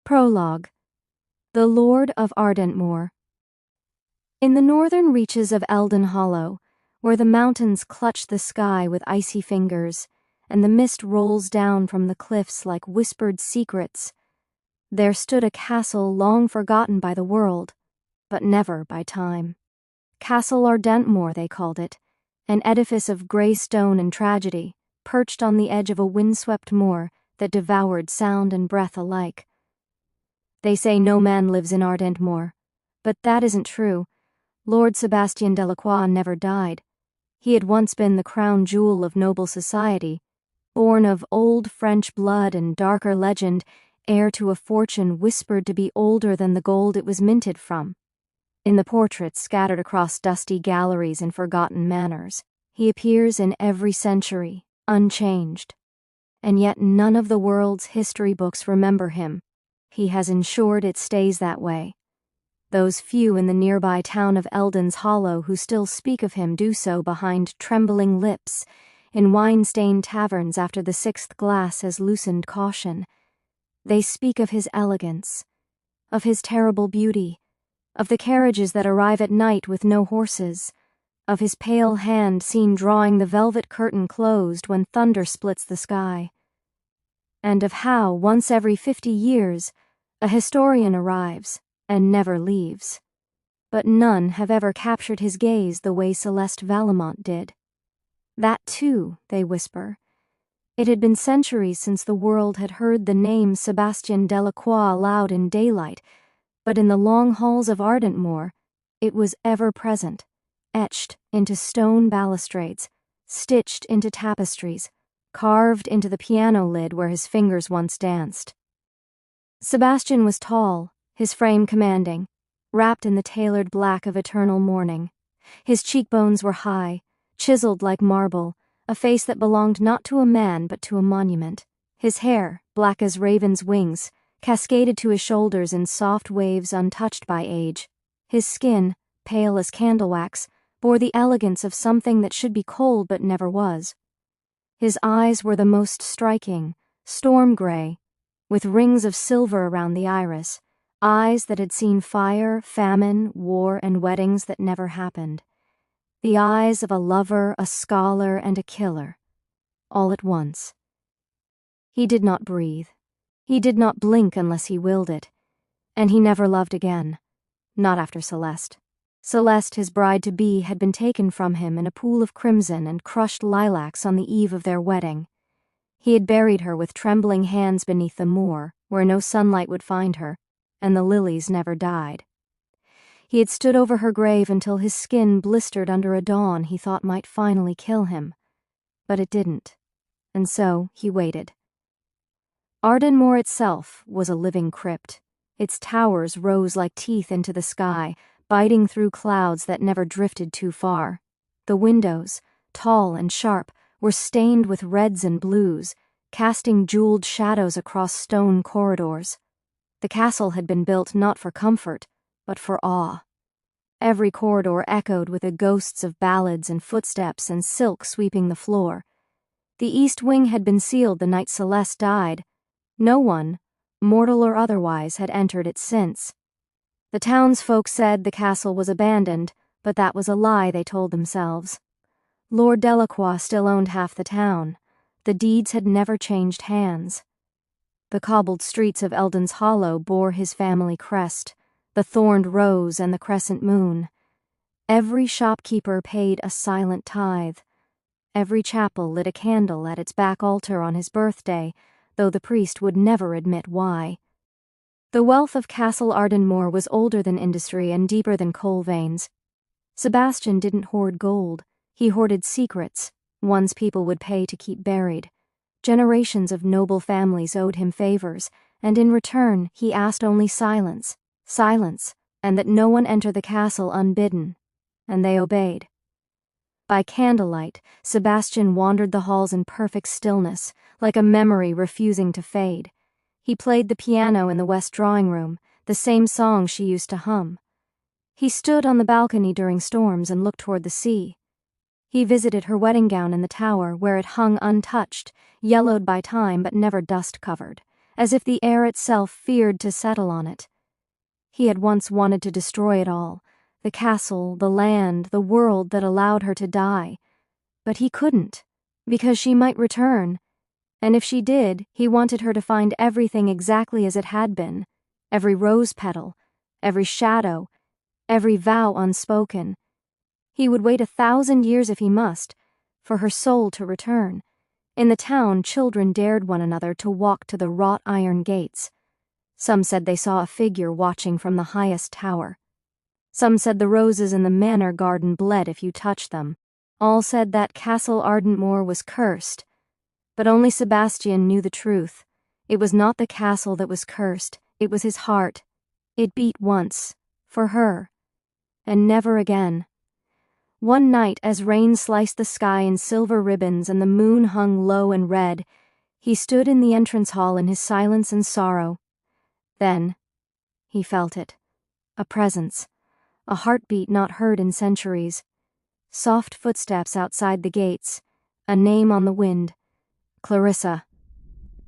Prologue. The Lord of Ardentmoor. In the northern reaches of Eldon Hollow, where the mountains clutch the sky with icy fingers, and the mist rolls down from the cliffs like whispered secrets, there stood a castle long forgotten by the world, but never by time. Castle Ardentmoor, they called it, an edifice of grey stone and tragedy, perched on the edge of a windswept moor that devoured sound and breath alike. They say no man lives in Ardentmore, but that isn't true. Lord Sebastian Delacroix never died. He had once been the crown jewel of noble society, born of old French blood and darker legend, heir to a fortune whispered to be older than the gold it was minted from. In the portraits scattered across dusty galleries and forgotten manors, he appears in every century, unchanged. And yet none of the world's history books remember him. He has ensured it stays that way. Those few in the nearby town of Eldon's Hollow who still speak of him do so behind trembling lips, in wine-stained taverns after the sixth glass has loosened caution. They speak of his elegance, of his terrible beauty, of the carriages that arrive at night with no horses, of his pale hand seen drawing the velvet curtain closed when thunder splits the sky, and of how, once every 50 years, a historian arrives and never leaves. But none have ever captured his gaze the way Celeste Valamont did. That too, they whisper. It had been centuries since the world had heard the name Sebastian Delacroix aloud in daylight, but in the long halls of Ardentmore, it was ever present, etched into stone balustrades, stitched into tapestries, carved into the piano lid where his fingers once danced. Sebastian was tall, his frame commanding, wrapped in the tailored black of eternal mourning. His cheekbones were high, chiseled like marble, a face that belonged not to a man but to a monument. His hair, black as raven's wings, cascaded to his shoulders in soft waves untouched by age. His skin, pale as candle wax, bore the elegance of something that should be cold but never was. His eyes were the most striking, storm gray, with rings of silver around the iris, eyes that had seen fire, famine, war, and weddings that never happened. The eyes of a lover, a scholar, and a killer, all at once. He did not breathe. He did not blink unless he willed it. And he never loved again. Not after Celeste. Celeste, his bride-to-be, had been taken from him in a pool of crimson and crushed lilacs on the eve of their wedding. He had buried her with trembling hands beneath the moor, where no sunlight would find her, and the lilies never died. He had stood over her grave until his skin blistered under a dawn he thought might finally kill him. But it didn't, and so he waited. Ardentmore itself was a living crypt. Its towers rose like teeth into the sky, biting through clouds that never drifted too far. The windows, tall and sharp, were stained with reds and blues, casting jeweled shadows across stone corridors. The castle had been built not for comfort, but for awe. Every corridor echoed with the ghosts of ballads and footsteps and silk sweeping the floor. The east wing had been sealed the night Celeste died. No one, mortal or otherwise, had entered it since. The townsfolk said the castle was abandoned, but that was a lie they told themselves. Lord Delacroix still owned half the town. The deeds had never changed hands. The cobbled streets of Eldon's Hollow bore his family crest, the thorned rose and the crescent moon. Every shopkeeper paid a silent tithe. Every chapel lit a candle at its back altar on his birthday, though the priest would never admit why. The wealth of Castle Ardentmoor was older than industry and deeper than coal veins. Sebastian didn't hoard gold. He hoarded secrets, ones people would pay to keep buried. Generations of noble families owed him favors, and in return he asked only silence, and that no one enter the castle unbidden, and they obeyed. By candlelight, Sebastian wandered the halls in perfect stillness, like a memory refusing to fade. He played the piano in the west drawing room, the same song she used to hum. He stood on the balcony during storms and looked toward the sea. He visited her wedding gown in the tower, where it hung untouched, yellowed by time but never dust-covered, as if the air itself feared to settle on it. He had once wanted to destroy it all, the castle, the land, the world that allowed her to die. But he couldn't, because she might return. And if she did, he wanted her to find everything exactly as it had been, every rose petal, every shadow, every vow unspoken. He would wait 1,000 years if he must, for her soul to return. In the town, children dared one another to walk to the wrought iron gates. Some said they saw a figure watching from the highest tower. Some said the roses in the manor garden bled if you touched them. All said that Castle Ardentmoor was cursed. But only Sebastian knew the truth. It was not the castle that was cursed, it was his heart. It beat once, for her, and never again. One night, as rain sliced the sky in silver ribbons and the moon hung low and red, he stood in the entrance hall in his silence and sorrow. Then, he felt it. A presence. A heartbeat not heard in centuries. Soft footsteps outside the gates. A name on the wind. Clarissa.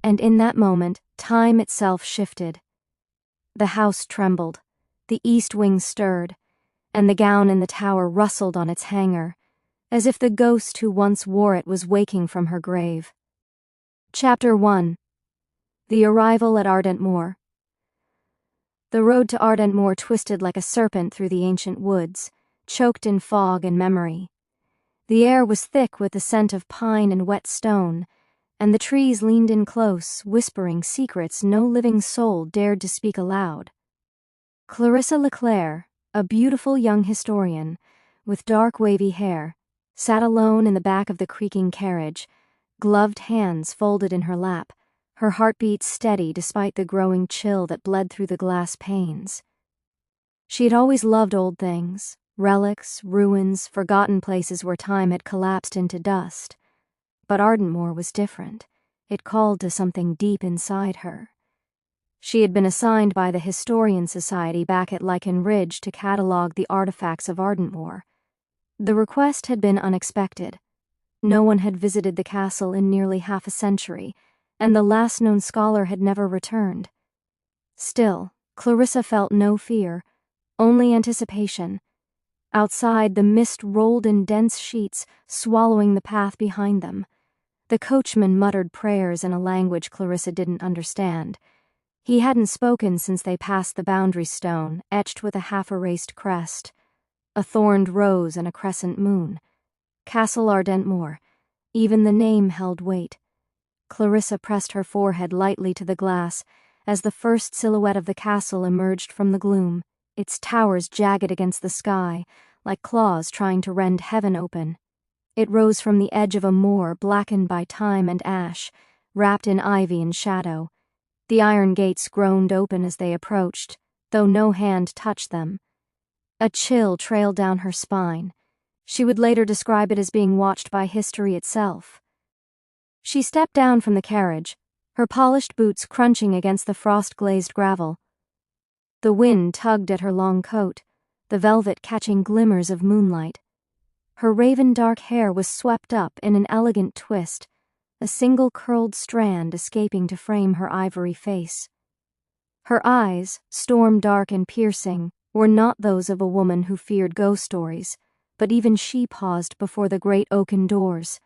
And in that moment, time itself shifted. The house trembled. The east wing stirred. And the gown in the tower rustled on its hanger, as if the ghost who once wore it was waking from her grave. Chapter 1. The Arrival at Ardentmore. The road to Ardentmore twisted like a serpent through the ancient woods, choked in fog and memory. The air was thick with the scent of pine and wet stone, and the trees leaned in close, whispering secrets no living soul dared to speak aloud. Clarissa Leclair, a beautiful young historian, with dark wavy hair, sat alone in the back of the creaking carriage, gloved hands folded in her lap, her heartbeat steady despite the growing chill that bled through the glass panes. She had always loved old things, relics, ruins, forgotten places where time had collapsed into dust. But Ardentmore was different. It called to something deep inside her. She had been assigned by the Historian Society back at Lichen Ridge to catalogue the artifacts of Ardentmore. The request had been unexpected. No one had visited the castle in nearly half a century, and the last known scholar had never returned. Still, Clarissa felt no fear, only anticipation. Outside, the mist rolled in dense sheets, swallowing the path behind them. The coachman muttered prayers in a language Clarissa didn't understand. He hadn't spoken since they passed the boundary stone, etched with a half-erased crest. A thorned rose and a crescent moon. Castle Ardentmoor. Even the name held weight. Clarissa pressed her forehead lightly to the glass as the first silhouette of the castle emerged from the gloom, its towers jagged against the sky, like claws trying to rend heaven open. It rose from the edge of a moor blackened by time and ash, wrapped in ivy and shadow. The iron gates groaned open as they approached, though no hand touched them. A chill trailed down her spine. She would later describe it as being watched by history itself. She stepped down from the carriage, her polished boots crunching against the frost-glazed gravel. The wind tugged at her long coat, the velvet catching glimmers of moonlight. Her raven-dark hair was swept up in an elegant twist, a single curled strand escaping to frame her ivory face. Her eyes, storm-dark and piercing, were not those of a woman who feared ghost stories, but even she paused before the great oaken doors.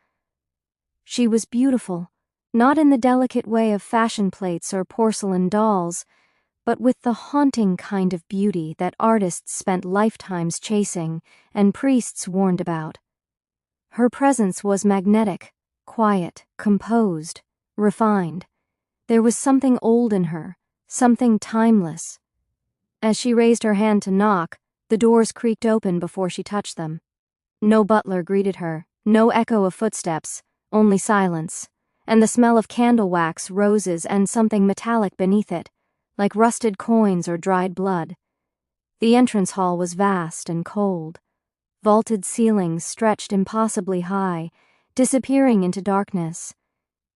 She was beautiful, not in the delicate way of fashion plates or porcelain dolls, but with the haunting kind of beauty that artists spent lifetimes chasing and priests warned about. Her presence was magnetic, quiet, composed, refined. There was something old in her, something timeless. As she raised her hand to knock, the doors creaked open before she touched them. No butler greeted her, no echo of footsteps, only silence, and the smell of candle wax, roses, and something metallic beneath it, like rusted coins or dried blood. The entrance hall was vast and cold. Vaulted ceilings stretched impossibly high, disappearing into darkness.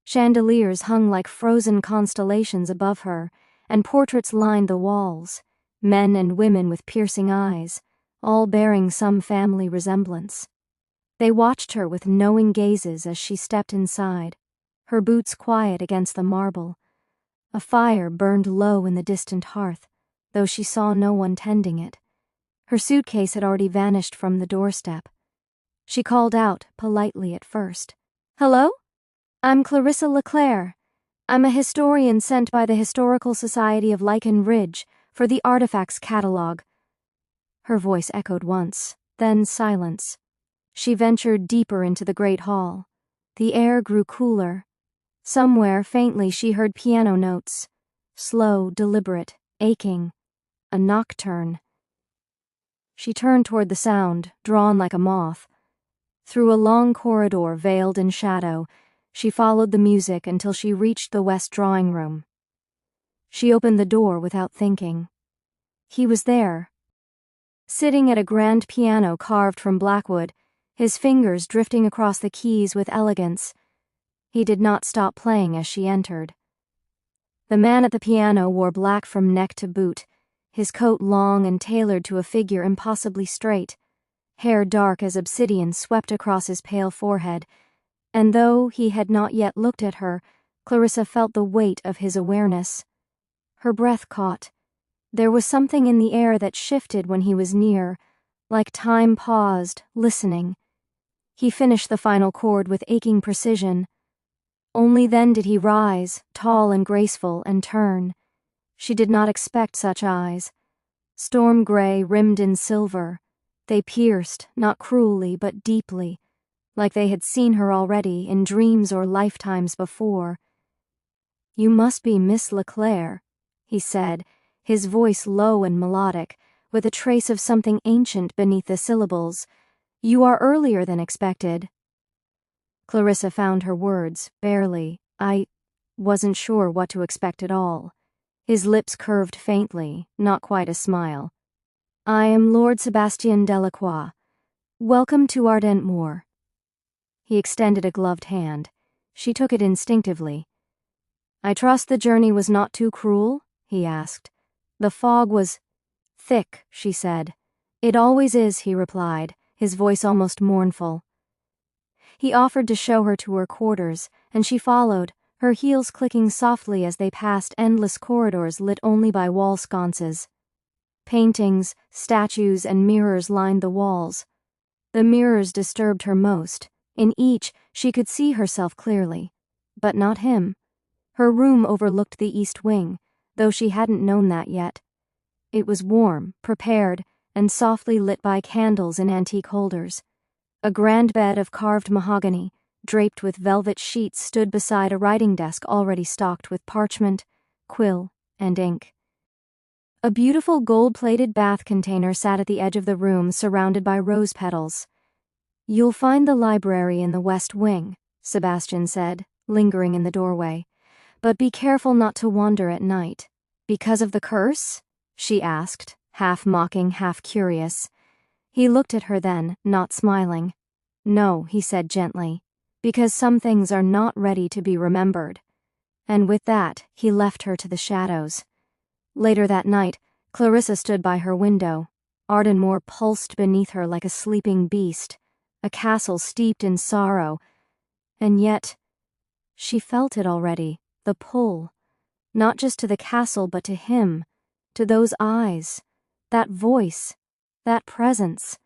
Chandeliers hung like frozen constellations above her, and portraits lined the walls, men and women with piercing eyes, all bearing some family resemblance. They watched her with knowing gazes as she stepped inside, her boots quiet against the marble. A fire burned low in the distant hearth, though she saw no one tending it. Her suitcase had already vanished from the doorstep. She called out, politely at first. "Hello? I'm Clarissa Leclair. I'm a historian sent by the Historical Society of Lichen Ridge for the Artifacts Catalog." Her voice echoed once, then silence. She ventured deeper into the great hall. The air grew cooler. Somewhere, faintly, she heard piano notes. Slow, deliberate, aching. A nocturne. She turned toward the sound, drawn like a moth. Through a long corridor veiled in shadow, she followed the music until she reached the west drawing room. She opened the door without thinking. He was there. Sitting at a grand piano carved from blackwood, his fingers drifting across the keys with elegance. He did not stop playing as she entered. The man at the piano wore black from neck to boot, his coat long and tailored to a figure impossibly straight. Hair dark as obsidian swept across his pale forehead, and though he had not yet looked at her, Clarissa felt the weight of his awareness. Her breath caught. There was something in the air that shifted when he was near, like time paused, listening. He finished the final chord with aching precision. Only then did he rise, tall and graceful, and turn. She did not expect such eyes. Storm gray, rimmed in silver. They pierced, not cruelly, but deeply, like they had seen her already in dreams or lifetimes before. "You must be Miss Leclair," he said, his voice low and melodic, with a trace of something ancient beneath the syllables. "You are earlier than expected." Clarissa found her words, barely. "I wasn't sure what to expect at all." His lips curved faintly, not quite a smile. "I am Lord Sebastian Delacroix. Welcome to Ardentmore." He extended a gloved hand. She took it instinctively. "I trust the journey was not too cruel?" he asked. "The fog was—" "Thick," she said. "It always is," he replied, his voice almost mournful. He offered to show her to her quarters, and she followed, her heels clicking softly as they passed endless corridors lit only by wall sconces. Paintings, statues, and mirrors lined the walls. The mirrors disturbed her most. In each, she could see herself clearly. But not him. Her room overlooked the east wing, though she hadn't known that yet. It was warm, prepared, and softly lit by candles in antique holders. A grand bed of carved mahogany, draped with velvet sheets, stood beside a writing desk already stocked with parchment, quill, and ink. A beautiful gold-plated bath container sat at the edge of the room, surrounded by rose petals. "You'll find the library in the west wing," Sebastian said, lingering in the doorway. "But be careful not to wander at night." "Because of the curse?" she asked, half mocking, half curious. He looked at her then, not smiling. "No," he said gently, "because some things are not ready to be remembered." And with that, he left her to the shadows. Later that night, Clarissa stood by her window. Ardentmore pulsed beneath her like a sleeping beast, a castle steeped in sorrow. And yet, she felt it already, the pull, not just to the castle but to him, to those eyes, that voice, that presence.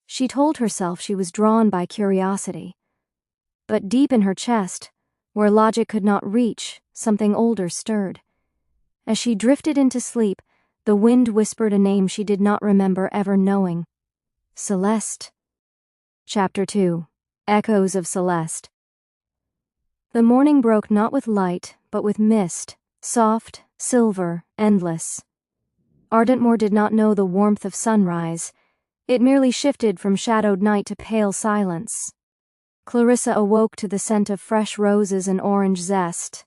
She told herself she was drawn by curiosity. But deep in her chest, where logic could not reach, something older stirred. As she drifted into sleep, the wind whispered a name she did not remember ever knowing. Celeste. Chapter 2. Echoes of Celeste. The morning broke not with light, but with mist, soft, silver, endless. Ardentmore did not know the warmth of sunrise. It merely shifted from shadowed night to pale silence. Clarissa awoke to the scent of fresh roses and orange zest.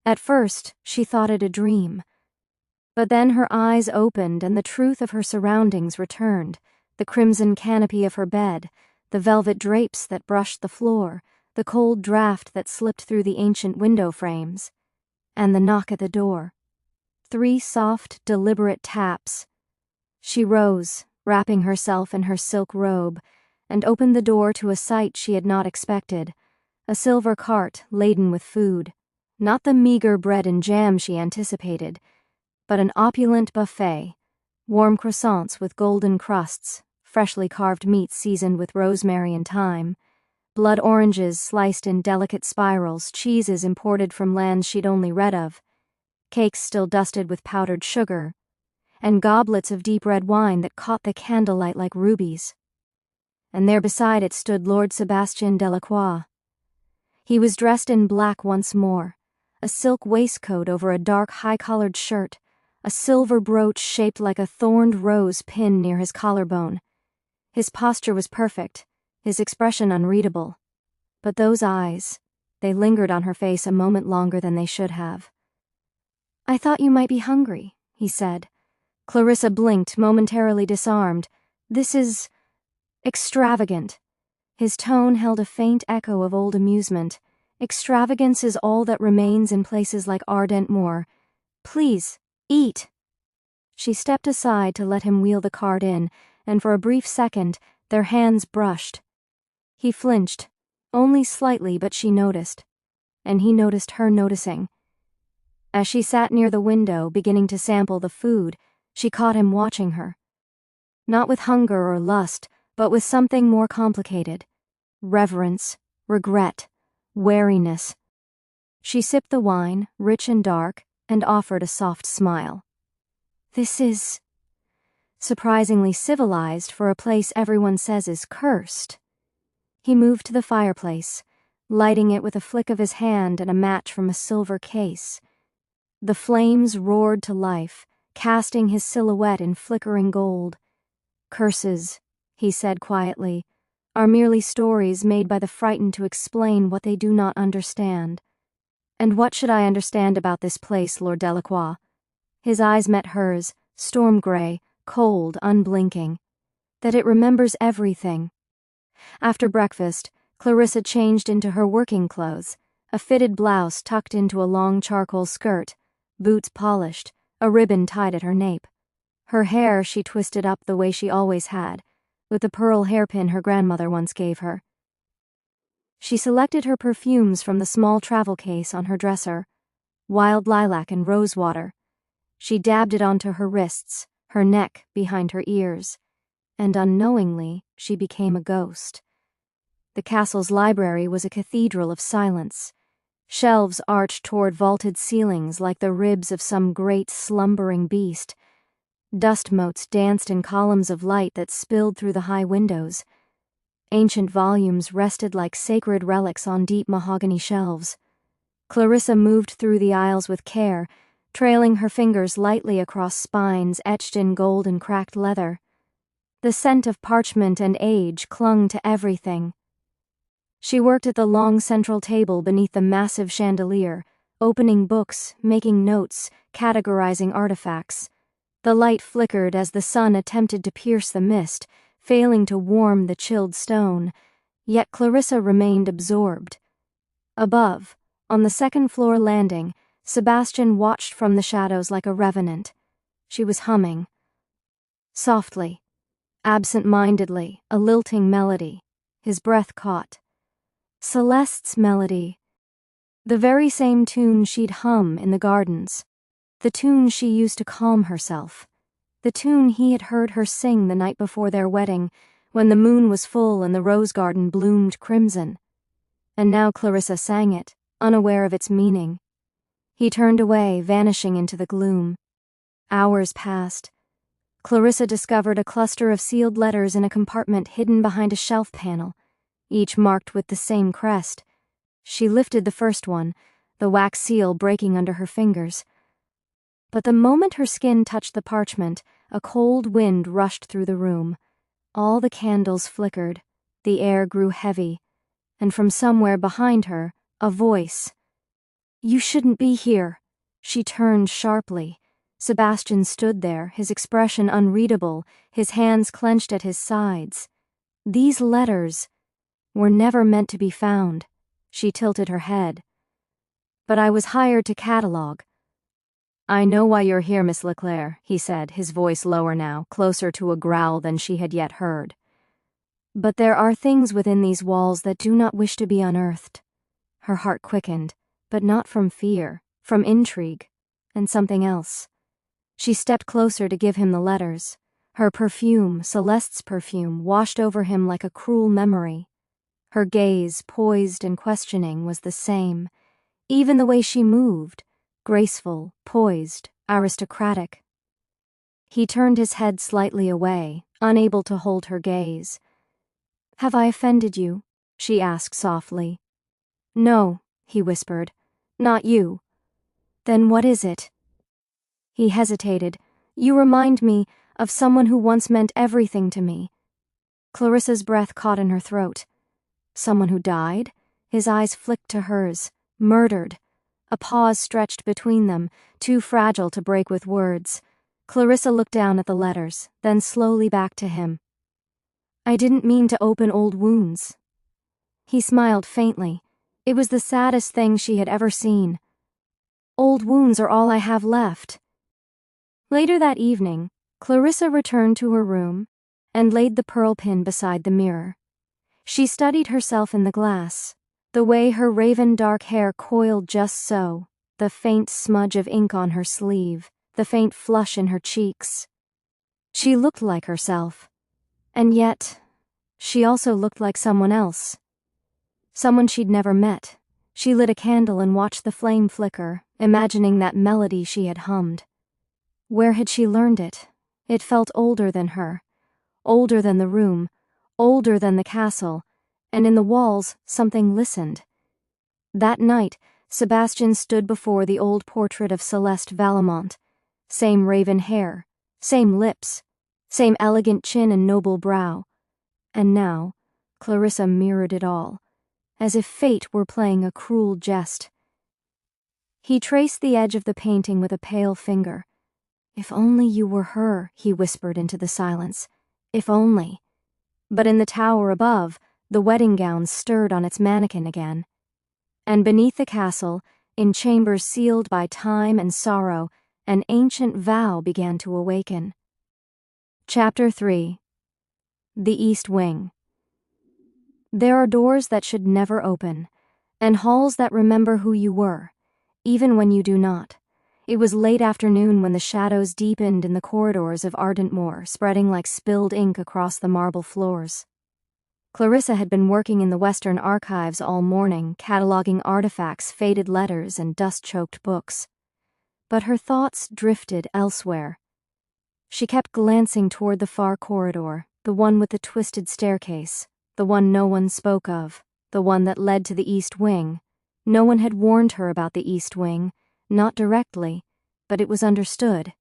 At first, she thought it a dream. But then her eyes opened and the truth of her surroundings returned, the crimson canopy of her bed, the velvet drapes that brushed the floor, the cold draft that slipped through the ancient window frames, and the knock at the door. 3 soft, deliberate taps. She rose, wrapping herself in her silk robe, and opened the door to a sight she had not expected, a silver cart laden with food. Not the meager bread and jam she anticipated, but an opulent buffet, warm croissants with golden crusts, freshly carved meats seasoned with rosemary and thyme, blood oranges sliced in delicate spirals, cheeses imported from lands she'd only read of, cakes still dusted with powdered sugar, and goblets of deep red wine that caught the candlelight like rubies. And there beside it stood Lord Sebastian Delacroix. He was dressed in black once more, a silk waistcoat over a dark high-collared shirt, a silver brooch shaped like a thorned rose pinned near his collarbone. His posture was perfect, his expression unreadable. But those eyes, they lingered on her face a moment longer than they should have. "I thought you might be hungry," he said. Clarissa blinked, momentarily disarmed. "This is extravagant." His tone held a faint echo of old amusement. "Extravagance is all that remains in places like Ardentmore. Please, eat." She stepped aside to let him wheel the cart in, and for a brief second, their hands brushed. He flinched, only slightly, but she noticed. And he noticed her noticing. As she sat near the window, beginning to sample the food, she caught him watching her. Not with hunger or lust, but with something more complicated. Reverence, regret, wariness. She sipped the wine, rich and dark, and offered a soft smile. "This is surprisingly civilized for a place everyone says is cursed." He moved to the fireplace, lighting it with a flick of his hand and a match from a silver case. The flames roared to life, casting his silhouette in flickering gold. "Curses," he said quietly, "are merely stories made by the frightened to explain what they do not understand." "And what should I understand about this place, Lord Delacroix?" His eyes met hers, storm-gray, cold, unblinking. "That it remembers everything." After breakfast, Clarissa changed into her working clothes, a fitted blouse tucked into a long charcoal skirt, boots polished, a ribbon tied at her nape. Her hair she twisted up the way she always had, with the pearl hairpin her grandmother once gave her. She selected her perfumes from the small travel case on her dresser, wild lilac and rosewater. She dabbed it onto her wrists, her neck, behind her ears, and unknowingly she became a ghost. The castle's library was a cathedral of silence. Shelves arched toward vaulted ceilings like the ribs of some great slumbering beast. Dust motes danced in columns of light that spilled through the high windows. Ancient volumes rested like sacred relics on deep mahogany shelves. Clarissa moved through the aisles with care, trailing her fingers lightly across spines etched in gold and cracked leather. The scent of parchment and age clung to everything. She worked at the long central table beneath the massive chandelier, opening books, making notes, categorizing artifacts. The light flickered as the sun attempted to pierce the mist, failing to warm the chilled stone, yet Clarissa remained absorbed. Above, on the second-floor landing, Sebastian watched from the shadows like a revenant. She was humming. Softly, absent-mindedly, a lilting melody. His breath caught. Celeste's melody. The very same tune she'd hum in the gardens. The tune she used to calm herself. The tune he had heard her sing the night before their wedding, when the moon was full and the rose garden bloomed crimson. And now Clarissa sang it, unaware of its meaning. He turned away, vanishing into the gloom. Hours passed. Clarissa discovered a cluster of sealed letters in a compartment hidden behind a shelf panel, each marked with the same crest. She lifted the first one, the wax seal breaking under her fingers. But the moment her skin touched the parchment, a cold wind rushed through the room. All the candles flickered, the air grew heavy, and from somewhere behind her, a voice. "You shouldn't be here." She turned sharply. Sebastian stood there, his expression unreadable, his hands clenched at his sides. These letters were never meant to be found. She tilted her head. "But I was hired to catalog." "I know why you're here, Miss Leclair," he said, his voice lower now, closer to a growl than she had yet heard. "But there are things within these walls that do not wish to be unearthed." Her heart quickened. but not from fear, from intrigue, and something else. She stepped closer to give him the letters. Her perfume, Celeste's perfume, washed over him like a cruel memory. Her gaze, poised and questioning, was the same. Even the way she moved, graceful, poised, aristocratic. He turned his head slightly away, unable to hold her gaze. "Have I offended you?" she asked softly. "No," he whispered. "Not you." "Then what is it?" He hesitated. "You remind me of someone who once meant everything to me." Clarissa's breath caught in her throat. Someone who died? His eyes flicked to hers. Murdered. A pause stretched between them, too fragile to break with words. Clarissa looked down at the letters, then slowly back to him. "I didn't mean to open old wounds." He smiled faintly. It was the saddest thing she had ever seen. "Old wounds are all I have left." Later that evening, Clarissa returned to her room and laid the pearl pin beside the mirror. She studied herself in the glass, the way her raven dark hair coiled just so, the faint smudge of ink on her sleeve, the faint flush in her cheeks. She looked like herself, and yet she also looked like someone else. Someone she'd never met. She lit a candle and watched the flame flicker, imagining that melody she had hummed. Where had she learned it? It felt older than her, older than the room, older than the castle, and in the walls something listened. That night, Sebastian stood before the old portrait of Celeste Valamont. Same raven hair, same lips, same elegant chin and noble brow. And now, Clarissa mirrored it all, as if fate were playing a cruel jest. He traced the edge of the painting with a pale finger. "If only you were her," he whispered into the silence. "If only." But in the tower above, the wedding gown stirred on its mannequin again. And beneath the castle, in chambers sealed by time and sorrow, an ancient vow began to awaken. Chapter 3. The East Wing. There are doors that should never open, and halls that remember who you were, even when you do not. It was late afternoon when the shadows deepened in the corridors of Ardentmore, spreading like spilled ink across the marble floors. Clarissa had been working in the Western archives all morning, cataloging artifacts, faded letters, and dust-choked books. But her thoughts drifted elsewhere. She kept glancing toward the far corridor, the one with the twisted staircase, the one no one spoke of, the one that led to the East Wing. No one had warned her about the East Wing. Not directly, but it was understood.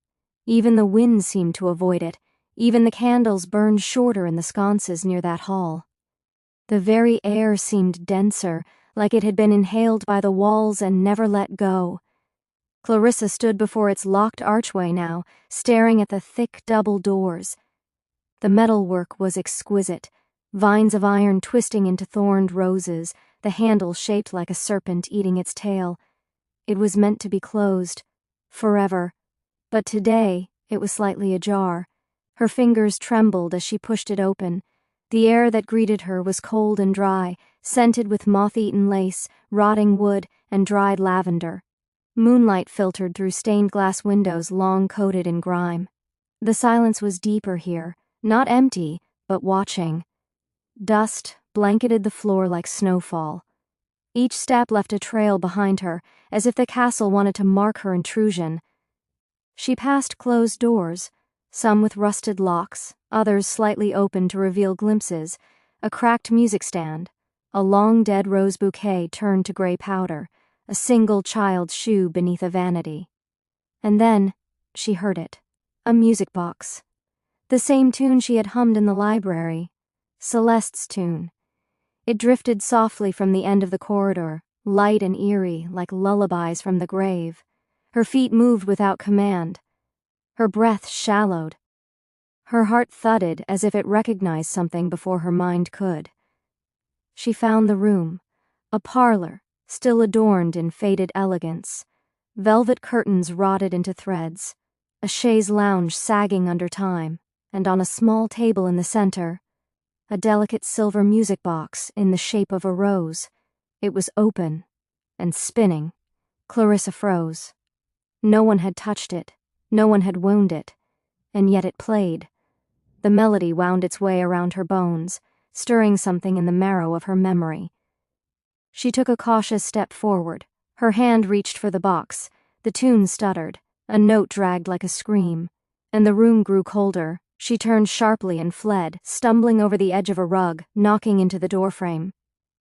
Even the wind seemed to avoid it. Even the candles burned shorter in the sconces near that hall. The very air seemed denser, like it had been inhaled by the walls and never let go. Clarissa stood before its locked archway now, staring at the thick double doors. The metalwork was exquisite, vines of iron twisting into thorned roses, the handle shaped like a serpent eating its tail. It was meant to be closed, forever, but today it was slightly ajar. Her fingers trembled as she pushed it open. The air that greeted her was cold and dry, scented with moth-eaten lace, rotting wood, and dried lavender. Moonlight filtered through stained-glass windows long coated in grime. The silence was deeper here, not empty, but watching. Dust blanketed the floor like snowfall. Each step left a trail behind her, as if the castle wanted to mark her intrusion. She passed closed doors, some with rusted locks, others slightly open to reveal glimpses, a cracked music stand, a long dead rose bouquet turned to gray powder, a single child's shoe beneath a vanity. And then she heard it, a music box. The same tune she had hummed in the library, Celeste's tune. It drifted softly from the end of the corridor, light and eerie, like lullabies from the grave. Her feet moved without command. Her breath shallowed. Her heart thudded as if it recognized something before her mind could. She found the room, a parlor, still adorned in faded elegance. Velvet curtains rotted into threads, a chaise lounge sagging under time, and on a small table in the center, a delicate silver music box in the shape of a rose. It was open and spinning. Clarissa froze. No one had touched it, no one had wound it, and yet it played. The melody wound its way around her bones, stirring something in the marrow of her memory. She took a cautious step forward. Her hand reached for the box. The tune stuttered. A note dragged like a scream. And the room grew colder. She turned sharply and fled, stumbling over the edge of a rug, knocking into the doorframe.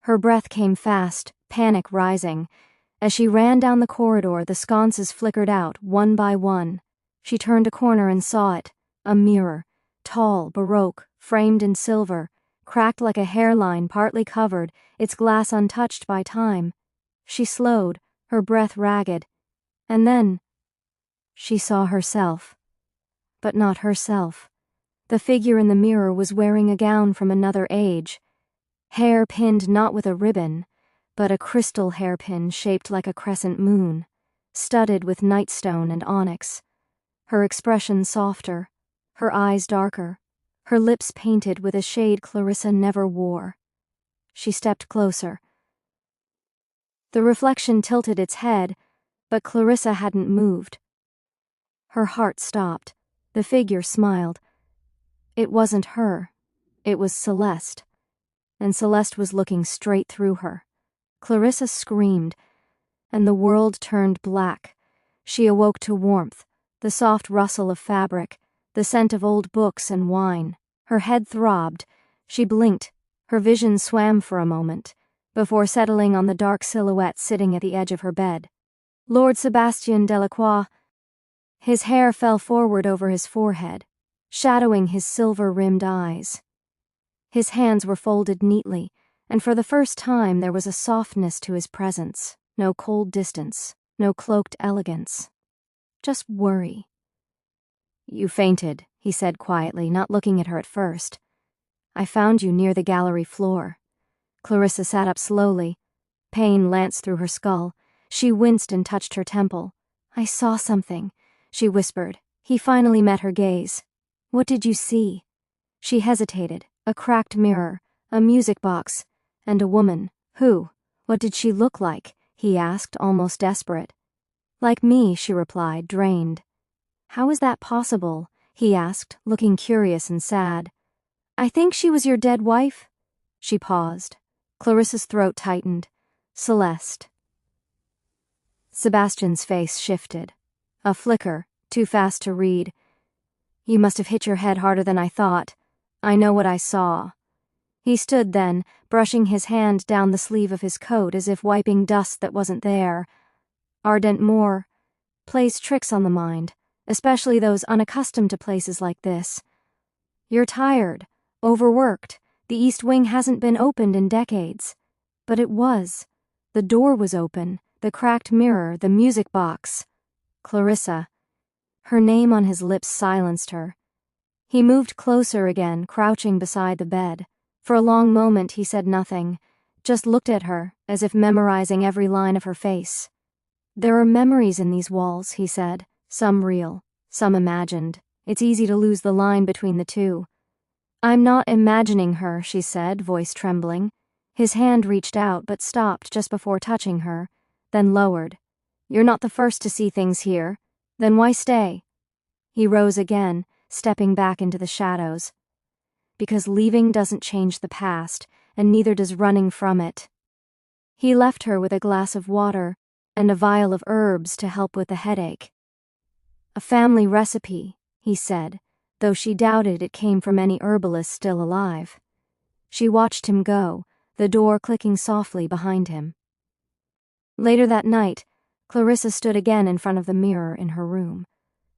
Her breath came fast, panic rising. As she ran down the corridor, the sconces flickered out, one by one. She turned a corner and saw it. A mirror. Tall, baroque, framed in silver, cracked like a hairline, partly covered, its glass untouched by time. She slowed, her breath ragged, and then she saw herself. But not herself. The figure in the mirror was wearing a gown from another age, hair pinned not with a ribbon, but a crystal hairpin shaped like a crescent moon, studded with nightstone and onyx. Her expression softer, her eyes darker, her lips painted with a shade Clarissa never wore. She stepped closer. The reflection tilted its head, but Clarissa hadn't moved. Her heart stopped. The figure smiled. It wasn't her. It was Celeste. And Celeste was looking straight through her. Clarissa screamed, and the world turned black. She awoke to warmth, the soft rustle of fabric, the scent of old books and wine. Her head throbbed. She blinked. Her vision swam for a moment, before settling on the dark silhouette sitting at the edge of her bed. Lord Sebastian Delacroix. His hair fell forward over his forehead, shadowing his silver-rimmed eyes. His hands were folded neatly, and for the first time there was a softness to his presence, no cold distance, no cloaked elegance. Just worry. "You fainted," he said quietly, not looking at her at first. "I found you near the gallery floor." Clarissa sat up slowly. Pain lanced through her skull. She winced and touched her temple. "I saw something," she whispered. He finally met her gaze. "What did you see?" She hesitated. A cracked mirror, a music box, and a woman. "Who? What did she look like?" he asked, almost desperate. "Like me," she replied, drained. "How is that possible?" he asked, looking curious and sad. "I think she was your dead wife?" She paused. Clarissa's throat tightened. "Celeste." Sebastian's face shifted. A flicker, too fast to read. "You must have hit your head harder than I thought. I know what I saw." He stood then, brushing his hand down the sleeve of his coat as if wiping dust that wasn't there. Ardentmore plays tricks on the mind, especially those unaccustomed to places like this. "You're tired, overworked. The East Wing hasn't been opened in decades." But it was. The door was open, the cracked mirror, the music box. Clarissa. Her name on his lips silenced her. He moved closer again, crouching beside the bed. For a long moment he said nothing, just looked at her, as if memorizing every line of her face. "There are memories in these walls," he said, "some real, some imagined. It's easy to lose the line between the two." "I'm not imagining her," she said, voice trembling. His hand reached out but stopped just before touching her, then lowered. "You're not the first to see things here. Then why stay?" He rose again, stepping back into the shadows. "Because leaving doesn't change the past, and neither does running from it." He left her with a glass of water and a vial of herbs to help with the headache. "A family recipe," he said, though she doubted it came from any herbalist still alive. She watched him go, the door clicking softly behind him. Later that night, Clarissa stood again in front of the mirror in her room.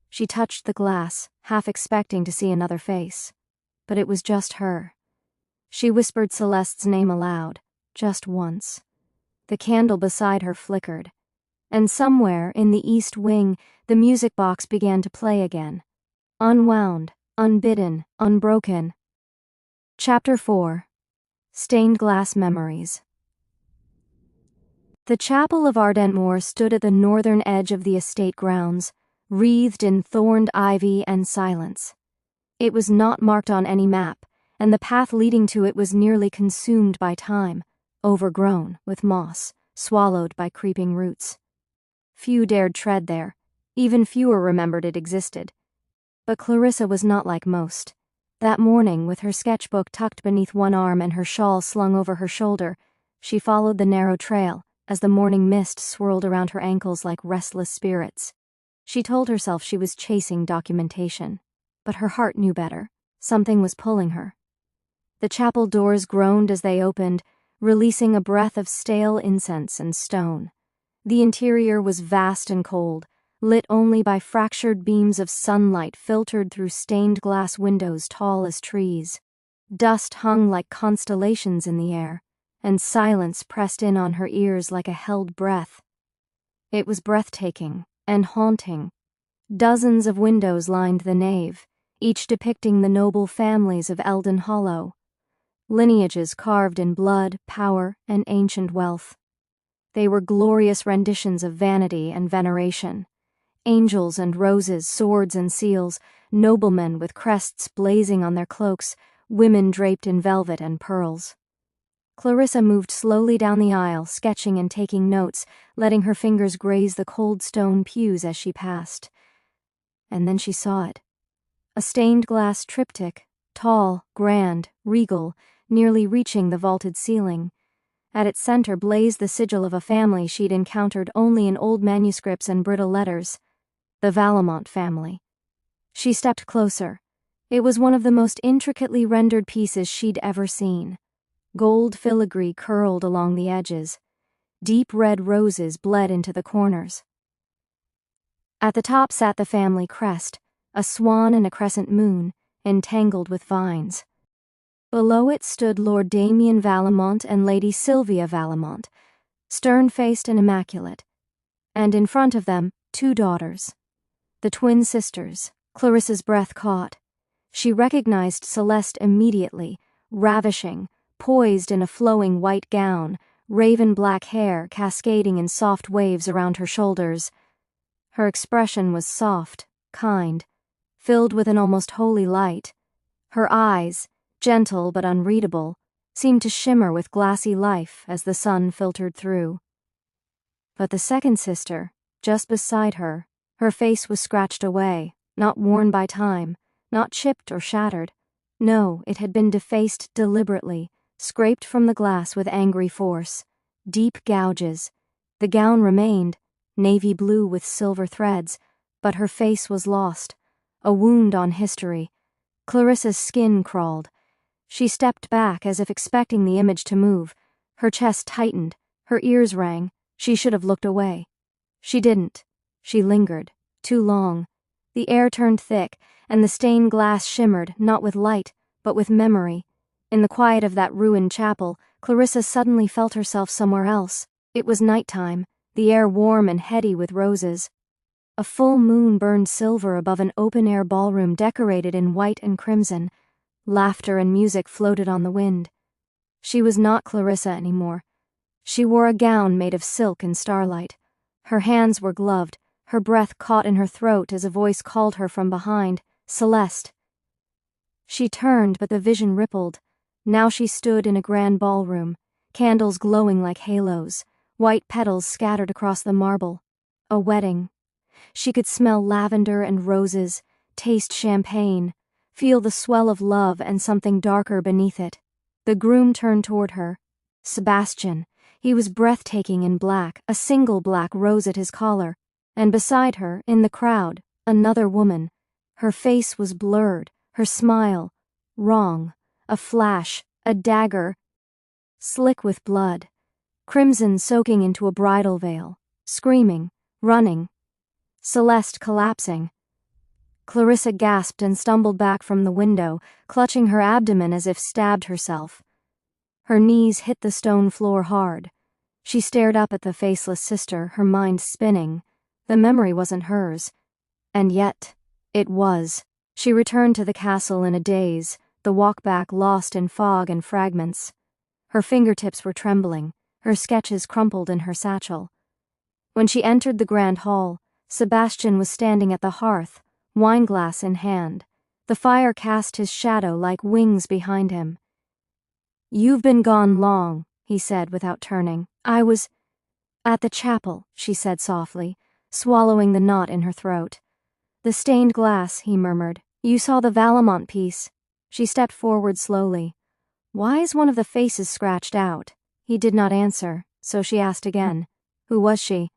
She touched the glass, half expecting to see another face. But it was just her. She whispered Celeste's name aloud, just once. The candle beside her flickered. And somewhere in the East Wing, the music box began to play again. Unwound, unbidden, unbroken. Chapter 4. Stained Glass Memories. The chapel of Ardentmore stood at the northern edge of the estate grounds, wreathed in thorned ivy and silence. It was not marked on any map, and the path leading to it was nearly consumed by time, overgrown with moss, swallowed by creeping roots. Few dared tread there. Even fewer remembered it existed. But Clarissa was not like most. That morning, with her sketchbook tucked beneath one arm and her shawl slung over her shoulder, she followed the narrow trail as the morning mist swirled around her ankles like restless spirits. She told herself she was chasing documentation, but her heart knew better. Something was pulling her. The chapel doors groaned as they opened, releasing a breath of stale incense and stone. The interior was vast and cold, lit only by fractured beams of sunlight filtered through stained glass windows tall as trees. Dust hung like constellations in the air, and silence pressed in on her ears like a held breath. It was breathtaking and haunting. Dozens of windows lined the nave, each depicting the noble families of Eldon Hollow, lineages carved in blood, power, and ancient wealth. They were glorious renditions of vanity and veneration. Angels and roses, swords and seals, noblemen with crests blazing on their cloaks, women draped in velvet and pearls. Clarissa moved slowly down the aisle, sketching and taking notes, letting her fingers graze the cold stone pews as she passed. And then she saw it. A stained glass triptych, tall, grand, regal, nearly reaching the vaulted ceiling. At its center blazed the sigil of a family she'd encountered only in old manuscripts and brittle letters. The Valamont family. She stepped closer. It was one of the most intricately rendered pieces she'd ever seen. Gold filigree curled along the edges. Deep red roses bled into the corners. At the top sat the family crest, a swan and a crescent moon, entangled with vines. Below it stood Lord Damien Valamont and Lady Sylvia Valamont, stern-faced and immaculate. And in front of them, 2 daughters. The twin sisters. Clarissa's breath caught. She recognized Celeste immediately, ravishing, poised in a flowing white gown, raven-black hair cascading in soft waves around her shoulders. Her expression was soft, kind, filled with an almost holy light. Her eyes, gentle but unreadable, seemed to shimmer with glassy life as the sun filtered through. But the second sister, just beside her face was scratched away, not worn by time, not chipped or shattered. No, it had been defaced deliberately, scraped from the glass with angry force. Deep gouges. The gown remained, navy blue with silver threads, but her face was lost, a wound on history. Clarissa's skin crawled. She stepped back as if expecting the image to move. Her chest tightened, her ears rang. She should have looked away. She didn't. She lingered, too long. The air turned thick, and the stained glass shimmered, not with light, but with memory. In the quiet of that ruined chapel, Clarissa suddenly felt herself somewhere else. It was nighttime, the air warm and heady with roses. A full moon burned silver above an open-air ballroom decorated in white and crimson. Laughter and music floated on the wind. She was not Clarissa anymore. She wore a gown made of silk and starlight. Her hands were gloved, her breath caught in her throat as a voice called her from behind, "Celeste." She turned, but the vision rippled. Now she stood in a grand ballroom, candles glowing like halos, white petals scattered across the marble. A wedding. She could smell lavender and roses, taste champagne, feel the swell of love and something darker beneath it. The groom turned toward her. Sebastian. He was breathtaking in black, a single black rose at his collar. And beside her, in the crowd, another woman. Her face was blurred, her smile wrong, a flash, a dagger, slick with blood, crimson soaking into a bridal veil, screaming, running. Celeste collapsing. Clarissa gasped and stumbled back from the window, clutching her abdomen as if stabbed herself. Her knees hit the stone floor hard. She stared up at the faceless sister, her mind spinning. The memory wasn't hers. And yet, it was. She returned to the castle in a daze, the walk back lost in fog and fragments. Her fingertips were trembling, her sketches crumpled in her satchel. When she entered the grand hall, Sebastian was standing at the hearth, wineglass in hand. The fire cast his shadow like wings behind him. "You've been gone long," he said without turning. "I was at the chapel," she said softly, swallowing the knot in her throat. "The stained glass," he murmured. "You saw the Valamont piece." She stepped forward slowly. "Why is one of the faces scratched out?" He did not answer, so she asked again. "Who was she?"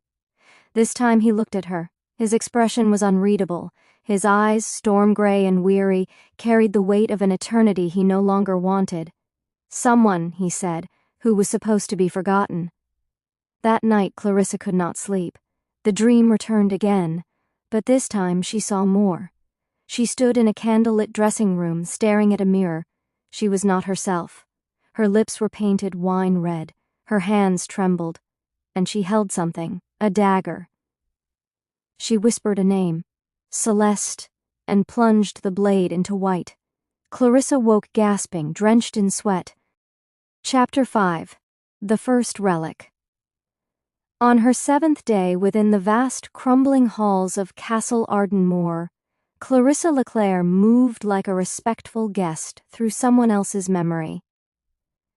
This time he looked at her. His expression was unreadable. His eyes, storm-gray and weary, carried the weight of an eternity he no longer wanted. "Someone," he said, "who was supposed to be forgotten." That night Clarissa could not sleep. The dream returned again, but this time she saw more. She stood in a candlelit dressing room, staring at a mirror. She was not herself. Her lips were painted wine red, her hands trembled, and she held something, a dagger. She whispered a name, Celeste, and plunged the blade into white. Clarissa woke gasping, drenched in sweat. Chapter 5. The First Relic. On her 7th day within the vast crumbling halls of Castle Ardentmoor, Clarissa Leclair moved like a respectful guest through someone else's memory.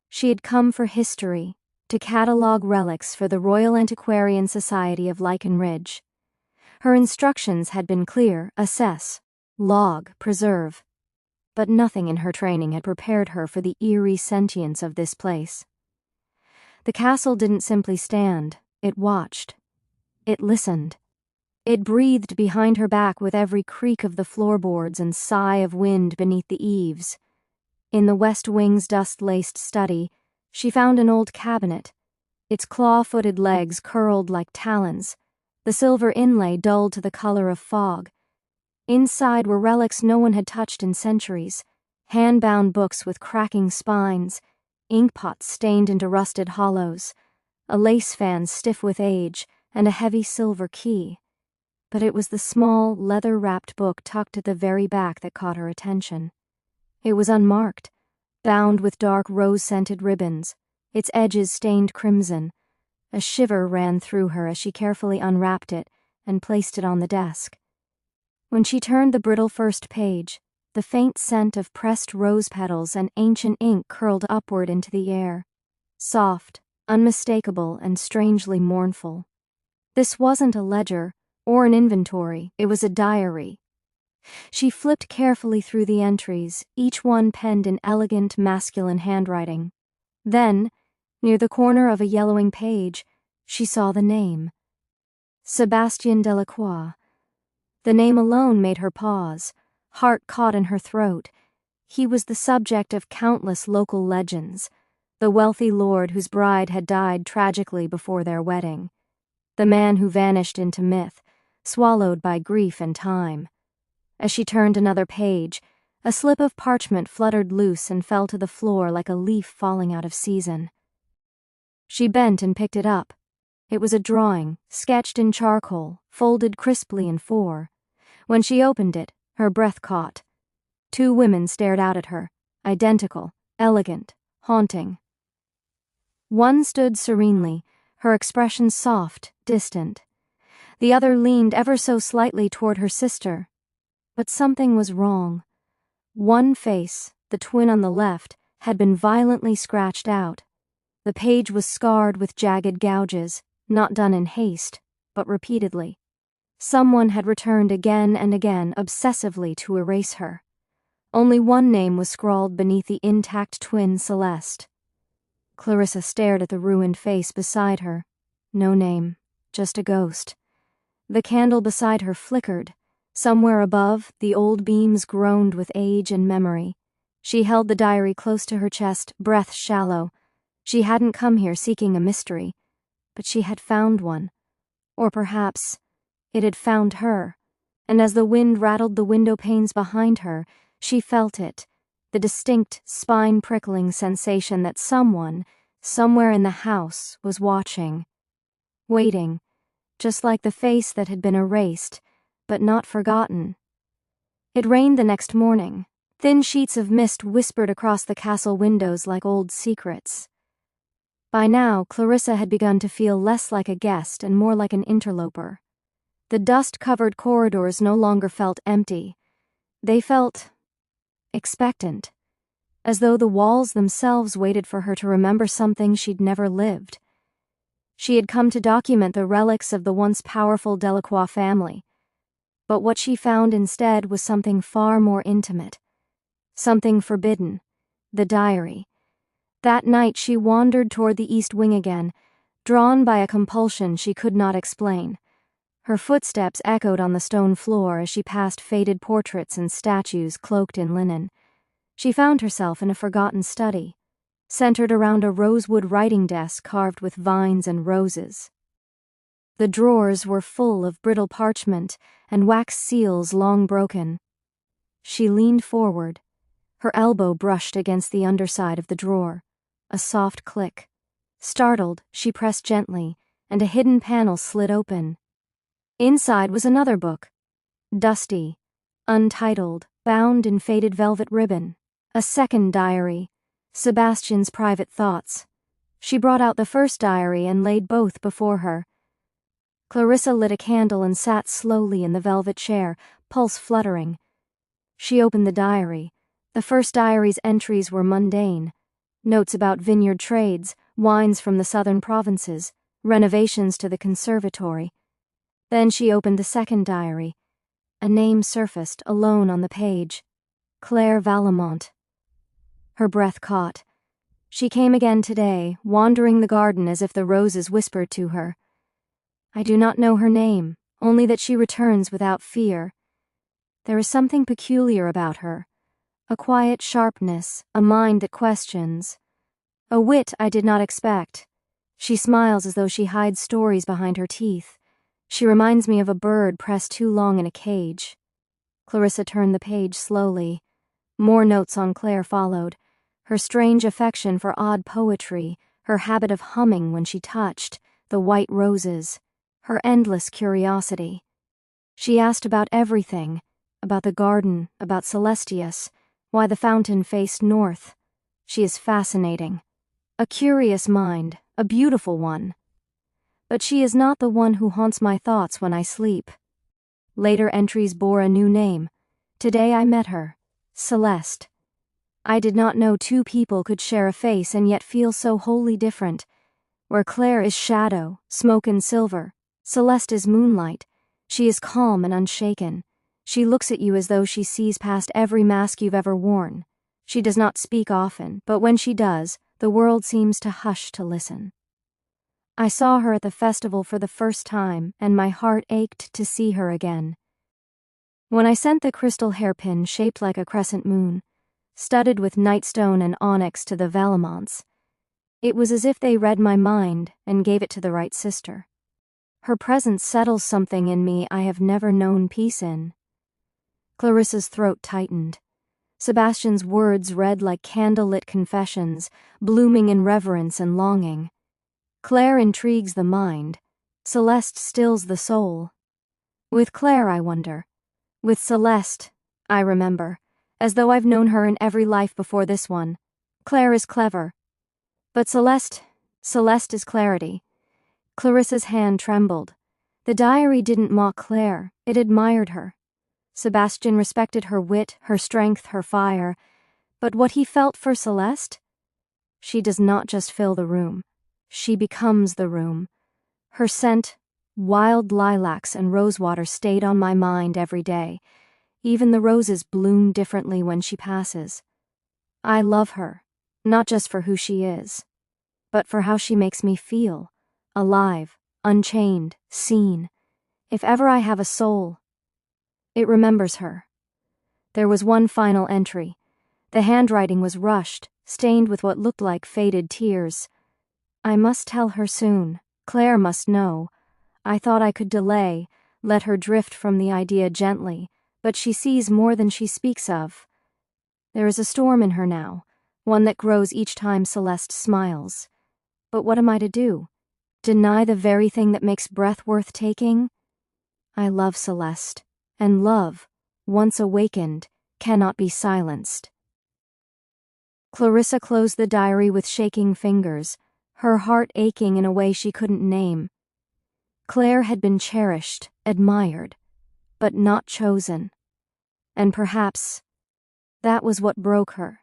She had come for history, to catalogue relics for the Royal Antiquarian Society of Lichen Ridge. Her instructions had been clear: assess, log, preserve. But nothing in her training had prepared her for the eerie sentience of this place. The castle didn't simply stand, it watched. It listened. It breathed behind her back with every creak of the floorboards and sigh of wind beneath the eaves. In the West Wing's dust-laced study, she found an old cabinet, its claw-footed legs curled like talons, the silver inlay dulled to the color of fog. Inside were relics no one had touched in centuries, hand-bound books with cracking spines, inkpots stained into rusted hollows, a lace fan stiff with age, and a heavy silver key. But it was the small, leather-wrapped book tucked at the very back that caught her attention. It was unmarked, bound with dark rose-scented ribbons, its edges stained crimson. A shiver ran through her as she carefully unwrapped it and placed it on the desk. When she turned the brittle first page, the faint scent of pressed rose petals and ancient ink curled upward into the air, soft, unmistakable, and strangely mournful. This wasn't a ledger or an inventory, it was a diary. She flipped carefully through the entries, each one penned in elegant masculine handwriting. Then, near the corner of a yellowing page, she saw the name. Sebastian Delacroix. The name alone made her pause, heart caught in her throat. He was the subject of countless local legends, the wealthy lord whose bride had died tragically before their wedding, the man who vanished into myth, swallowed by grief and time. As she turned another page, a slip of parchment fluttered loose and fell to the floor like a leaf falling out of season. She bent and picked it up. It was a drawing, sketched in charcoal, folded crisply in 4. When she opened it, her breath caught. 2 women stared out at her, identical, elegant, haunting. One stood serenely, her expression soft, distant. The other leaned ever so slightly toward her sister. But something was wrong. One face, the twin on the left, had been violently scratched out. The page was scarred with jagged gouges, not done in haste, but repeatedly. Someone had returned again and again, obsessively, to erase her. Only one name was scrawled beneath the intact twin Celeste. Clarissa stared at the ruined face beside her. No name, just a ghost. The candle beside her flickered. Somewhere above, the old beams groaned with age and memory. She held the diary close to her chest, breath shallow. She hadn't come here seeking a mystery, but she had found one. Or perhaps it had found her, and as the wind rattled the window panes behind her, she felt it, the distinct, spine-prickling sensation that someone, somewhere in the house, was watching. Waiting, just like the face that had been erased, but not forgotten. It rained the next morning. Thin sheets of mist whispered across the castle windows like old secrets. By now, Clarissa had begun to feel less like a guest and more like an interloper. The dust-covered corridors no longer felt empty. They felt expectant, as though the walls themselves waited for her to remember something she'd never lived. She had come to document the relics of the once powerful Delacroix family. But what she found instead was something far more intimate. Something forbidden. The diary. That night she wandered toward the east wing again, drawn by a compulsion she could not explain. Her footsteps echoed on the stone floor as she passed faded portraits and statues cloaked in linen. She found herself in a forgotten study, centered around a rosewood writing desk carved with vines and roses. The drawers were full of brittle parchment and wax seals long broken. She leaned forward. Her elbow brushed against the underside of the drawer. A soft click. Startled, she pressed gently, and a hidden panel slid open. Inside was another book. Dusty, untitled, bound in faded velvet ribbon. A second diary. Sebastian's private thoughts. She brought out the first diary and laid both before her. Clarissa lit a candle and sat slowly in the velvet chair, pulse fluttering. She opened the diary. The first diary's entries were mundane. Notes about vineyard trades, wines from the southern provinces, renovations to the conservatory. Then she opened the second diary. A name surfaced alone on the page. Claire Vallemont. Her breath caught. She came again today, wandering the garden as if the roses whispered to her. I do not know her name, only that she returns without fear. There is something peculiar about her. A quiet sharpness, a mind that questions. A wit I did not expect. She smiles as though she hides stories behind her teeth. She reminds me of a bird pressed too long in a cage. Clarissa turned the page slowly. More notes on Claire followed. Her strange affection for odd poetry, her habit of humming when she touched, the white roses, her endless curiosity. She asked about everything, about the garden, about Celestius, why the fountain faced north. She is fascinating. A curious mind, a beautiful one. But she is not the one who haunts my thoughts when I sleep. Later entries bore a new name. Today I met her, Celeste. I did not know two people could share a face and yet feel so wholly different. Where Claire is shadow, smoke and silver, Celeste is moonlight. She is calm and unshaken. She looks at you as though she sees past every mask you've ever worn. She does not speak often, but when she does, the world seems to hush to listen. I saw her at the festival for the first time, and my heart ached to see her again. When I sent the crystal hairpin shaped like a crescent moon, studded with nightstone and onyx to the Vallemonts, it was as if they read my mind and gave it to the right sister. Her presence settles something in me I have never known peace in. Clarissa's throat tightened. Sebastian's words read like candle-lit confessions, blooming in reverence and longing. Claire intrigues the mind. Celeste stills the soul. With Claire, I wonder. With Celeste, I remember, as though I've known her in every life before this one. Claire is clever. But Celeste is clarity. Clarissa's hand trembled. The diary didn't mock Claire, it admired her. Sebastian respected her wit, her strength, her fire. But what he felt for Celeste? She does not just fill the room. She becomes the room. Her scent, wild lilacs and rosewater, stayed on my mind every day. Even the roses bloom differently when she passes. I love her, not just for who she is, but for how she makes me feel. Alive, unchained, seen. If ever I have a soul, it remembers her. There was one final entry. The handwriting was rushed, stained with what looked like faded tears. I must tell her soon. Claire must know. I thought I could delay, let her drift from the idea gently, but she sees more than she speaks of. There is a storm in her now, one that grows each time Celeste smiles. But what am I to do? Deny the very thing that makes breath worth taking? I love Celeste, and love, once awakened, cannot be silenced. Clarissa closed the diary with shaking fingers, her heart aching in a way she couldn't name. Claire had been cherished, admired, but not chosen. And perhaps that was what broke her,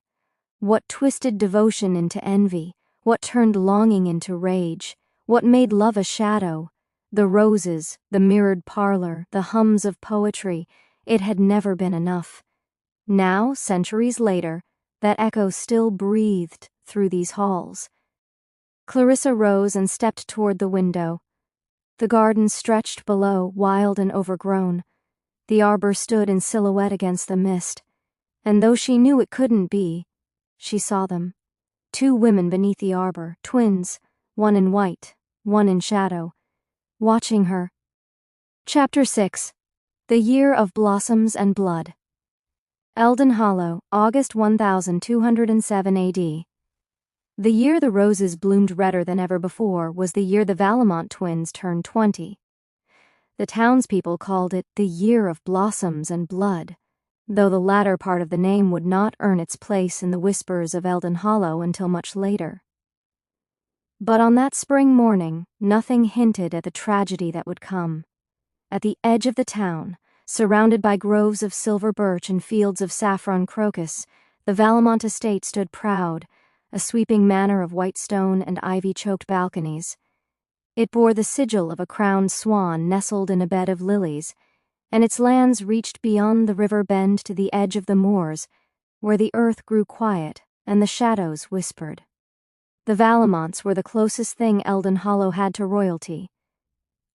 what twisted devotion into envy, what turned longing into rage, What made love a shadow, the roses, the mirrored parlor, the hums of poetry, it had never been enough. Now, centuries later, that echo still breathed through these halls. Clarissa rose and stepped toward the window. The garden stretched below, wild and overgrown. The arbor stood in silhouette against the mist, and though she knew it couldn't be, she saw them. 2 women beneath the arbor, twins, one in white, one in shadow, watching her. Chapter 6. The Year of Blossoms and Blood. Eldon Hollow, August 1207 AD. The year the roses bloomed redder than ever before was the year the Valemont twins turned 20. The townspeople called it the Year of Blossoms and Blood, though the latter part of the name would not earn its place in the whispers of Eldon Hollow until much later. But on that spring morning, nothing hinted at the tragedy that would come. At the edge of the town, surrounded by groves of silver birch and fields of saffron crocus, the Valemont estate stood proud, a sweeping manor of white stone and ivy-choked balconies. It bore the sigil of a crowned swan nestled in a bed of lilies, and its lands reached beyond the river bend to the edge of the moors, where the earth grew quiet and the shadows whispered. The Valemonts were the closest thing Eldon Hollow had to royalty.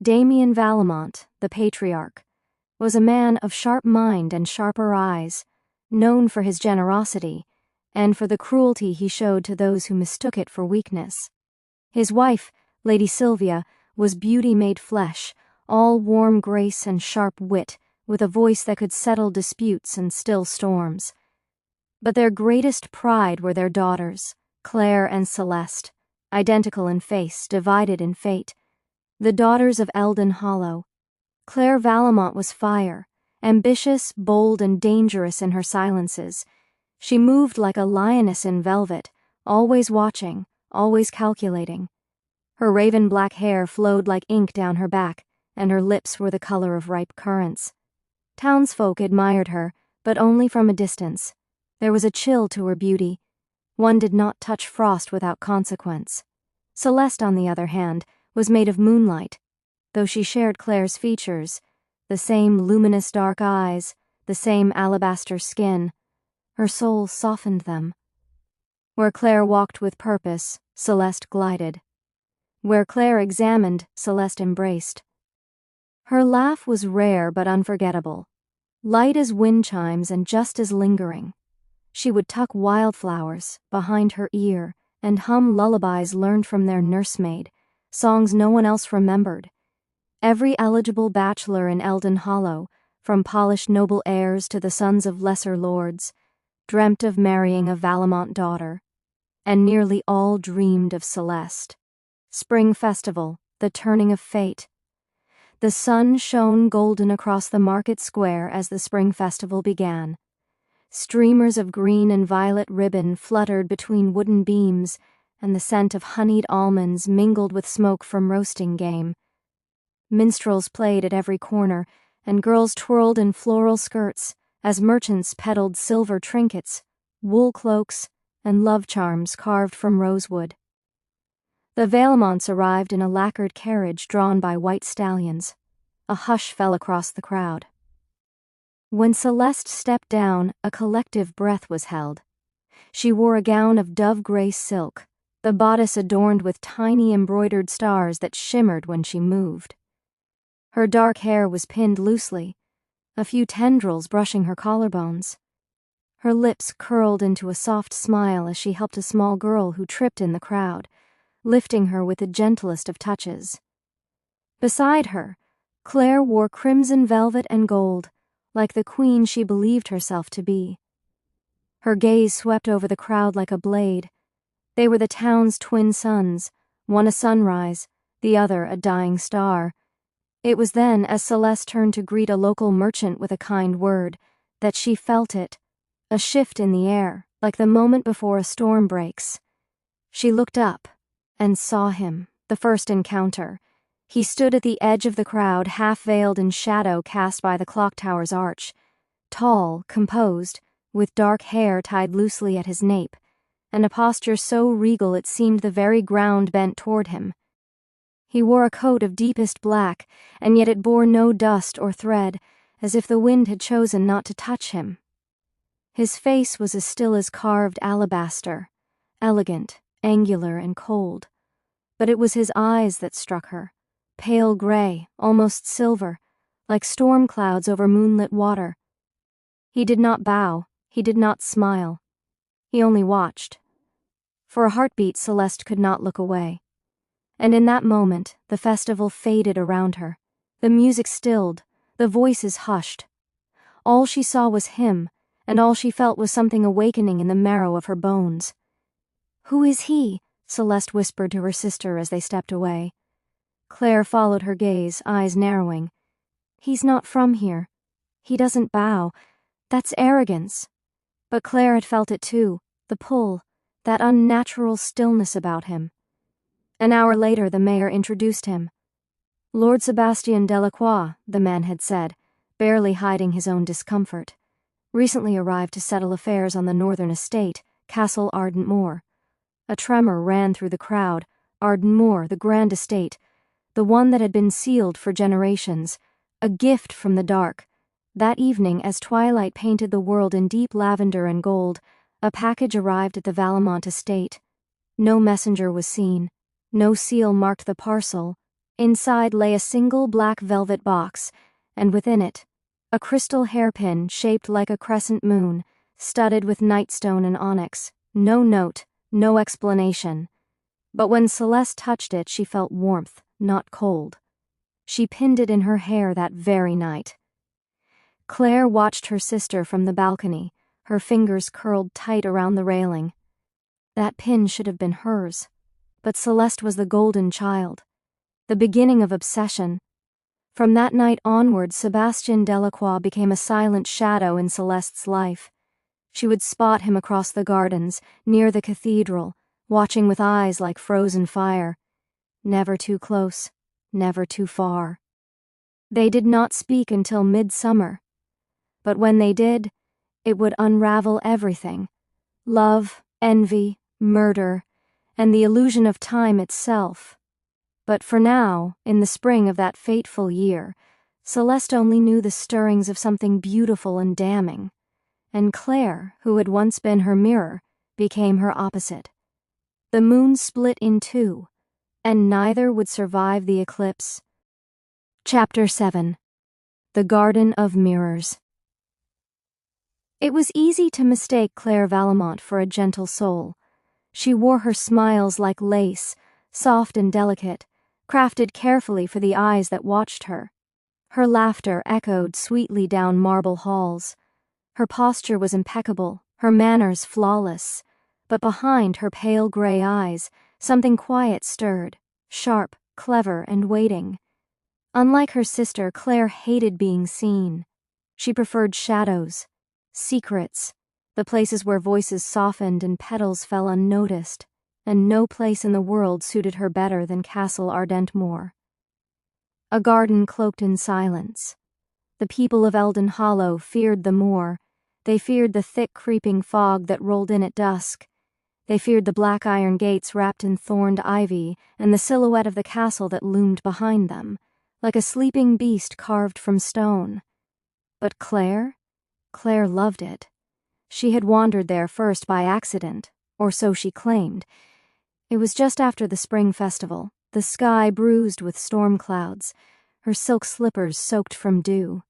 Damien Valemont, the patriarch, was a man of sharp mind and sharper eyes, known for his generosity and for the cruelty he showed to those who mistook it for weakness. His wife, Lady Sylvia, was beauty made flesh, all warm grace and sharp wit, with a voice that could settle disputes and still storms. But their greatest pride were their daughters, Claire and Celeste, identical in face, divided in fate, the daughters of Eldon Hollow. Claire Valemont was fire, ambitious, bold, and dangerous in her silences. She moved like a lioness in velvet, always watching, always calculating. Her raven-black hair flowed like ink down her back, and her lips were the color of ripe currants. Townsfolk admired her, but only from a distance. There was a chill to her beauty. One did not touch frost without consequence. Celeste, on the other hand, was made of moonlight, though she shared Claire's features, the same luminous dark eyes, the same alabaster skin. Her soul softened them. Where Claire walked with purpose, Celeste glided. Where Claire examined, Celeste embraced. Her laugh was rare but unforgettable, light as wind chimes and just as lingering. She would tuck wildflowers behind her ear and hum lullabies learned from their nursemaid, songs no one else remembered. Every eligible bachelor in Eldon Hollow, from polished noble heirs to the sons of lesser lords, dreamt of marrying a Valemont daughter, and nearly all dreamed of Celeste. Spring festival, the turning of fate. The sun shone golden across the market square as the spring festival began. Streamers of green and violet ribbon fluttered between wooden beams, and the scent of honeyed almonds mingled with smoke from roasting game. Minstrels played at every corner, and girls twirled in floral skirts as merchants peddled silver trinkets, wool cloaks, and love charms carved from rosewood. The Valemonts arrived in a lacquered carriage drawn by white stallions. A hush fell across the crowd. When Celeste stepped down, a collective breath was held. She wore a gown of dove-gray silk, the bodice adorned with tiny embroidered stars that shimmered when she moved. Her dark hair was pinned loosely, a few tendrils brushing her collarbones. Her lips curled into a soft smile as she helped a small girl who tripped in the crowd, lifting her with the gentlest of touches. Beside her, Claire wore crimson velvet and gold, like the queen she believed herself to be. Her gaze swept over the crowd like a blade. They were the town's twin suns, one a sunrise, the other a dying star. It was then, as Celeste turned to greet a local merchant with a kind word, that she felt it, a shift in the air, like the moment before a storm breaks. She looked up and saw him, the first encounter. He stood at the edge of the crowd, half-veiled in shadow cast by the clock tower's arch, tall, composed, with dark hair tied loosely at his nape, and a posture so regal it seemed the very ground bent toward him. He wore a coat of deepest black, and yet it bore no dust or thread, as if the wind had chosen not to touch him. His face was as still as carved alabaster, elegant, angular, and cold. But it was his eyes that struck her, pale gray, almost silver, like storm clouds over moonlit water. He did not bow, he did not smile. He only watched. For a heartbeat, Celeste could not look away. And in that moment, the festival faded around her. The music stilled, the voices hushed. All she saw was him, and all she felt was something awakening in the marrow of her bones. "Who is he?" Celeste whispered to her sister as they stepped away. Claire followed her gaze, eyes narrowing. "He's not from here. He doesn't bow. That's arrogance." But Claire had felt it too, the pull, that unnatural stillness about him. An hour later, the mayor introduced him. "Lord Sebastian Delacroix," the man had said, barely hiding his own discomfort. "Recently arrived to settle affairs on the northern estate, Castle Ardentmoor." A tremor ran through the crowd. Ardentmoor, the grand estate, the one that had been sealed for generations, a gift from the dark. That evening, as twilight painted the world in deep lavender and gold, a package arrived at the Valamont estate. No messenger was seen. No seal marked the parcel. Inside lay a single black velvet box, and within it, a crystal hairpin shaped like a crescent moon, studded with nightstone and onyx. No note, no explanation. But when Celeste touched it, she felt warmth, not cold. She pinned it in her hair that very night. Claire watched her sister from the balcony, her fingers curled tight around the railing. That pin should have been hers. But Celeste was the golden child, the beginning of obsession. From that night onward, Sebastian Delacroix became a silent shadow in Celeste's life. She would spot him across the gardens, near the cathedral, watching with eyes like frozen fire. Never too close, never too far. They did not speak until midsummer. But when they did, it would unravel everything. Love, envy, murder, and the illusion of time itself. But for now, in the spring of that fateful year, Celeste only knew the stirrings of something beautiful and damning, and Claire, who had once been her mirror, became her opposite. The moon split in two, and neither would survive the eclipse. Chapter 7. The Garden of Mirrors. It was easy to mistake Claire Valamont for a gentle soul. She wore her smiles like lace, soft and delicate, crafted carefully for the eyes that watched her. Her laughter echoed sweetly down marble halls. Her posture was impeccable, her manners flawless. But behind her pale gray eyes, something quiet stirred, sharp, clever, and waiting. Unlike her sister, Claire hated being seen. She preferred shadows, secrets, the places where voices softened and petals fell unnoticed, and no place in the world suited her better than Castle Ardentmoor. A garden cloaked in silence. The people of Eldon Hollow feared the moor. They feared the thick creeping fog that rolled in at dusk. They feared the black iron gates wrapped in thorned ivy and the silhouette of the castle that loomed behind them, like a sleeping beast carved from stone. But Claire loved it. She had wandered there first by accident, or so she claimed. It was just after the spring festival, the sky bruised with storm clouds, her silk slippers soaked from dew.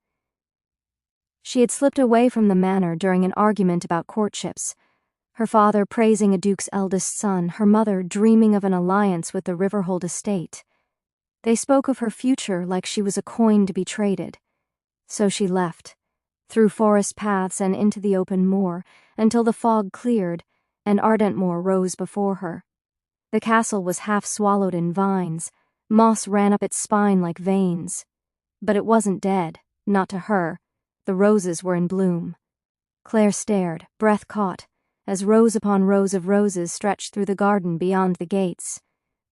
She had slipped away from the manor during an argument about courtships, her father praising a duke's eldest son, her mother dreaming of an alliance with the Riverhold estate. They spoke of her future like she was a coin to be traded. So she left, through forest paths and into the open moor, until the fog cleared and Ardentmore rose before her. The castle was half swallowed in vines. Moss ran up its spine like veins. But it wasn't dead, not to her. The roses were in bloom. Claire stared, breath caught, as rows upon rows of roses stretched through the garden beyond the gates.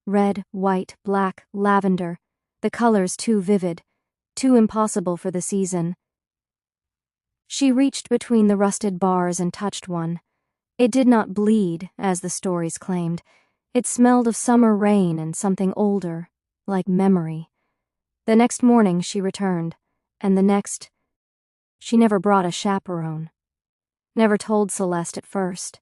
Red, white, black, lavender, the colors too vivid, too impossible for the season. She reached between the rusted bars and touched one. It did not bleed, as the stories claimed. It smelled of summer rain and something older, like memory. The next morning she returned, and the next, she never brought a chaperone. Never told Celeste at first.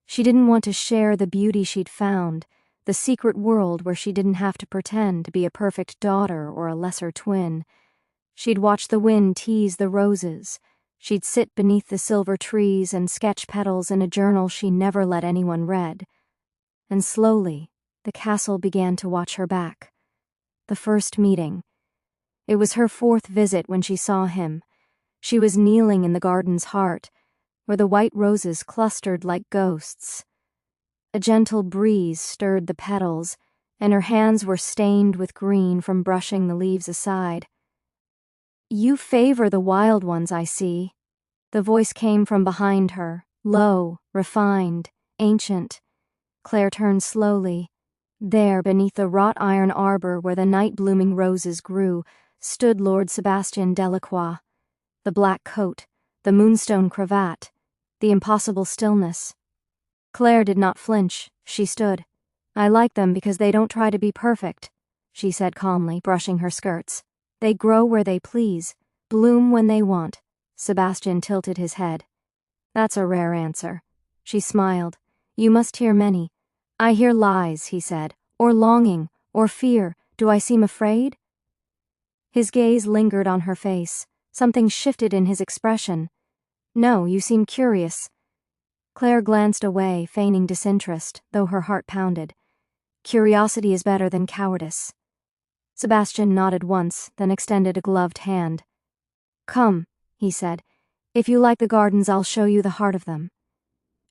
She didn't want to share the beauty she'd found, the secret world where she didn't have to pretend to be a perfect daughter or a lesser twin. She'd watch the wind tease the roses. She'd sit beneath the silver trees and sketch petals in a journal she never let anyone read. And slowly, the castle began to watch her back. The first meeting. It was her 4th visit when she saw him. She was kneeling in the garden's heart, where the white roses clustered like ghosts. A gentle breeze stirred the petals, and her hands were stained with green from brushing the leaves aside. "You favor the wild ones, I see." The voice came from behind her, low, refined, ancient. Claire turned slowly. There, beneath the wrought iron arbor where the night-blooming roses grew, stood Lord Sebastian Delacroix. The black coat, the moonstone cravat, the impossible stillness. Claire did not flinch. She stood. "I like them because they don't try to be perfect," she said calmly, brushing her skirts. "They grow where they please, bloom when they want." Sebastian tilted his head. "That's a rare answer." She smiled. "You must hear many." "I hear lies," he said, "or longing, or fear. Do I seem afraid?" His gaze lingered on her face. Something shifted in his expression. "No, you seem curious." Claire glanced away, feigning disinterest, though her heart pounded. "Curiosity is better than cowardice." Sebastian nodded once, then extended a gloved hand. "Come," he said. "If you like the gardens, I'll show you the heart of them."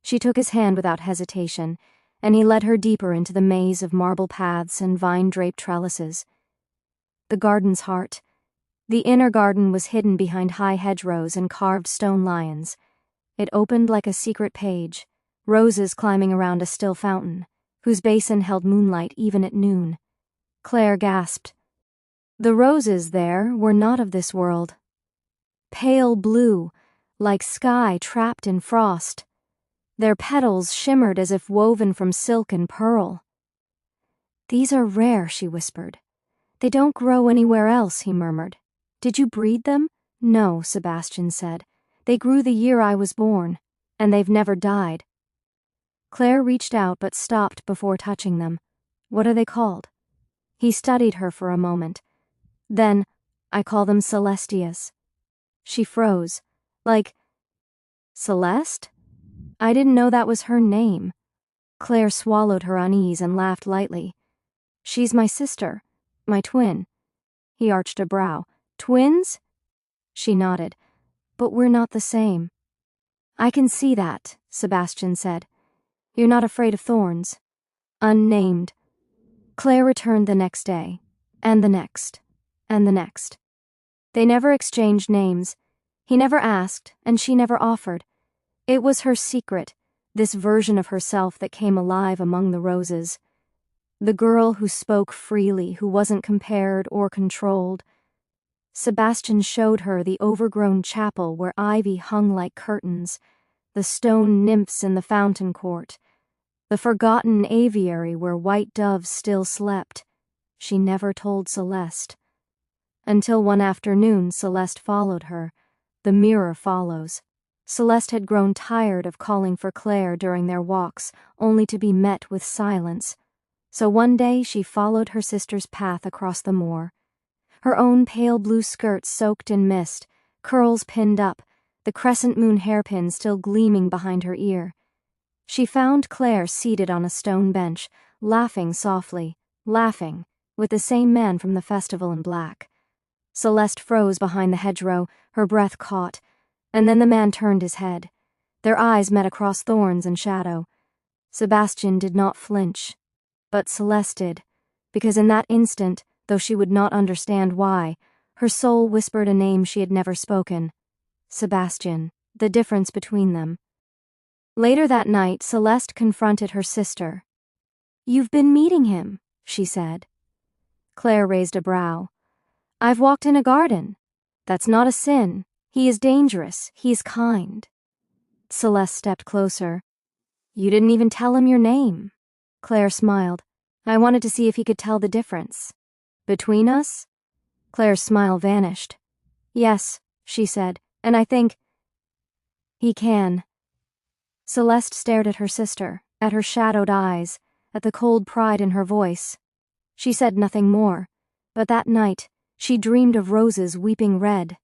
She took his hand without hesitation, and he led her deeper into the maze of marble paths and vine-draped trellises. The garden's heart. The inner garden was hidden behind high hedgerows and carved stone lions. It opened like a secret page, roses climbing around a still fountain, whose basin held moonlight even at noon. Claire gasped. The roses there were not of this world. Pale blue, like sky trapped in frost. Their petals shimmered as if woven from silk and pearl. "These are rare," she whispered. "They don't grow anywhere else," he murmured. "Did you breed them?" "No," Sebastian said. "They grew the year I was born, and they've never died." Claire reached out but stopped before touching them. "What are they called?" He studied her for a moment. Then, "I call them Celestias." She froze. "Like Celeste? I didn't know that was her name." Claire swallowed her unease and laughed lightly. "She's my sister, my twin." He arched a brow. "Twins?" She nodded. "But we're not the same." "I can see that," Sebastian said. "You're not afraid of thorns." "Unnamed." Claire returned the next day, and the next, and the next. They never exchanged names. He never asked, and she never offered. It was her secret, this version of herself that came alive among the roses. The girl who spoke freely, who wasn't compared or controlled. Sebastian showed her the overgrown chapel where ivy hung like curtains, the stone nymphs in the fountain court, the forgotten aviary where white doves still slept. She never told Celeste. Until one afternoon Celeste followed her. The mirror follows. Celeste had grown tired of calling for Claire during their walks, only to be met with silence. So one day she followed her sister's path across the moor. Her own pale blue skirt soaked in mist, curls pinned up, the crescent moon hairpin still gleaming behind her ear. She found Claire seated on a stone bench, laughing softly, laughing, with the same man from the festival in black. Celeste froze behind the hedgerow, her breath caught, and then the man turned his head. Their eyes met across thorns and shadow. Sebastian did not flinch, but Celeste did, because in that instant, though she would not understand why, her soul whispered a name she had never spoken. Sebastian, the difference between them. Later that night, Celeste confronted her sister. "You've been meeting him," she said. Claire raised a brow. "I've walked in a garden. That's not a sin. He is dangerous. He's kind." Celeste stepped closer. "You didn't even tell him your name." Claire smiled. "I wanted to see if he could tell the difference." Between us? Claire's smile vanished. Yes, she said, and I think he can. Celeste stared at her sister, at her shadowed eyes, at the cold pride in her voice. She said nothing more, but that night she dreamed of roses weeping red,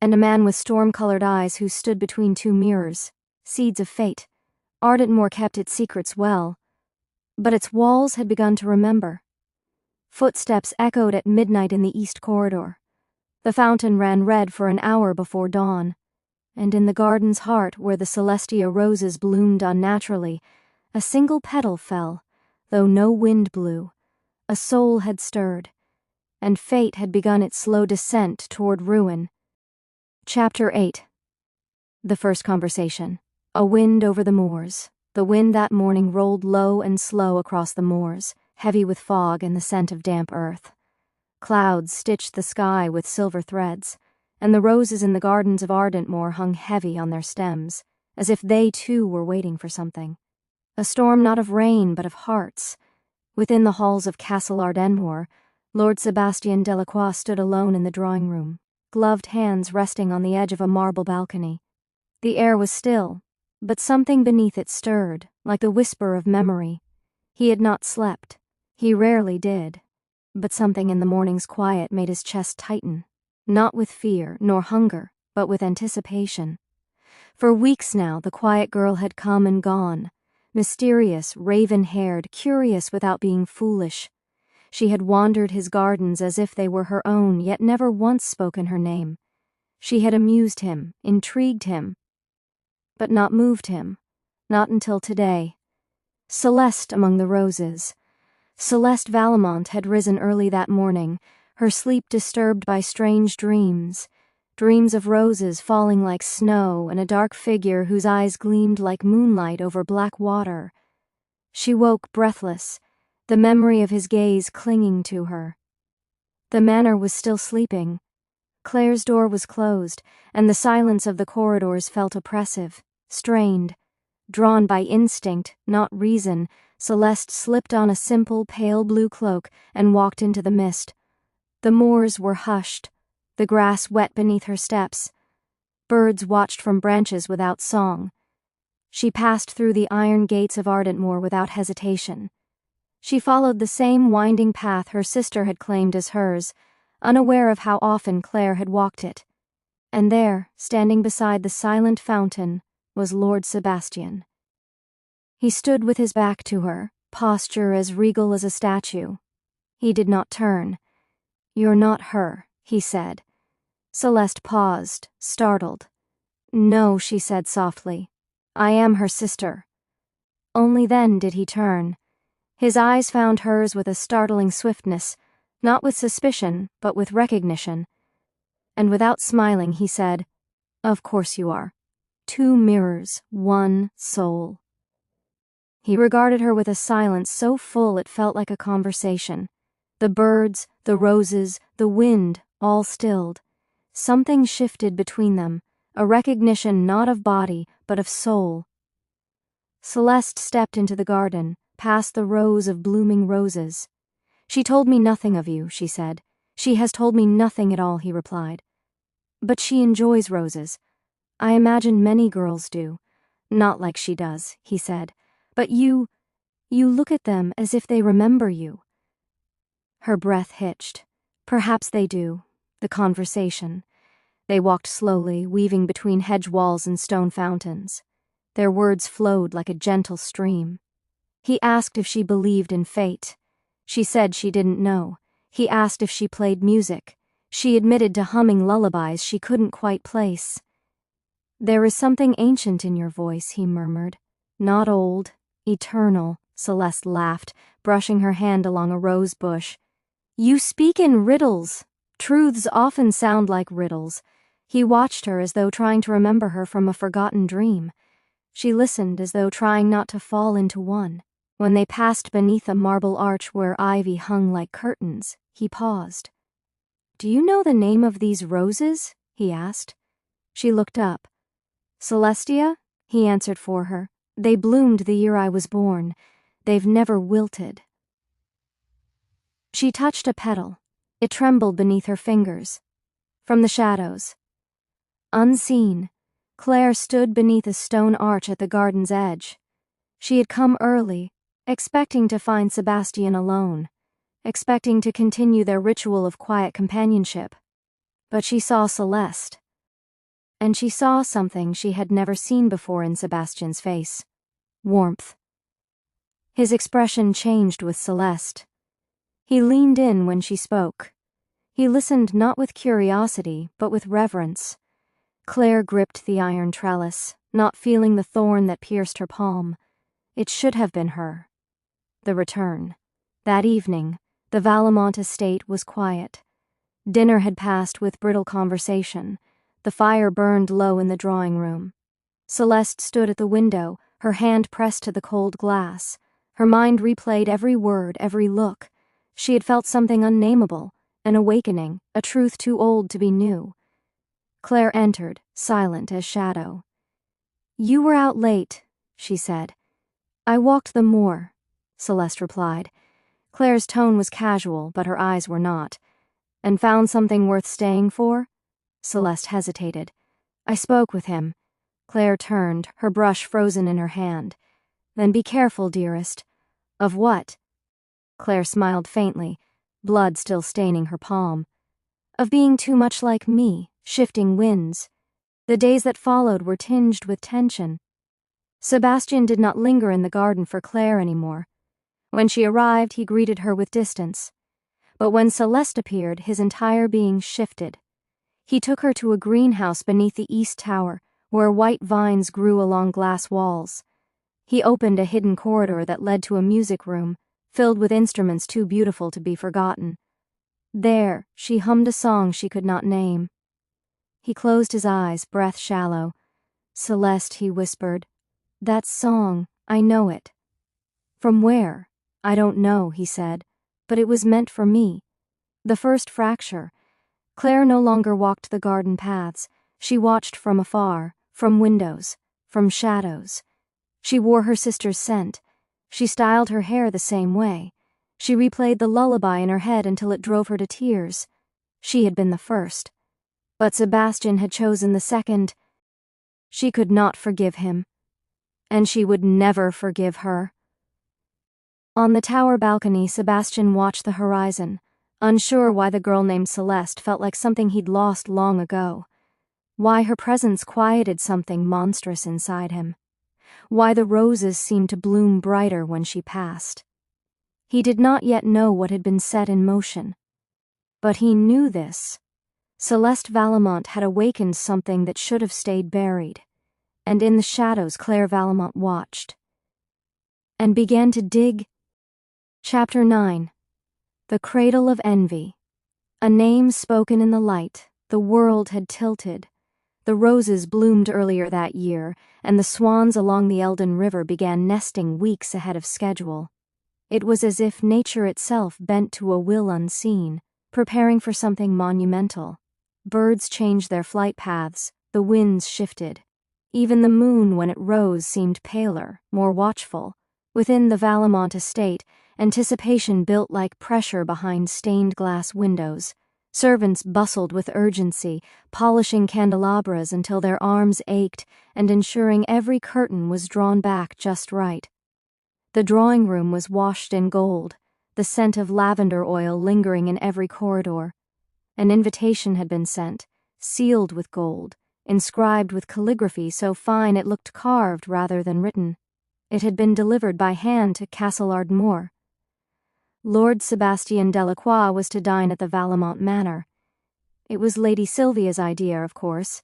and a man with storm-colored eyes who stood between two mirrors, seeds of fate. Ardentmore kept its secrets well, but its walls had begun to remember. Footsteps echoed at midnight in the east corridor. The fountain ran red for an hour before dawn, and in the garden's heart where the Celestia roses bloomed unnaturally, a single petal fell, though no wind blew. A soul had stirred, and fate had begun its slow descent toward ruin. Chapter 8. The first conversation. A wind over the moors. The wind that morning rolled low and slow across the moors, heavy with fog and the scent of damp earth. Clouds stitched the sky with silver threads, and the roses in the gardens of Ardentmore hung heavy on their stems, as if they too were waiting for something. A storm not of rain but of hearts. Within the halls of Castle Ardentmoor, Lord Sebastian Delacroix stood alone in the drawing room, gloved hands resting on the edge of a marble balcony. The air was still, but something beneath it stirred, like the whisper of memory. He had not slept. He rarely did. But something in the morning's quiet made his chest tighten, not with fear nor hunger, but with anticipation. For weeks now the quiet girl had come and gone, mysterious, raven-haired, curious without being foolish. She had wandered his gardens as if they were her own, yet never once spoken her name. She had amused him, intrigued him, but not moved him, not until today. Celeste among the roses. Celeste Valmont had risen early that morning, her sleep disturbed by strange dreams. Dreams of roses falling like snow and a dark figure whose eyes gleamed like moonlight over black water. She woke breathless, the memory of his gaze clinging to her. The manor was still sleeping. Claire's door was closed, and the silence of the corridors felt oppressive, strained. Drawn by instinct, not reason, Celeste slipped on a simple pale blue cloak and walked into the mist. The moors were hushed, the grass wet beneath her steps. Birds watched from branches without song. She passed through the iron gates of Ardentmore without hesitation. She followed the same winding path her sister had claimed as hers, unaware of how often Claire had walked it. And there, standing beside the silent fountain, was Lord Sebastian. He stood with his back to her, posture as regal as a statue. He did not turn. "You're not her," he said. Celeste paused, startled. "No," she said softly. "I am her sister." Only then did he turn. His eyes found hers with a startling swiftness, not with suspicion, but with recognition. And without smiling, he said, "Of course you are. 2 mirrors, 1 soul." He regarded her with a silence so full it felt like a conversation. The birds, the roses, the wind, all stilled. Something shifted between them, a recognition not of body, but of soul. Celeste stepped into the garden, past the rows of blooming roses. "She told me nothing of you," she said. "She has told me nothing at all," he replied. "But she enjoys roses. I imagine many girls do. Not like she does," he said. "But you look at them as if they remember you." Her breath hitched. Perhaps they do. The conversation. They walked slowly, weaving between hedge walls and stone fountains. Their words flowed like a gentle stream. He asked if she believed in fate. She said she didn't know. He asked if she played music. She admitted to humming lullabies she couldn't quite place. "There is something ancient in your voice," he murmured. "Not old, eternal," Celeste laughed, brushing her hand along a rose bush. "You speak in riddles. Truths often sound like riddles." He watched her as though trying to remember her from a forgotten dream. She listened as though trying not to fall into one. When they passed beneath a marble arch where ivy hung like curtains, he paused. "Do you know the name of these roses?" he asked. She looked up. "Celestia?" he answered for her. "They bloomed the year I was born. They've never wilted." She touched a petal. It trembled beneath her fingers. From the shadows. Unseen, Claire stood beneath a stone arch at the garden's edge. She had come early, expecting to find Sebastian alone, expecting to continue their ritual of quiet companionship. But she saw Celeste. And she saw something she had never seen before in Sebastian's face. Warmth. His expression changed with Celeste. He leaned in when she spoke. He listened not with curiosity, but with reverence. Claire gripped the iron trellis, not feeling the thorn that pierced her palm. It should have been her. The return. That evening, the Valemont estate was quiet. Dinner had passed with brittle conversation. The fire burned low in the drawing room. Celeste stood at the window, her hand pressed to the cold glass. Her mind replayed every word, every look. She had felt something unnameable, an awakening, a truth too old to be new. Claire entered, silent as shadow. "You were out late," she said. "I walked the moor," Celeste replied. Claire's tone was casual, but her eyes were not. "And found something worth staying for?" Celeste hesitated. "I spoke with him." Claire turned, her brush frozen in her hand. "Then be careful, dearest." "Of what?" Claire smiled faintly, blood still staining her palm. "Of being too much like me, shifting winds." The days that followed were tinged with tension. Sebastian did not linger in the garden for Claire anymore. When she arrived, he greeted her with distance. But when Celeste appeared, his entire being shifted. He took her to a greenhouse beneath the east tower, where white vines grew along glass walls. He opened a hidden corridor that led to a music room, filled with instruments too beautiful to be forgotten. There, she hummed a song she could not name. He closed his eyes, breath shallow. "Celeste," he whispered. "That song, I know it." "From where?" "I don't know," he said. "But it was meant for me." The first fracture. Claire no longer walked the garden paths. She watched from afar, from windows, from shadows. She wore her sister's scent. She styled her hair the same way. She replayed the lullaby in her head until it drove her to tears. She had been the first. But Sebastian had chosen the second. She could not forgive him. And she would never forgive her. On the tower balcony, Sebastian watched the horizon, unsure why the girl named Celeste felt like something he'd lost long ago. Why her presence quieted something monstrous inside him. Why the roses seemed to bloom brighter when she passed. He did not yet know what had been set in motion. But he knew this. Celeste Valemont had awakened something that should have stayed buried. And in the shadows Claire Valemont watched. And began to dig. Chapter 9. The Cradle of Envy. A name spoken in the light. The world had tilted. The roses bloomed earlier that year, and the swans along the Eldon River began nesting weeks ahead of schedule. It was as if nature itself bent to a will unseen, preparing for something monumental. Birds changed their flight paths, the winds shifted. Even the moon, when it rose, seemed paler, more watchful. Within the Valemont estate, anticipation built like pressure behind stained glass windows. Servants bustled with urgency, polishing candelabras until their arms ached and ensuring every curtain was drawn back just right. The drawing room was washed in gold, the scent of lavender oil lingering in every corridor. An invitation had been sent, sealed with gold, inscribed with calligraphy so fine it looked carved rather than written. It had been delivered by hand to Castle Ardentmoor. Lord Sebastian Delacroix was to dine at the Valemont Manor. It was Lady Sylvia's idea, of course.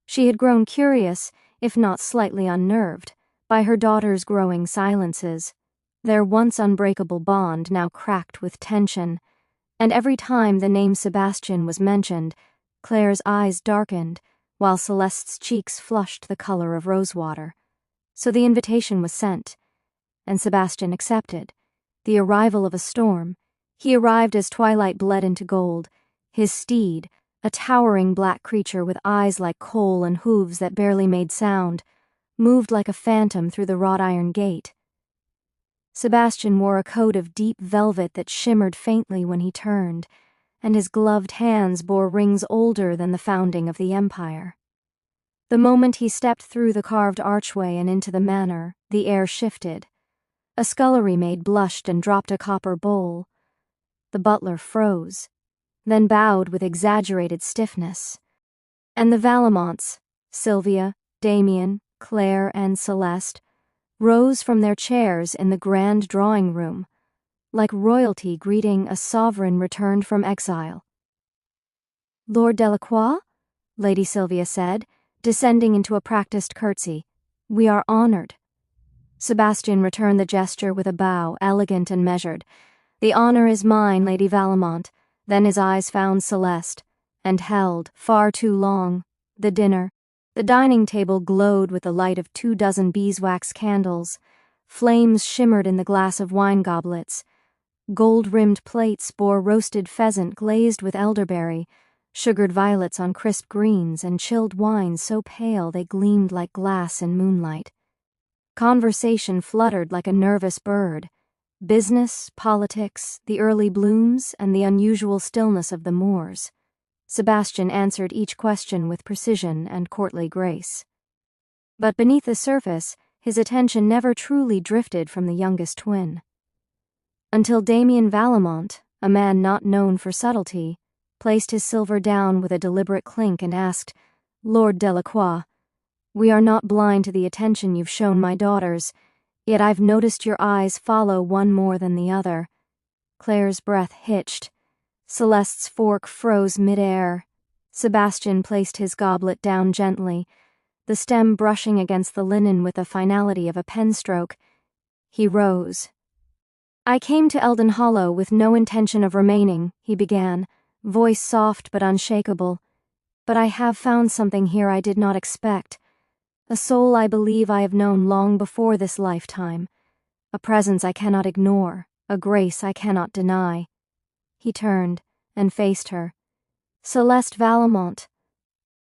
She had grown curious, if not slightly unnerved, by her daughter's growing silences, their once unbreakable bond now cracked with tension, and every time the name Sebastian was mentioned, Claire's eyes darkened, while Celeste's cheeks flushed the color of rosewater. So the invitation was sent, and Sebastian accepted. The arrival of a storm. He arrived as twilight bled into gold. His steed, a towering black creature with eyes like coal and hooves that barely made sound, moved like a phantom through the wrought iron gate. Sebastian wore a coat of deep velvet that shimmered faintly when he turned, and his gloved hands bore rings older than the founding of the empire. The moment he stepped through the carved archway and into the manor, the air shifted. A scullery maid blushed and dropped a copper bowl. The butler froze, then bowed with exaggerated stiffness. And the Valamonts, Sylvia, Damien, Claire, and Celeste, rose from their chairs in the grand drawing room, like royalty greeting a sovereign returned from exile. "Lord Delacroix?" Lady Sylvia said, descending into a practiced curtsy. "We are honored." Sebastian returned the gesture with a bow, elegant and measured. "The honor is mine, Lady Valamont." Then his eyes found Celeste, and held, far too long, the dinner. The dining table glowed with the light of 24 beeswax candles. Flames shimmered in the glass of wine goblets. Gold-rimmed plates bore roasted pheasant glazed with elderberry, sugared violets on crisp greens, and chilled wines so pale they gleamed like glass in moonlight. Conversation fluttered like a nervous bird. Business, politics, the early blooms, and the unusual stillness of the moors. Sebastian answered each question with precision and courtly grace. But beneath the surface, his attention never truly drifted from the youngest twin. Until Damien Valamont, a man not known for subtlety, placed his silver down with a deliberate clink and asked, "Lord Delacroix, we are not blind to the attention you've shown my daughters, yet I've noticed your eyes follow one more than the other." Claire's breath hitched. Celeste's fork froze mid-air. Sebastian placed his goblet down gently, the stem brushing against the linen with the finality of a pen-stroke. He rose. "I came to Eldon Hollow with no intention of remaining," he began, voice soft but unshakable. "But I have found something here I did not expect. A soul I believe I have known long before this lifetime. A presence I cannot ignore, a grace I cannot deny." He turned and faced her. "Celeste Valamont,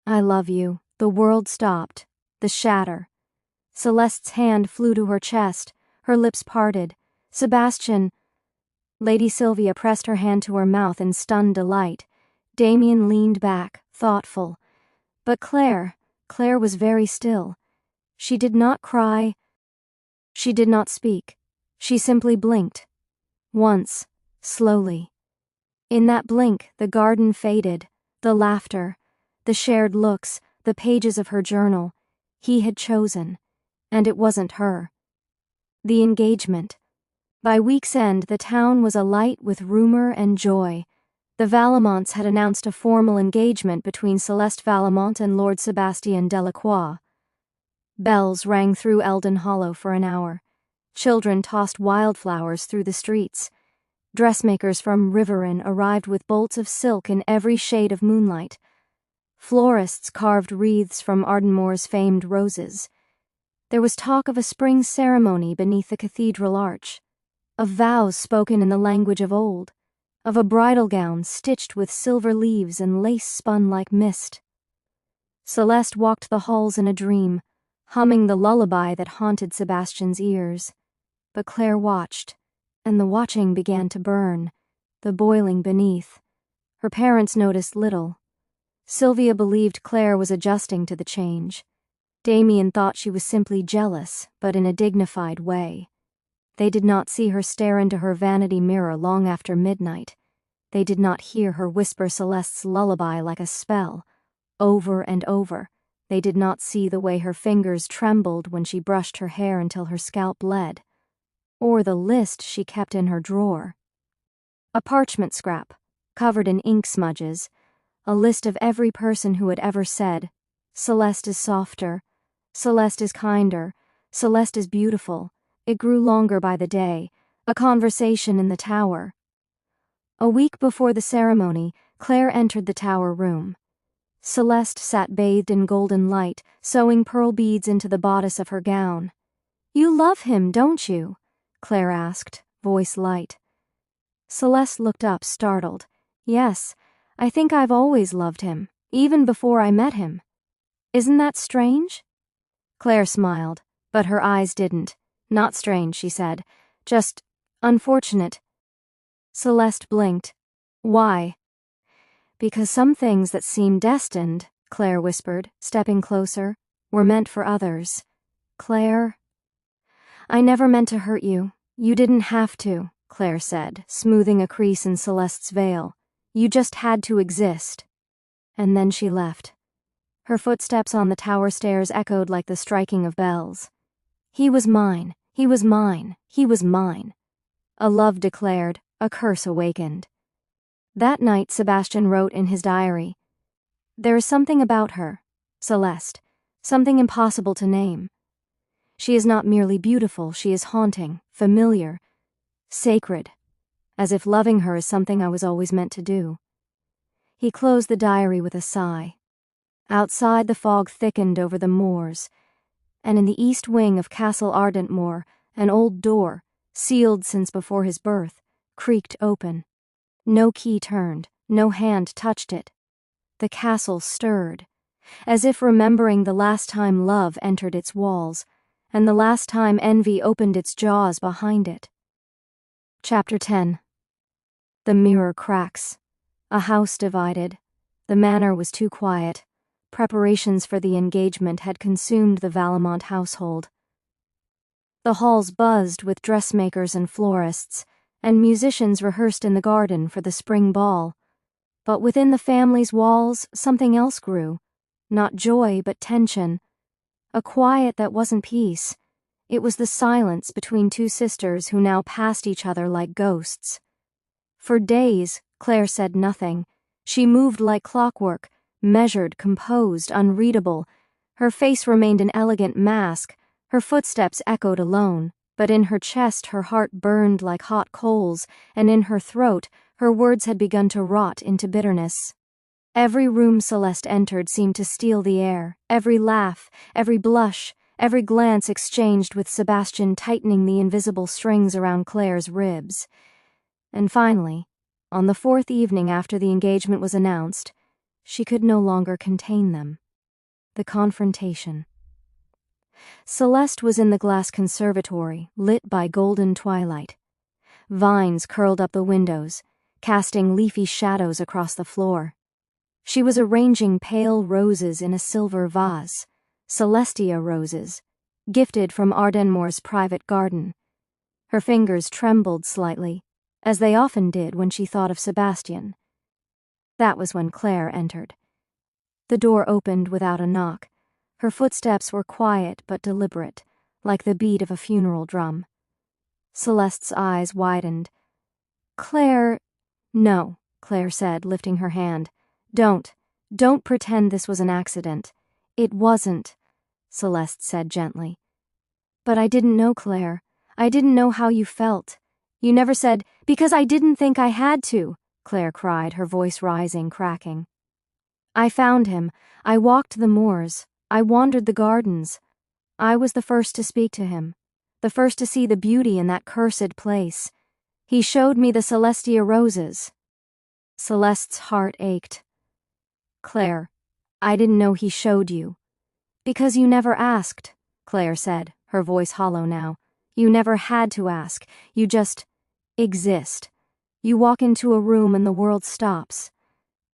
I love you." The world stopped. The shatter. Celeste's hand flew to her chest, her lips parted. "Sebastian." Lady Sylvia pressed her hand to her mouth in stunned delight. Damien leaned back, thoughtful. But Claire was very still. She did not cry. She did not speak. She simply blinked. Once, slowly. In that blink, the garden faded, the laughter, the shared looks, the pages of her journal. He had chosen, and it wasn't her. The engagement. By week's end, the town was alight with rumor and joy. The Valamonts had announced a formal engagement between Celeste Valamont and Lord Sebastian Delacroix. Bells rang through Eldon Hollow for an hour. Children tossed wildflowers through the streets. Dressmakers from Riverin arrived with bolts of silk in every shade of moonlight. Florists carved wreaths from Ardentmoor's famed roses. There was talk of a spring ceremony beneath the cathedral arch, of vows spoken in the language of old, of a bridal gown stitched with silver leaves and lace spun like mist. Celeste walked the halls in a dream, humming the lullaby that haunted Sebastian's ears. But Claire watched, and the watching began to burn, the boiling beneath. Her parents noticed little. Sylvia believed Claire was adjusting to the change. Damien thought she was simply jealous, but in a dignified way. They did not see her stare into her vanity mirror long after midnight. They did not hear her whisper Celeste's lullaby like a spell, over and over. They did not see the way her fingers trembled when she brushed her hair until her scalp bled, or the list she kept in her drawer. A parchment scrap, covered in ink smudges, a list of every person who had ever said, "Celeste is softer, Celeste is kinder, Celeste is beautiful." It grew longer by the day, a conversation in the tower. A week before the ceremony, Claire entered the tower room. Celeste sat bathed in golden light, sewing pearl beads into the bodice of her gown. "You love him, don't you?" Claire asked, voice light. Celeste looked up, startled. "Yes, I think I've always loved him, even before I met him. Isn't that strange?" Claire smiled, but her eyes didn't. "Not strange," she said. "Just unfortunate." Celeste blinked. "Why?" Because some things that seem destined, Claire whispered, stepping closer, were meant for others. Claire, I never meant to hurt you. You didn't have to, Claire said, smoothing a crease in Celeste's veil. You just had to exist. And then she left. Her footsteps on the tower stairs echoed like the striking of bells. He was mine, he was mine, he was mine. A love declared, a curse awakened. That night Sebastian wrote in his diary, "There is something about her, Celeste, something impossible to name. She is not merely beautiful, she is haunting, familiar, sacred, as if loving her is something I was always meant to do." He closed the diary with a sigh. Outside the fog thickened over the moors, and in the east wing of Castle Ardentmoor, an old door, sealed since before his birth, creaked open. No key turned, no hand touched it. The castle stirred, as if remembering the last time love entered its walls, and the last time envy opened its jaws behind it. Chapter 10. The mirror cracks. A house divided. The manor was too quiet. Preparations for the engagement had consumed the Valamont household. The halls buzzed with dressmakers and florists, and musicians rehearsed in the garden for the spring ball. But within the family's walls, something else grew. Not joy, but tension. A quiet that wasn't peace. It was the silence between two sisters who now passed each other like ghosts. For days, Claire said nothing. She moved like clockwork, measured, composed, unreadable. Her face remained an elegant mask. Her footsteps echoed alone. But in her chest her heart burned like hot coals, and in her throat her words had begun to rot into bitterness. Every room Celeste entered seemed to steal the air, every laugh, every blush, every glance exchanged with Sebastian tightening the invisible strings around Claire's ribs. And finally, on the fourth evening after the engagement was announced, she could no longer contain them. The confrontation. Celeste was in the glass conservatory, lit by golden twilight. Vines curled up the windows, casting leafy shadows across the floor. She was arranging pale roses in a silver vase, Celestia roses, gifted from Ardentmoor's private garden. Her fingers trembled slightly, as they often did when she thought of Sebastian. That was when Claire entered. The door opened without a knock. Her footsteps were quiet but deliberate, like the beat of a funeral drum. Celeste's eyes widened. "Claire—" "No," Claire said, lifting her hand. Don't pretend this was an accident. It wasn't," Celeste said gently. "But I didn't know, Claire. I didn't know how you felt. You never said, 'Because I didn't think I had to,'" Claire cried, her voice rising, cracking. "I found him. I walked the moors. I wandered the gardens. I was the first to speak to him, the first to see the beauty in that cursed place. He showed me the Celestia roses." Celeste's heart ached. "Claire, I didn't know he showed you." "Because you never asked," Claire said, her voice hollow now. "You never had to ask. You just exist. You walk into a room and the world stops.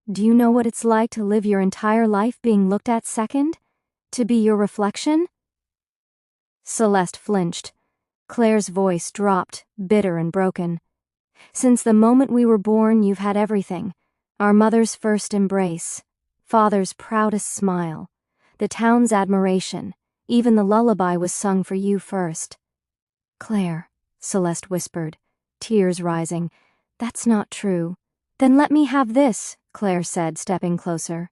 Do you know what it's like to live your entire life being looked at second? To be your reflection?" Celeste flinched. Claire's voice dropped, bitter and broken. "Since the moment we were born, you've had everything. Our mother's first embrace, father's proudest smile, the town's admiration. Even the lullaby was sung for you first." "Claire," Celeste whispered, tears rising. "That's not true." "Then let me have this," Claire said, stepping closer.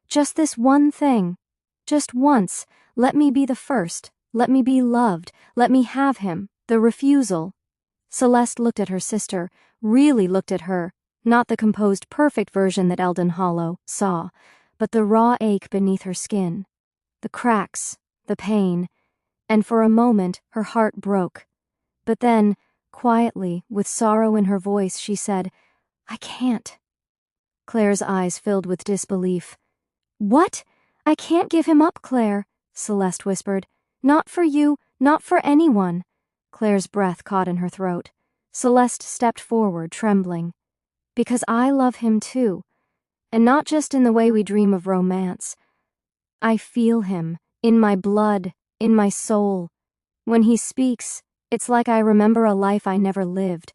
"Just this one thing. Just once, let me be the first. Let me be loved. Let me have him. The refusal." Celeste looked at her sister, really looked at her, not the composed perfect version that Eldon Hollow saw, but the raw ache beneath her skin, the cracks, the pain, and for a moment her heart broke. But then, quietly, with sorrow in her voice, she said, "I can't." Claire's eyes filled with disbelief. "What? I can't give him up, Claire," Celeste whispered. "Not for you, not for anyone." Claire's breath caught in her throat. Celeste stepped forward, trembling. "Because I love him too. And not just in the way we dream of romance. I feel him, in my blood, in my soul. When he speaks, it's like I remember a life I never lived.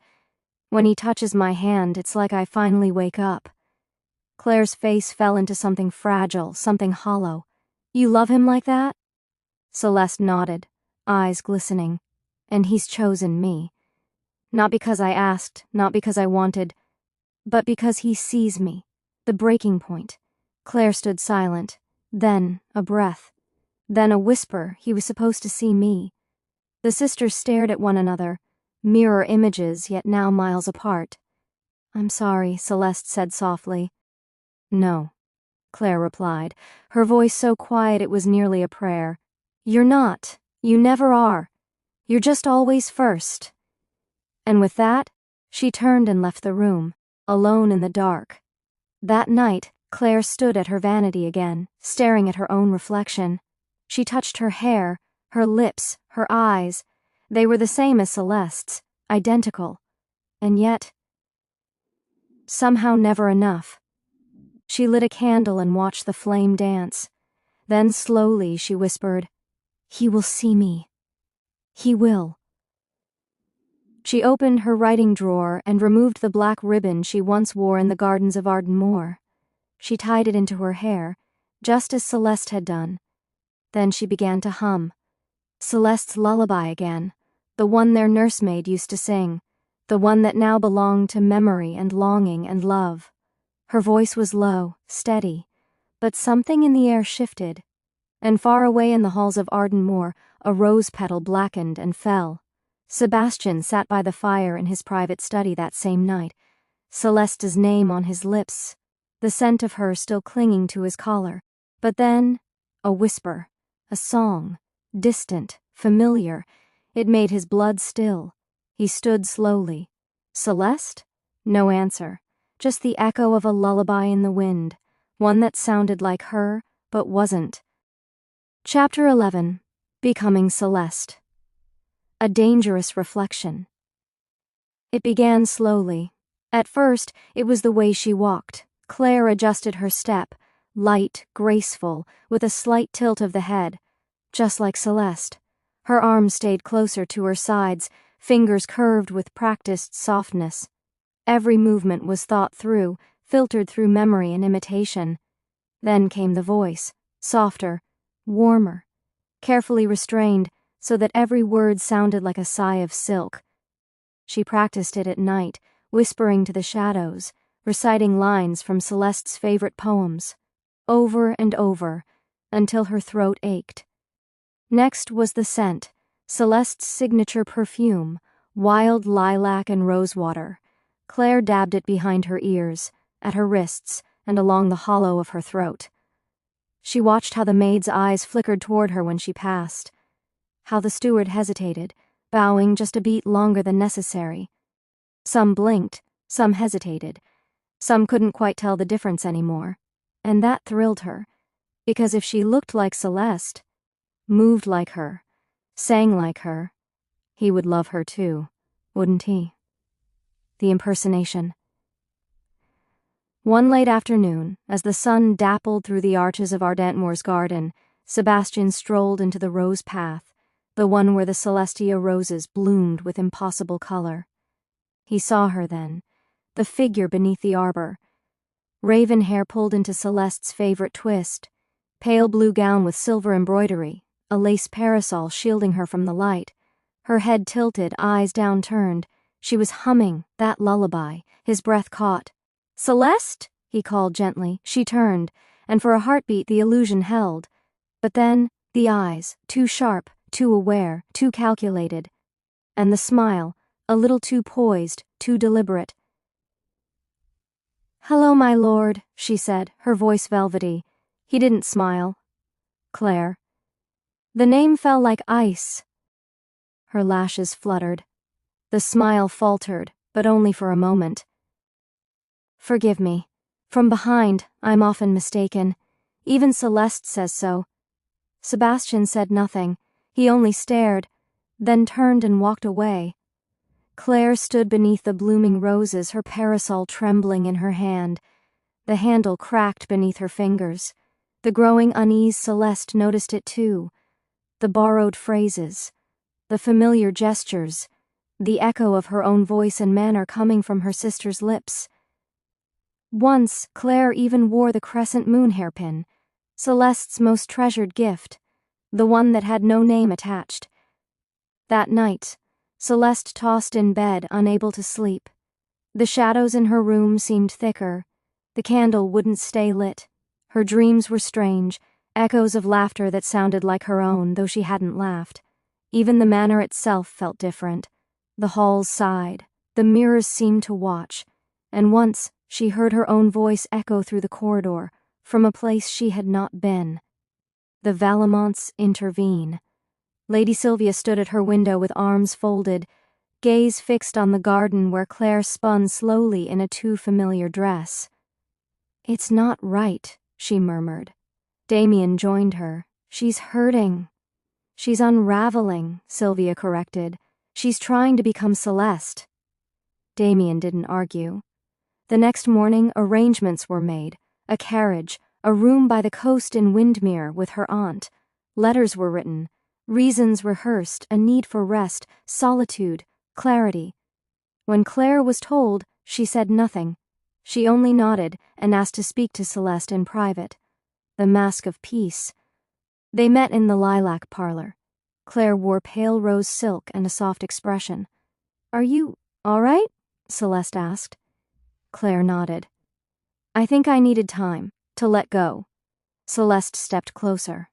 When he touches my hand, it's like I finally wake up. Claire's face fell into something fragile, something hollow. You love him like that? Celeste nodded, eyes glistening. And he's chosen me. Not because I asked, not because I wanted, but because he sees me. The breaking point. Claire stood silent. Then a breath. Then a whisper. He was supposed to see me. The sisters stared at one another, mirror images, yet now miles apart. I'm sorry, Celeste said softly. No, Claire replied, her voice so quiet it was nearly a prayer. You're not. You never are. You're just always first. And with that, she turned and left the room, alone in the dark. That night, Claire stood at her vanity again, staring at her own reflection. She touched her hair, her lips, her eyes. They were the same as Celeste's, identical. And yet, somehow never enough. She lit a candle and watched the flame dance. Then slowly she whispered, "He will see me. He will." She opened her writing drawer and removed the black ribbon she once wore in the gardens of Ardentmore. She tied it into her hair, just as Celeste had done. Then she began to hum. Celeste's lullaby again, the one their nursemaid used to sing, the one that now belonged to memory and longing and love. Her voice was low, steady, but something in the air shifted, and far away in the halls of Ardentmore, a rose petal blackened and fell. Sebastian sat by the fire in his private study that same night, Celeste's name on his lips, the scent of her still clinging to his collar. But then, a whisper, a song, distant, familiar. It made his blood still. He stood slowly. Celeste? No answer. Just the echo of a lullaby in the wind, one that sounded like her, but wasn't. Chapter 11. Becoming Celeste. A dangerous reflection. It began slowly. At first, it was the way she walked. Claire adjusted her step, light, graceful, with a slight tilt of the head, just like Celeste. Her arms stayed closer to her sides, fingers curved with practiced softness. Every movement was thought through, filtered through memory and imitation. Then came the voice, softer, warmer, carefully restrained so that every word sounded like a sigh of silk. She practiced it at night, whispering to the shadows, reciting lines from Celeste's favorite poems, over and over, until her throat ached. Next was the scent, Celeste's signature perfume, wild lilac and rosewater. Claire dabbed it behind her ears, at her wrists, and along the hollow of her throat. She watched how the maid's eyes flickered toward her when she passed, how the steward hesitated, bowing just a beat longer than necessary. Some blinked, some hesitated, some couldn't quite tell the difference anymore, and that thrilled her, because if she looked like Celeste, moved like her, sang like her, he would love her too, wouldn't he? The impersonation. One late afternoon, as the sun dappled through the arches of Ardentmoor's garden, Sebastian strolled into the rose path, the one where the Celestia roses bloomed with impossible color. He saw her then, the figure beneath the arbor. Raven hair pulled into Celeste's favorite twist, pale blue gown with silver embroidery, a lace parasol shielding her from the light. Her head tilted, eyes downturned. She was humming that lullaby, his breath caught. "Celeste?" he called gently. She turned, and for a heartbeat the illusion held. But then, the eyes, too sharp, too aware, too calculated. And the smile, a little too poised, too deliberate. "Hello, my lord," she said, her voice velvety. He didn't smile. "Claire." The name fell like ice. Her lashes fluttered. The smile faltered, but only for a moment. "Forgive me. From behind, I'm often mistaken. Even Celeste says so." Sebastian said nothing. He only stared, then turned and walked away. Claire stood beneath the blooming roses, her parasol trembling in her hand. The handle cracked beneath her fingers. The growing unease, Celeste noticed it too. The borrowed phrases, the familiar gestures, the echo of her own voice and manner coming from her sister's lips. Once, Claire even wore the crescent moon hairpin, Celeste's most treasured gift, the one that had no name attached. That night, Celeste tossed in bed, unable to sleep. The shadows in her room seemed thicker. The candle wouldn't stay lit. Her dreams were strange, echoes of laughter that sounded like her own, though she hadn't laughed. Even the manor itself felt different. The halls sighed, the mirrors seemed to watch, and once she heard her own voice echo through the corridor, from a place she had not been. The Valamonts intervene. Lady Sylvia stood at her window with arms folded, gaze fixed on the garden where Claire spun slowly in a too familiar dress. "It's not right," she murmured. Damien joined her. "She's hurting." "She's unraveling," Sylvia corrected. "She's trying to become Celeste." Damien didn't argue. The next morning, arrangements were made. A carriage, a room by the coast in Windmere with her aunt. Letters were written, reasons rehearsed, a need for rest, solitude, clarity. When Claire was told, she said nothing. She only nodded and asked to speak to Celeste in private. The mask of peace. They met in the lilac parlor. Claire wore pale rose silk and a soft expression. "Are you all right?" Celeste asked. Claire nodded. "I think I needed time to let go." Celeste stepped closer.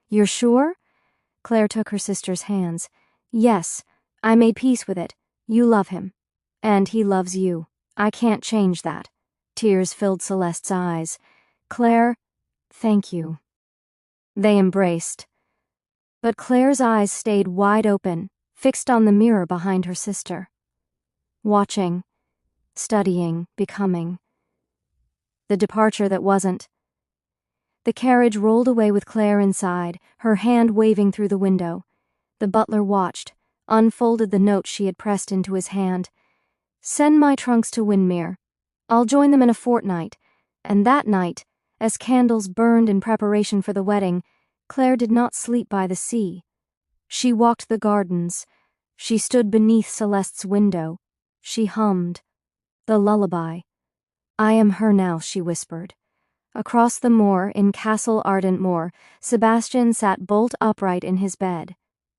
"You're sure?" Claire took her sister's hands. "Yes, I made peace with it. You love him. And he loves you. I can't change that." Tears filled Celeste's eyes. "Claire, thank you." They embraced. But Claire's eyes stayed wide open, fixed on the mirror behind her sister. Watching, studying, becoming. The departure that wasn't. The carriage rolled away with Claire inside, her hand waving through the window. The butler watched, unfolded the note she had pressed into his hand. "Send my trunks to Windmere. I'll join them in a fortnight." And that night, as candles burned in preparation for the wedding, Claire did not sleep by the sea. She walked the gardens. She stood beneath Celeste's window. She hummed. The lullaby. "I am her now," she whispered. Across the moor in Castle Ardentmoor, Sebastian sat bolt upright in his bed.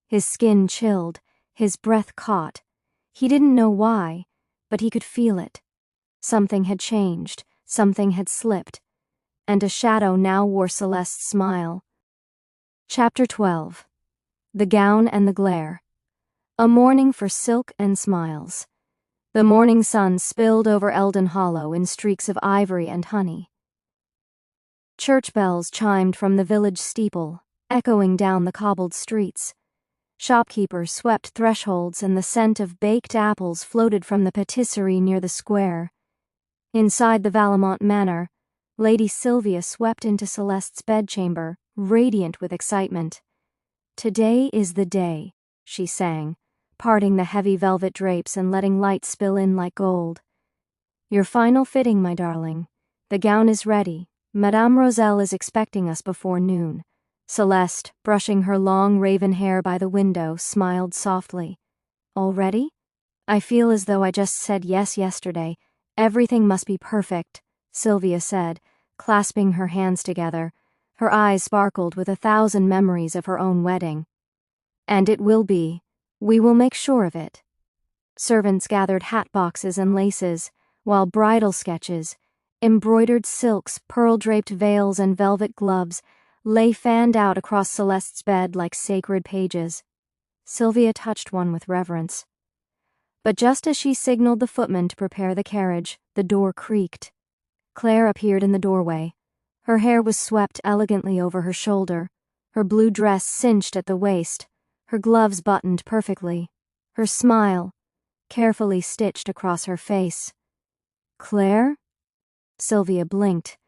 His skin chilled, his breath caught. He didn't know why, but he could feel it. Something had changed, something had slipped, and a shadow now wore Celeste's smile. Chapter 12. The Gown and the Glare. A morning for silk and smiles. The morning sun spilled over Eldon Hollow in streaks of ivory and honey. Church bells chimed from the village steeple, echoing down the cobbled streets. Shopkeepers swept thresholds and the scent of baked apples floated from the patisserie near the square. Inside the Valamont Manor, Lady Sylvia swept into Celeste's bedchamber, radiant with excitement. "Today is the day," she sang, parting the heavy velvet drapes and letting light spill in like gold. "Your final fitting, my darling. The gown is ready. Madame Roselle is expecting us before noon." Celeste, brushing her long raven hair by the window, smiled softly. "Already? I feel as though I just said yes yesterday. Everything must be perfect," Sylvia said, clasping her hands together. Her eyes sparkled with 1,000 memories of her own wedding. "And it will be. We will make sure of it." Servants gathered hat boxes and laces, while bridal sketches, embroidered silks, pearl-draped veils, and velvet gloves lay fanned out across Celeste's bed like sacred pages. Sylvia touched one with reverence. But just as she signaled the footman to prepare the carriage, the door creaked. Claire appeared in the doorway. Her hair was swept elegantly over her shoulder, her blue dress cinched at the waist, her gloves buttoned perfectly, her smile carefully stitched across her face. "Claire?" Sylvia blinked.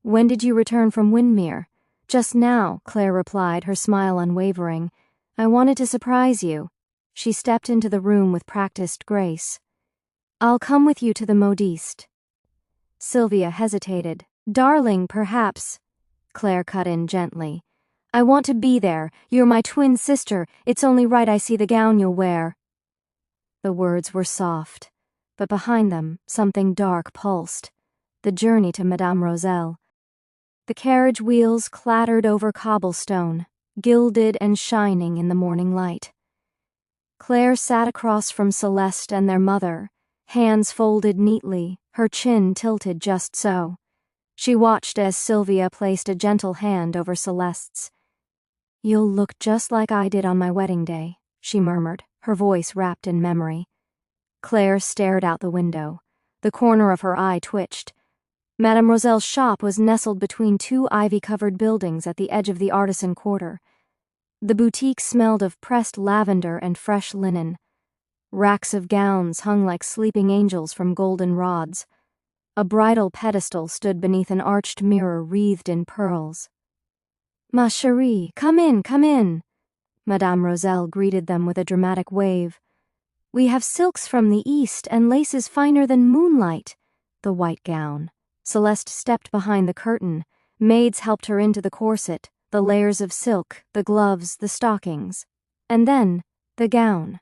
"When did you return from Windmere?" "Just now," Claire replied, her smile unwavering. "I wanted to surprise you." She stepped into the room with practiced grace. "I'll come with you to the modiste." Sylvia hesitated. Darling, perhaps. Claire cut in gently. I want to be there. You're my twin sister. It's only right I see the gown you'll wear. The words were soft, but behind them something dark pulsed. The journey to Madame Roselle. The carriage wheels clattered over cobblestone, gilded and shining in the morning light. Claire sat across from Celeste and their mother, hands folded neatly, her chin tilted just so. She watched as Sylvia placed a gentle hand over Celeste's. You'll look just like I did on my wedding day, she murmured, her voice wrapped in memory. Claire stared out the window. The corner of her eye twitched. Madame Roselle's shop was nestled between two ivy-covered buildings at the edge of the artisan quarter. The boutique smelled of pressed lavender and fresh linen. Racks of gowns hung like sleeping angels from golden rods. A bridal pedestal stood beneath an arched mirror wreathed in pearls. Ma chérie, come in, come in. Madame Roselle greeted them with a dramatic wave. We have silks from the east and laces finer than moonlight. The white gown. Celeste stepped behind the curtain. Maids helped her into the corset, the layers of silk, the gloves, the stockings. And then, the gown.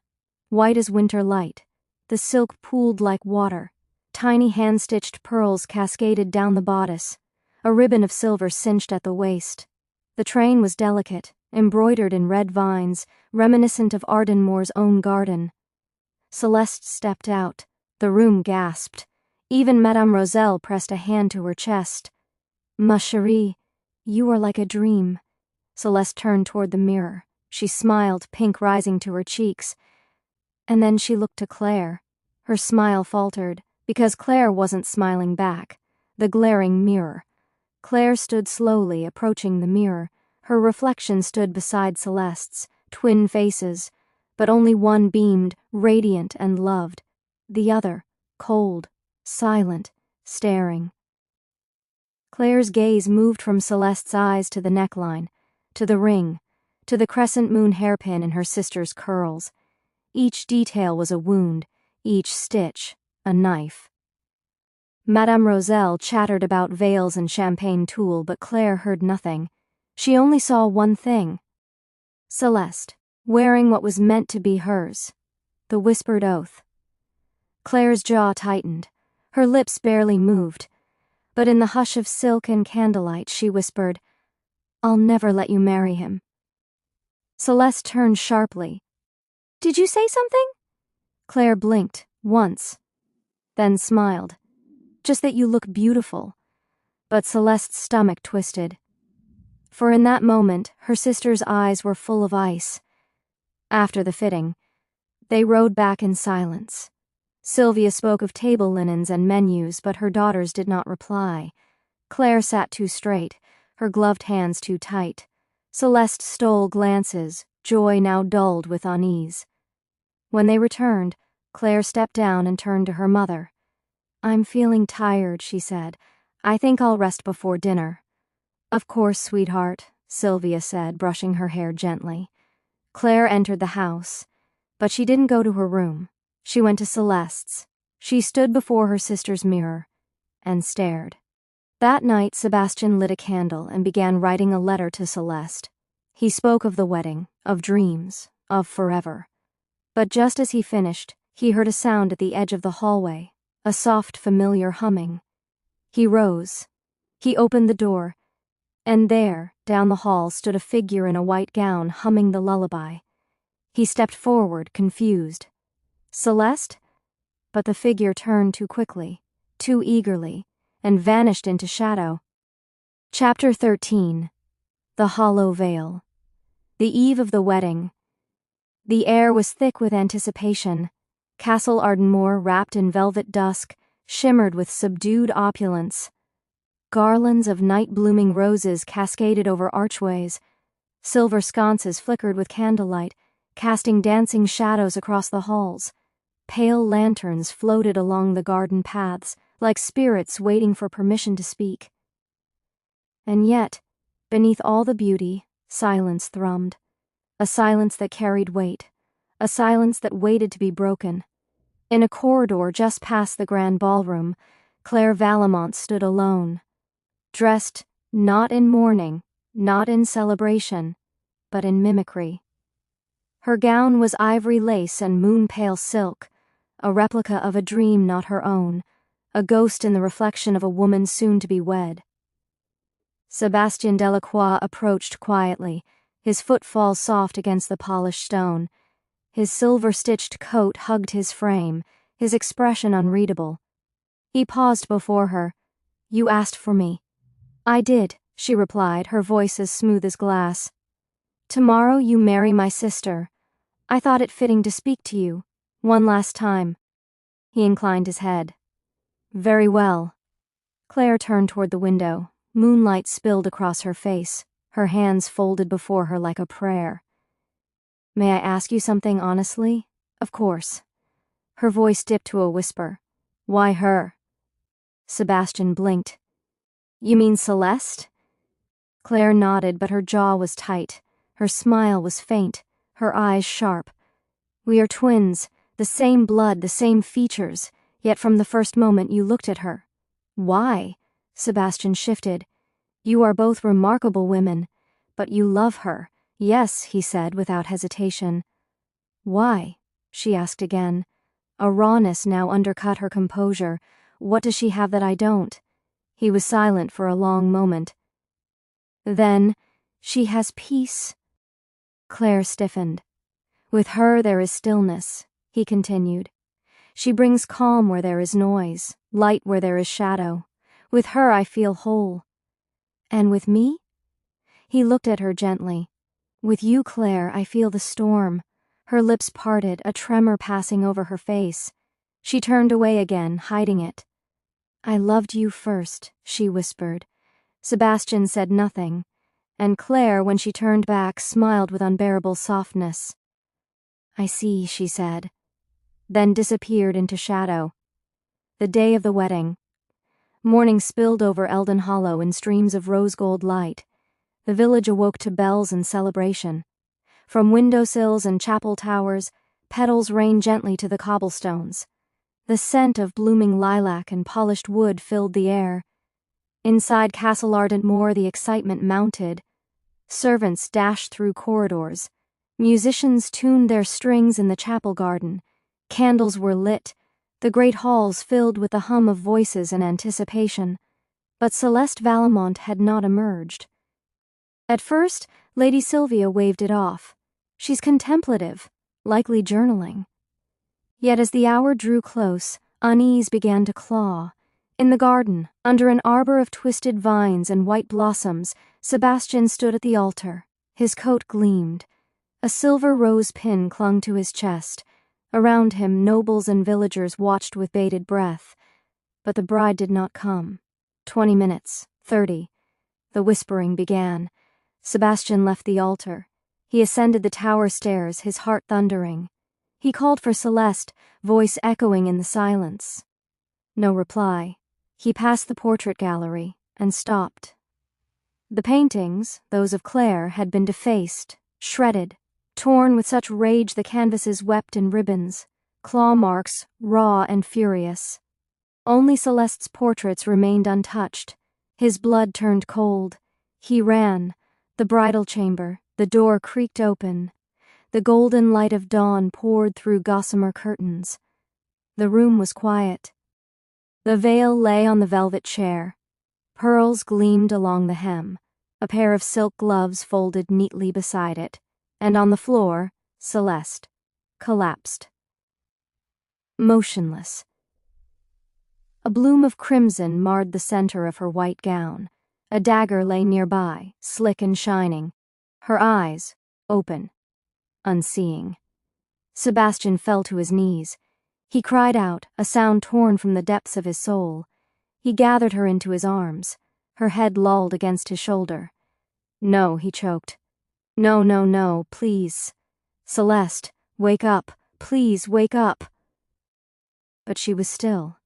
White as winter light. The silk pooled like water. Tiny hand-stitched pearls cascaded down the bodice. A ribbon of silver cinched at the waist. The train was delicate, embroidered in red vines, reminiscent of Ardentmoor's own garden. Celeste stepped out. The room gasped. Even Madame Roselle pressed a hand to her chest. Ma chérie, you are like a dream. Celeste turned toward the mirror. She smiled, pink rising to her cheeks. And then she looked to Claire. Her smile faltered, because Claire wasn't smiling back. The glaring mirror. Claire stood slowly, approaching the mirror. Her reflection stood beside Celeste's, twin faces, but only one beamed, radiant and loved. The other, cold, silent, staring. Claire's gaze moved from Celeste's eyes to the neckline, to the ring, to the crescent moon hairpin in her sister's curls. Each detail was a wound, each stitch a knife. Madame Roselle chattered about veils and champagne tulle, but Claire heard nothing. She only saw one thing. Celeste, wearing what was meant to be hers. The whispered oath. Claire's jaw tightened. Her lips barely moved. But in the hush of silk and candlelight, she whispered, I'll never let you marry him. Celeste turned sharply. Did you say something? Claire blinked, once, then smiled. Just that you look beautiful. But Celeste's stomach twisted. For in that moment, her sister's eyes were full of ice. After the fitting, they rode back in silence. Sylvia spoke of table linens and menus, but her daughters did not reply. Claire sat too straight, her gloved hands too tight. Celeste stole glances, joy now dulled with unease. When they returned, Claire stepped down and turned to her mother. I'm feeling tired, she said. I think I'll rest before dinner. Of course, sweetheart, Sylvia said, brushing her hair gently. Claire entered the house, but she didn't go to her room. She went to Celeste's. She stood before her sister's mirror and stared. That night, Sebastian lit a candle and began writing a letter to Celeste. He spoke of the wedding, of dreams, of forever. But just as he finished, he heard a sound at the edge of the hallway, a soft, familiar humming. He rose. He opened the door, and there, down the hall, stood a figure in a white gown humming the lullaby. He stepped forward, confused. Celeste? But the figure turned too quickly, too eagerly, and vanished into shadow. Chapter 13. The Hollow Veil. The eve of the wedding. The air was thick with anticipation. Castle Ardentmoor, wrapped in velvet dusk, shimmered with subdued opulence. Garlands of night-blooming roses cascaded over archways. Silver sconces flickered with candlelight, casting dancing shadows across the halls. Pale lanterns floated along the garden paths, like spirits waiting for permission to speak. And yet, beneath all the beauty, silence thrummed. A silence that carried weight. A silence that waited to be broken. In a corridor just past the grand ballroom, Claire Vallemont stood alone, dressed not in mourning, not in celebration, but in mimicry. Her gown was ivory lace and moon-pale silk, a replica of a dream not her own, a ghost in the reflection of a woman soon to be wed. Sebastian Delacroix approached quietly, his footfall soft against the polished stone. His silver-stitched coat hugged his frame, his expression unreadable. He paused before her. "You asked for me." "I did," she replied, her voice as smooth as glass. "Tomorrow you marry my sister. I thought it fitting to speak to you, one last time." He inclined his head. "Very well." Claire turned toward the window. Moonlight spilled across her face, her hands folded before her like a prayer. "May I ask you something honestly?" "Of course." Her voice dipped to a whisper. "Why her?" Sebastian blinked. "You mean Celeste?" Claire nodded, but her jaw was tight. Her smile was faint, her eyes sharp. "We are twins, the same blood, the same features, yet from the first moment you looked at her." "Why?" Sebastian shifted. "You are both remarkable women, but you love her." "Yes," he said without hesitation. "Why?" she asked again. A rawness now undercut her composure. "What does she have that I don't?" He was silent for a long moment. "Then, she has peace." Claire stiffened. "With her there is stillness," he continued. "She brings calm where there is noise, light where there is shadow. With her I feel whole." "And with me?" He looked at her gently. "With you, Claire, I feel the storm." Her lips parted, a tremor passing over her face. She turned away again, hiding it. "I loved you first," she whispered. Sebastian said nothing, and Claire, when she turned back, smiled with unbearable softness. "I see," she said, then disappeared into shadow. The day of the wedding. Morning spilled over Eldon Hollow in streams of rose-gold light. The village awoke to bells and celebration. From windowsills and chapel towers, petals rained gently to the cobblestones. The scent of blooming lilac and polished wood filled the air. Inside Castle Ardentmoor the excitement mounted. Servants dashed through corridors. Musicians tuned their strings in the chapel garden. Candles were lit, the great halls filled with the hum of voices and anticipation. But Celeste Vallemont had not emerged. At first, Lady Sylvia waved it off. "She's contemplative, likely journaling." Yet as the hour drew close, unease began to claw. In the garden, under an arbor of twisted vines and white blossoms, Sebastian stood at the altar. His coat gleamed. A silver rose pin clung to his chest. Around him, nobles and villagers watched with bated breath. But the bride did not come. 20 minutes, 30. The whispering began. Sebastian left the altar. He ascended the tower stairs, his heart thundering. He called for Celeste, voice echoing in the silence. No reply. He passed the portrait gallery and stopped. The paintings, those of Claire, had been defaced, shredded, torn with such rage the canvases wept in ribbons, claw marks raw and furious. Only Celeste's portraits remained untouched. His blood turned cold. He ran. The bridal chamber, the door creaked open. The golden light of dawn poured through gossamer curtains. The room was quiet. The veil lay on the velvet chair. Pearls gleamed along the hem. A pair of silk gloves folded neatly beside it. And on the floor, Celeste, collapsed. Motionless. A bloom of crimson marred the center of her white gown. A dagger lay nearby, slick and shining. Her eyes, open, unseeing. Sebastian fell to his knees. He cried out, a sound torn from the depths of his soul. He gathered her into his arms. Her head lolled against his shoulder. "No," he choked. "No, no, no, please. Celeste, wake up. Please, wake up." But she was still.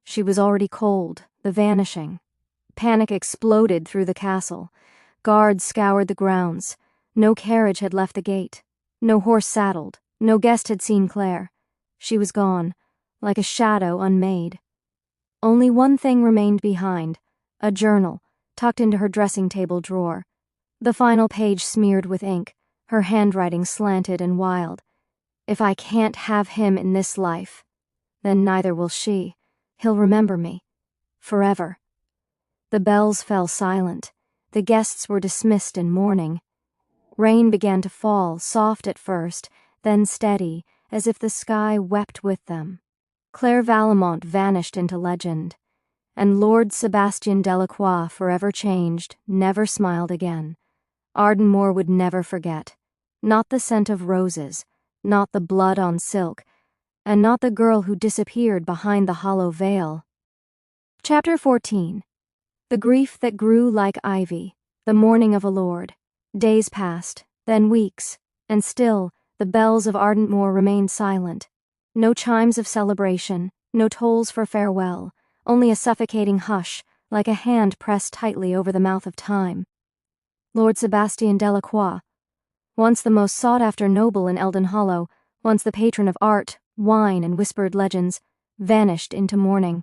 She was already cold, the vanishing. Panic exploded through the castle. Guards scoured the grounds. No carriage had left the gate. No horse saddled. No guest had seen Claire. She was gone, like a shadow unmade. Only one thing remained behind, a journal, tucked into her dressing table drawer. The final page smeared with ink, her handwriting slanted and wild. If I can't have him in this life, then neither will she. He'll remember me. Forever. The bells fell silent. The guests were dismissed in mourning. Rain began to fall, soft at first, then steady, as if the sky wept with them. Claire Vallemont vanished into legend, and Lord Sebastian Delacroix, forever changed, never smiled again. Ardentmore would never forget. Not the scent of roses, not the blood on silk, and not the girl who disappeared behind the hollow veil. Chapter 14. The grief that grew like ivy, the mourning of a lord. Days passed, then weeks, and still the bells of Ardentmore remained silent. No chimes of celebration, no tolls for farewell, only a suffocating hush, like a hand pressed tightly over the mouth of time. Lord Sebastian Delacroix, once the most sought-after noble in Eldon Hollow, once the patron of art, wine, and whispered legends, vanished into mourning.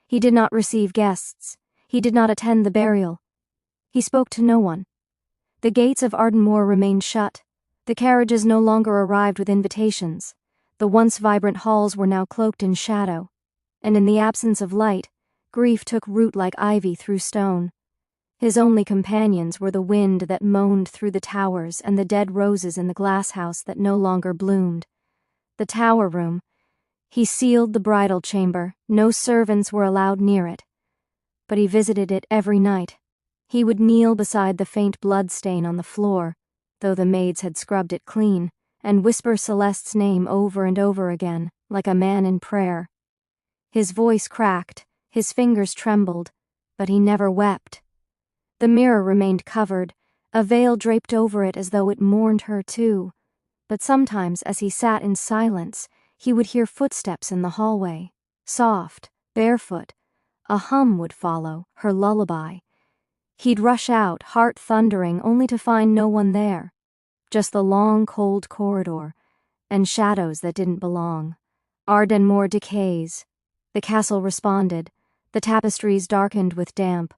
He did not receive guests. He did not attend the burial. He spoke to no one. The gates of Ardentmore remained shut. The carriages no longer arrived with invitations. The once vibrant halls were now cloaked in shadow, and in the absence of light, grief took root like ivy through stone. His only companions were the wind that moaned through the towers and the dead roses in the glass house that no longer bloomed. The tower room. He sealed the bridal chamber. No servants were allowed near it. But he visited it every night. He would kneel beside the faint blood stain on the floor, though the maids had scrubbed it clean, and whisper Celeste's name over and over again, like a man in prayer. His voice cracked, his fingers trembled, but he never wept. The mirror remained covered, a veil draped over it as though it mourned her too. But sometimes, as he sat in silence, he would hear footsteps in the hallway, soft, barefoot. A hum would follow, her lullaby. He'd rush out, heart thundering, only to find no one there. Just the long, cold corridor, and shadows that didn't belong. Ardentmore decays. The castle responded. The tapestries darkened with damp.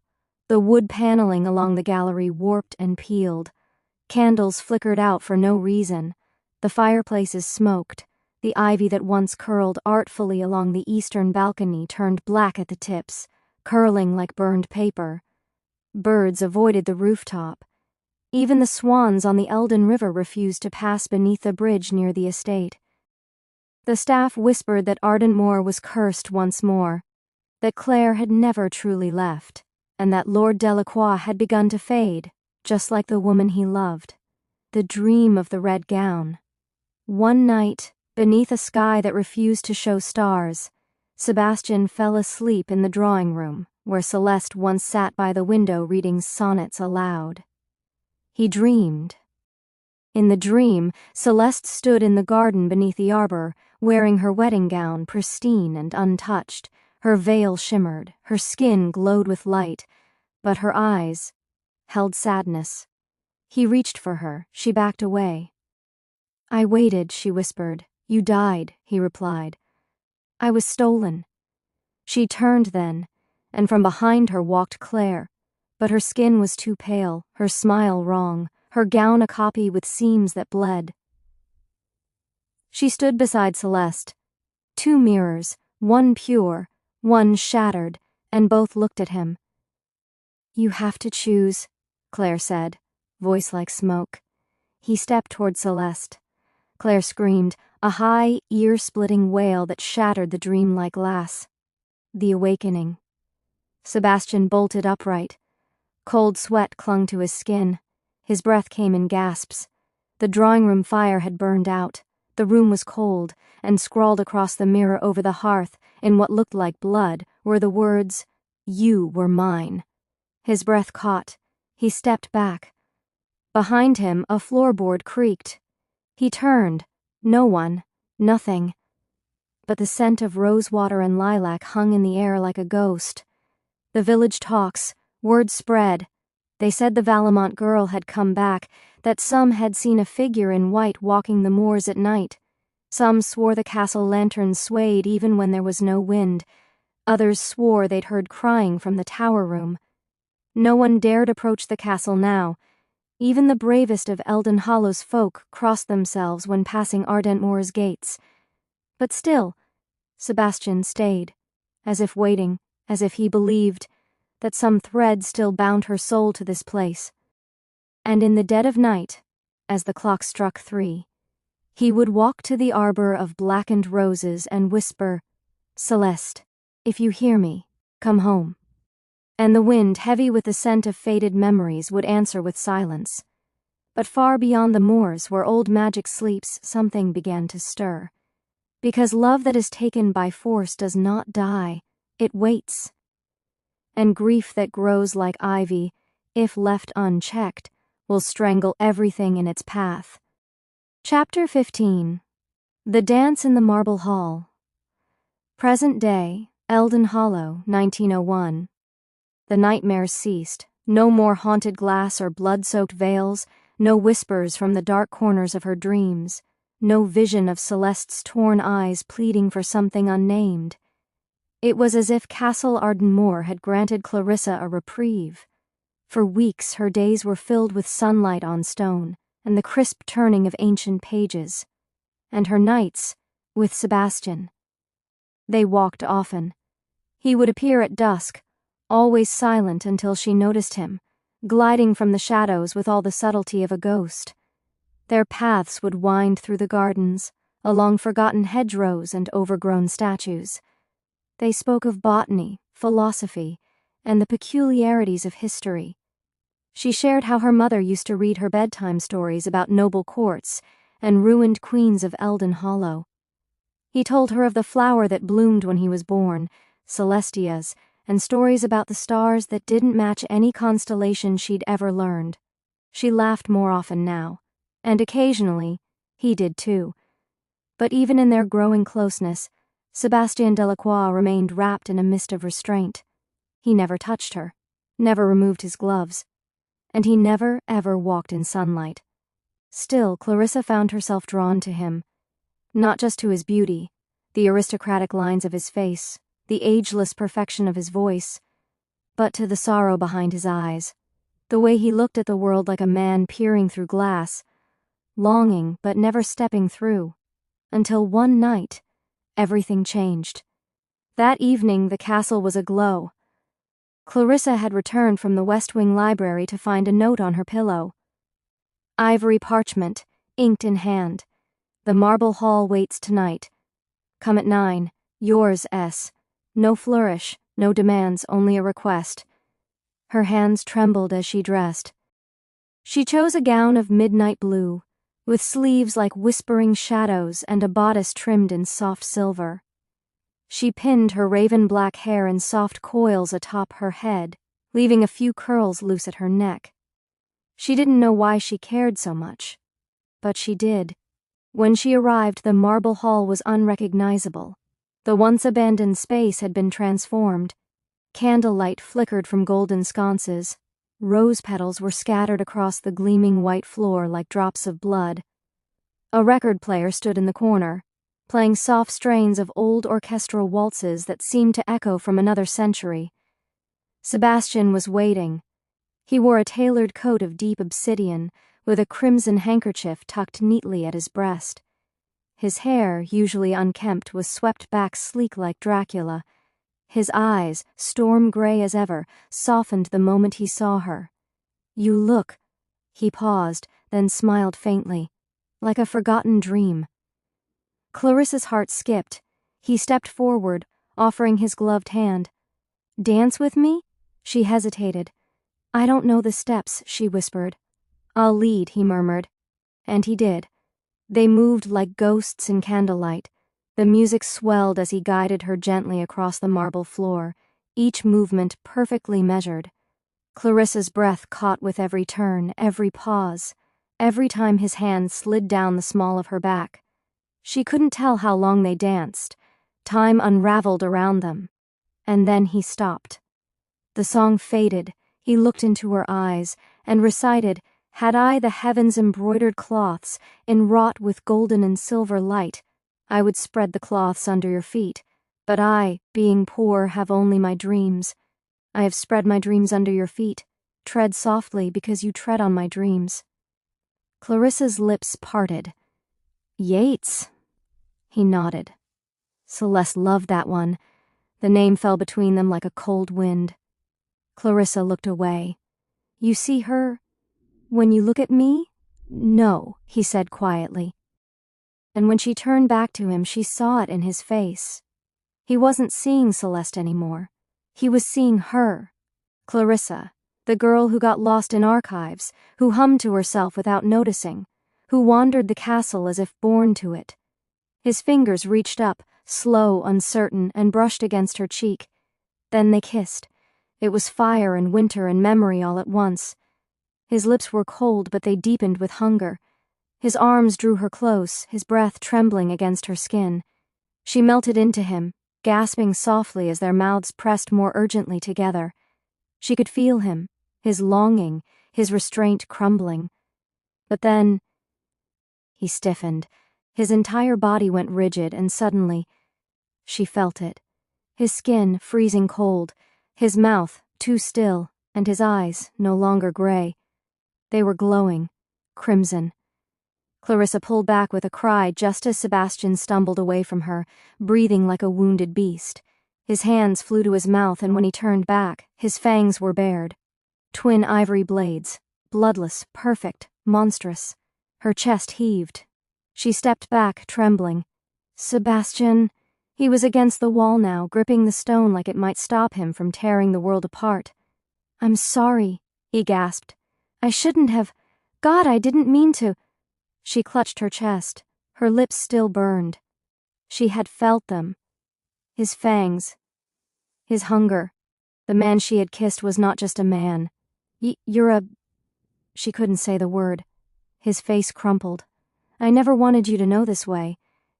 The wood paneling along the gallery warped and peeled. Candles flickered out for no reason. The fireplaces smoked. The ivy that once curled artfully along the eastern balcony turned black at the tips, curling like burned paper. Birds avoided the rooftop. Even the swans on the Eldon River refused to pass beneath the bridge near the estate. The staff whispered that Ardentmore was cursed once more, that Claire had never truly left, and that Lord Delacroix had begun to fade, just like the woman he loved. The dream of the red gown. One night, beneath a sky that refused to show stars, Sebastian fell asleep in the drawing room, where Celeste once sat by the window reading sonnets aloud. He dreamed. In the dream, Celeste stood in the garden beneath the arbor, wearing her wedding gown pristine and untouched. Her veil shimmered, her skin glowed with light, but her eyes held sadness. He reached for her, she backed away. "I waited," she whispered. "You died," he replied. "I was stolen." She turned then, and from behind her walked Claire, but her skin was too pale, her smile wrong, her gown a copy with seams that bled. She stood beside Celeste. Two mirrors, one pure, one shattered, and both looked at him. "You have to choose," Claire said, voice like smoke. He stepped toward Celeste. Claire screamed, a high, ear-splitting wail that shattered the dream-like glass. The awakening. Sebastian bolted upright. Cold sweat clung to his skin. His breath came in gasps. The drawing-room fire had burned out. The room was cold, and scrawled across the mirror over the hearth, in what looked like blood, were the words, "You were mine." His breath caught. He stepped back. Behind him, a floorboard creaked. He turned. No one. Nothing. But the scent of rosewater and lilac hung in the air like a ghost. The village talks. Word spread. They said the Vallemont girl had come back, that some had seen a figure in white walking the moors at night. Some swore the castle lanterns swayed even when there was no wind. Others swore they'd heard crying from the tower room. No one dared approach the castle now. Even the bravest of Eldon Hollow's folk crossed themselves when passing Ardentmoor's gates. But still, Sebastian stayed, as if waiting, as if he believed that some thread still bound her soul to this place. And in the dead of night, as the clock struck 3, he would walk to the arbor of blackened roses and whisper, "Celeste, if you hear me, come home." And the wind, heavy with the scent of faded memories, would answer with silence. But far beyond the moors, where old magic sleeps, something began to stir. Because love that is taken by force does not die, it waits. And grief that grows like ivy, if left unchecked, will strangle everything in its path. Chapter 15. The Dance in the Marble Hall. Present day, Eldon Hollow, 1901. The nightmares ceased. No more haunted glass or blood-soaked veils, no whispers from the dark corners of her dreams, no vision of Celeste's torn eyes pleading for something unnamed. It was as if Castle Ardentmoor had granted Clarissa a reprieve. For weeks her days were filled with sunlight on stone and the crisp turning of ancient pages, and her nights with Sebastian. They walked often. He would appear at dusk, always silent until she noticed him, gliding from the shadows with all the subtlety of a ghost. Their paths would wind through the gardens, along forgotten hedgerows and overgrown statues. They spoke of botany, philosophy, and the peculiarities of history. She shared how her mother used to read her bedtime stories about noble courts and ruined queens of Eldon Hollow. He told her of the flower that bloomed when he was born, celestias, and stories about the stars that didn't match any constellation she'd ever learned. She laughed more often now, and occasionally, he did too. But even in their growing closeness, Sebastian Delacroix remained wrapped in a mist of restraint. He never touched her, never removed his gloves, and he never ever walked in sunlight. Still, Clarissa found herself drawn to him, not just to his beauty, the aristocratic lines of his face, the ageless perfection of his voice, but to the sorrow behind his eyes, the way he looked at the world like a man peering through glass, longing but never stepping through, until one night, everything changed. That evening the castle was aglow. Clarissa had returned from the West Wing library to find a note on her pillow. Ivory parchment, inked in hand. The marble hall waits tonight. Come at 9. Yours, S. No flourish, no demands, only a request. Her hands trembled as she dressed. She chose a gown of midnight blue, with sleeves like whispering shadows and a bodice trimmed in soft silver. She pinned her raven-black hair in soft coils atop her head, leaving a few curls loose at her neck. She didn't know why she cared so much, but she did. When she arrived, the marble hall was unrecognizable. The once abandoned space had been transformed. Candlelight flickered from golden sconces. Rose petals were scattered across the gleaming white floor like drops of blood. A record player stood in the corner, playing soft strains of old orchestral waltzes that seemed to echo from another century. Sebastian was waiting. He wore a tailored coat of deep obsidian, with a crimson handkerchief tucked neatly at his breast. His hair, usually unkempt, was swept back sleek like Dracula. His eyes, storm gray as ever, softened the moment he saw her. "You look..." He paused, then smiled faintly, like a forgotten dream. Clarissa's heart skipped. He stepped forward, offering his gloved hand. "Dance with me?" She hesitated. "I don't know the steps," she whispered. "I'll lead," he murmured. And he did. They moved like ghosts in candlelight. The music swelled as he guided her gently across the marble floor, each movement perfectly measured. Clarissa's breath caught with every turn, every pause, every time his hand slid down the small of her back. She couldn't tell how long they danced. Time unraveled around them. And then he stopped. The song faded. He looked into her eyes and recited, "Had I the heavens' embroidered cloths, enwrought with golden and silver light, I would spread the cloths under your feet. But I, being poor, have only my dreams. I have spread my dreams under your feet. Tread softly, because you tread on my dreams." Clarissa's lips parted. "Yeats?" He nodded. Celeste loved that one. The name fell between them like a cold wind. Clarissa looked away. "You see her when you look at me?" "No," he said quietly. And when she turned back to him, she saw it in his face. He wasn't seeing Celeste anymore. He was seeing her, Clarissa, the girl who got lost in archives, who hummed to herself without noticing, who wandered the castle as if born to it. His fingers reached up, slow, uncertain, and brushed against her cheek. Then they kissed. It was fire and winter and memory all at once. His lips were cold, but they deepened with hunger. His arms drew her close, his breath trembling against her skin. She melted into him, gasping softly as their mouths pressed more urgently together. She could feel him, his longing, his restraint crumbling. But then he stiffened. His entire body went rigid, and suddenly she felt it. His skin freezing cold, his mouth too still, and his eyes no longer gray. They were glowing, crimson. Clarissa pulled back with a cry just as Sebastian stumbled away from her, breathing like a wounded beast. His hands flew to his mouth, and when he turned back, his fangs were bared. Twin ivory blades, bloodless, perfect, monstrous. Her chest heaved. She stepped back, trembling. "Sebastian..." He was against the wall now, gripping the stone like it might stop him from tearing the world apart. "I'm sorry," he gasped. "I shouldn't have... God, I didn't mean to..." She clutched her chest. Her lips still burned. She had felt them. His fangs. His hunger. The man she had kissed was not just a man. You're a... She couldn't say the word. His face crumpled. "I never wanted you to know this way.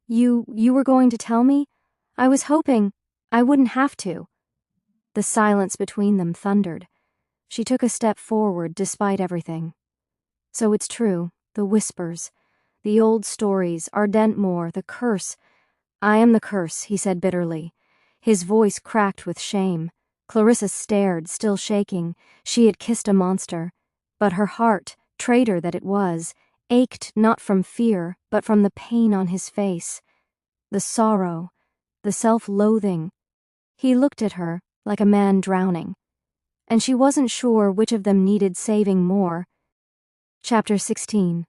You were going to tell me? I was hoping I wouldn't have to." The silence between them thundered. She took a step forward despite everything. "So it's true, the whispers, the old stories, Ardentmore, the curse." "I am the curse," he said bitterly. His voice cracked with shame. Clarissa stared, still shaking. She had kissed a monster. But her heart, traitor that it was, ached not from fear, but from the pain on his face. The sorrow, the self-loathing. He looked at her like a man drowning. And she wasn't sure which of them needed saving more. Chapter 16.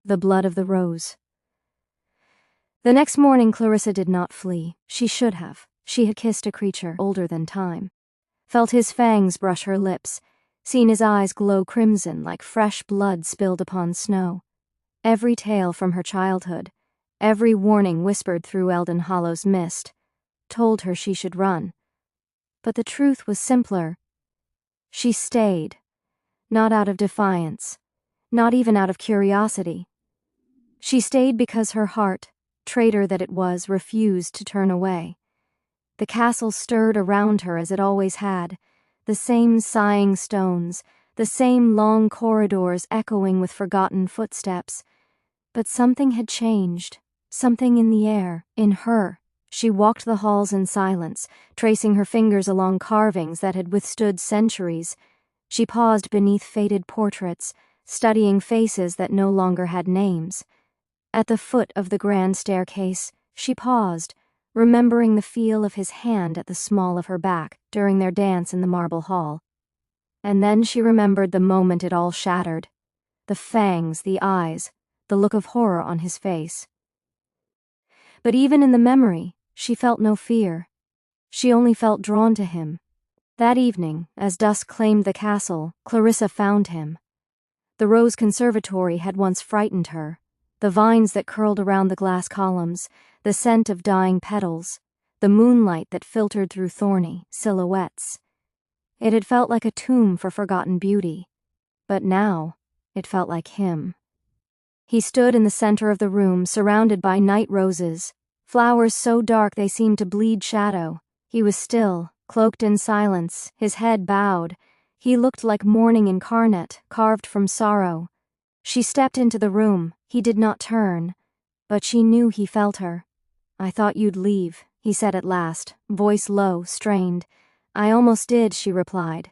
The Blood of the Rose. The next morning Clarissa did not flee. She should have. She had kissed a creature older than time. Felt his fangs brush her lips. Seen his eyes glow crimson like fresh blood spilled upon snow. Every tale from her childhood, every warning whispered through Eldon Hollow's mist, told her she should run. But the truth was simpler. She stayed. Not out of defiance. Not even out of curiosity. She stayed because her heart, traitor that it was, refused to turn away. The castle stirred around her as it always had, the same sighing stones, the same long corridors echoing with forgotten footsteps. But something had changed, something in the air, in her. She walked the halls in silence, tracing her fingers along carvings that had withstood centuries. She paused beneath faded portraits, studying faces that no longer had names. At the foot of the grand staircase, she paused, remembering the feel of his hand at the small of her back during their dance in the marble hall. And then she remembered the moment it all shattered. The fangs, the eyes, the look of horror on his face. But even in the memory, she felt no fear. She only felt drawn to him. That evening, as dusk claimed the castle, Clarissa found him. The rose conservatory had once frightened her. The vines that curled around the glass columns, the scent of dying petals, the moonlight that filtered through thorny silhouettes. It had felt like a tomb for forgotten beauty. But now, it felt like him. He stood in the center of the room, surrounded by night roses, flowers so dark they seemed to bleed shadow. He was still, cloaked in silence, his head bowed. He looked like mourning incarnate, carved from sorrow. She stepped into the room. He did not turn, but she knew he felt her. "I thought you'd leave," he said at last, voice low, strained. "I almost did," she replied.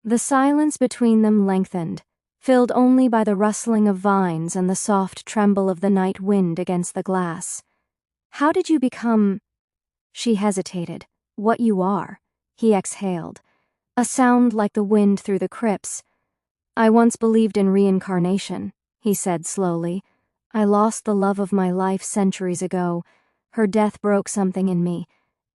The silence between them lengthened, filled only by the rustling of vines and the soft tremble of the night wind against the glass. "How did you become—" She hesitated. "What you are," he exhaled, a sound like the wind through the crypts. "I once believed in reincarnation," he said slowly. "I lost the love of my life centuries ago. Her death broke something in me,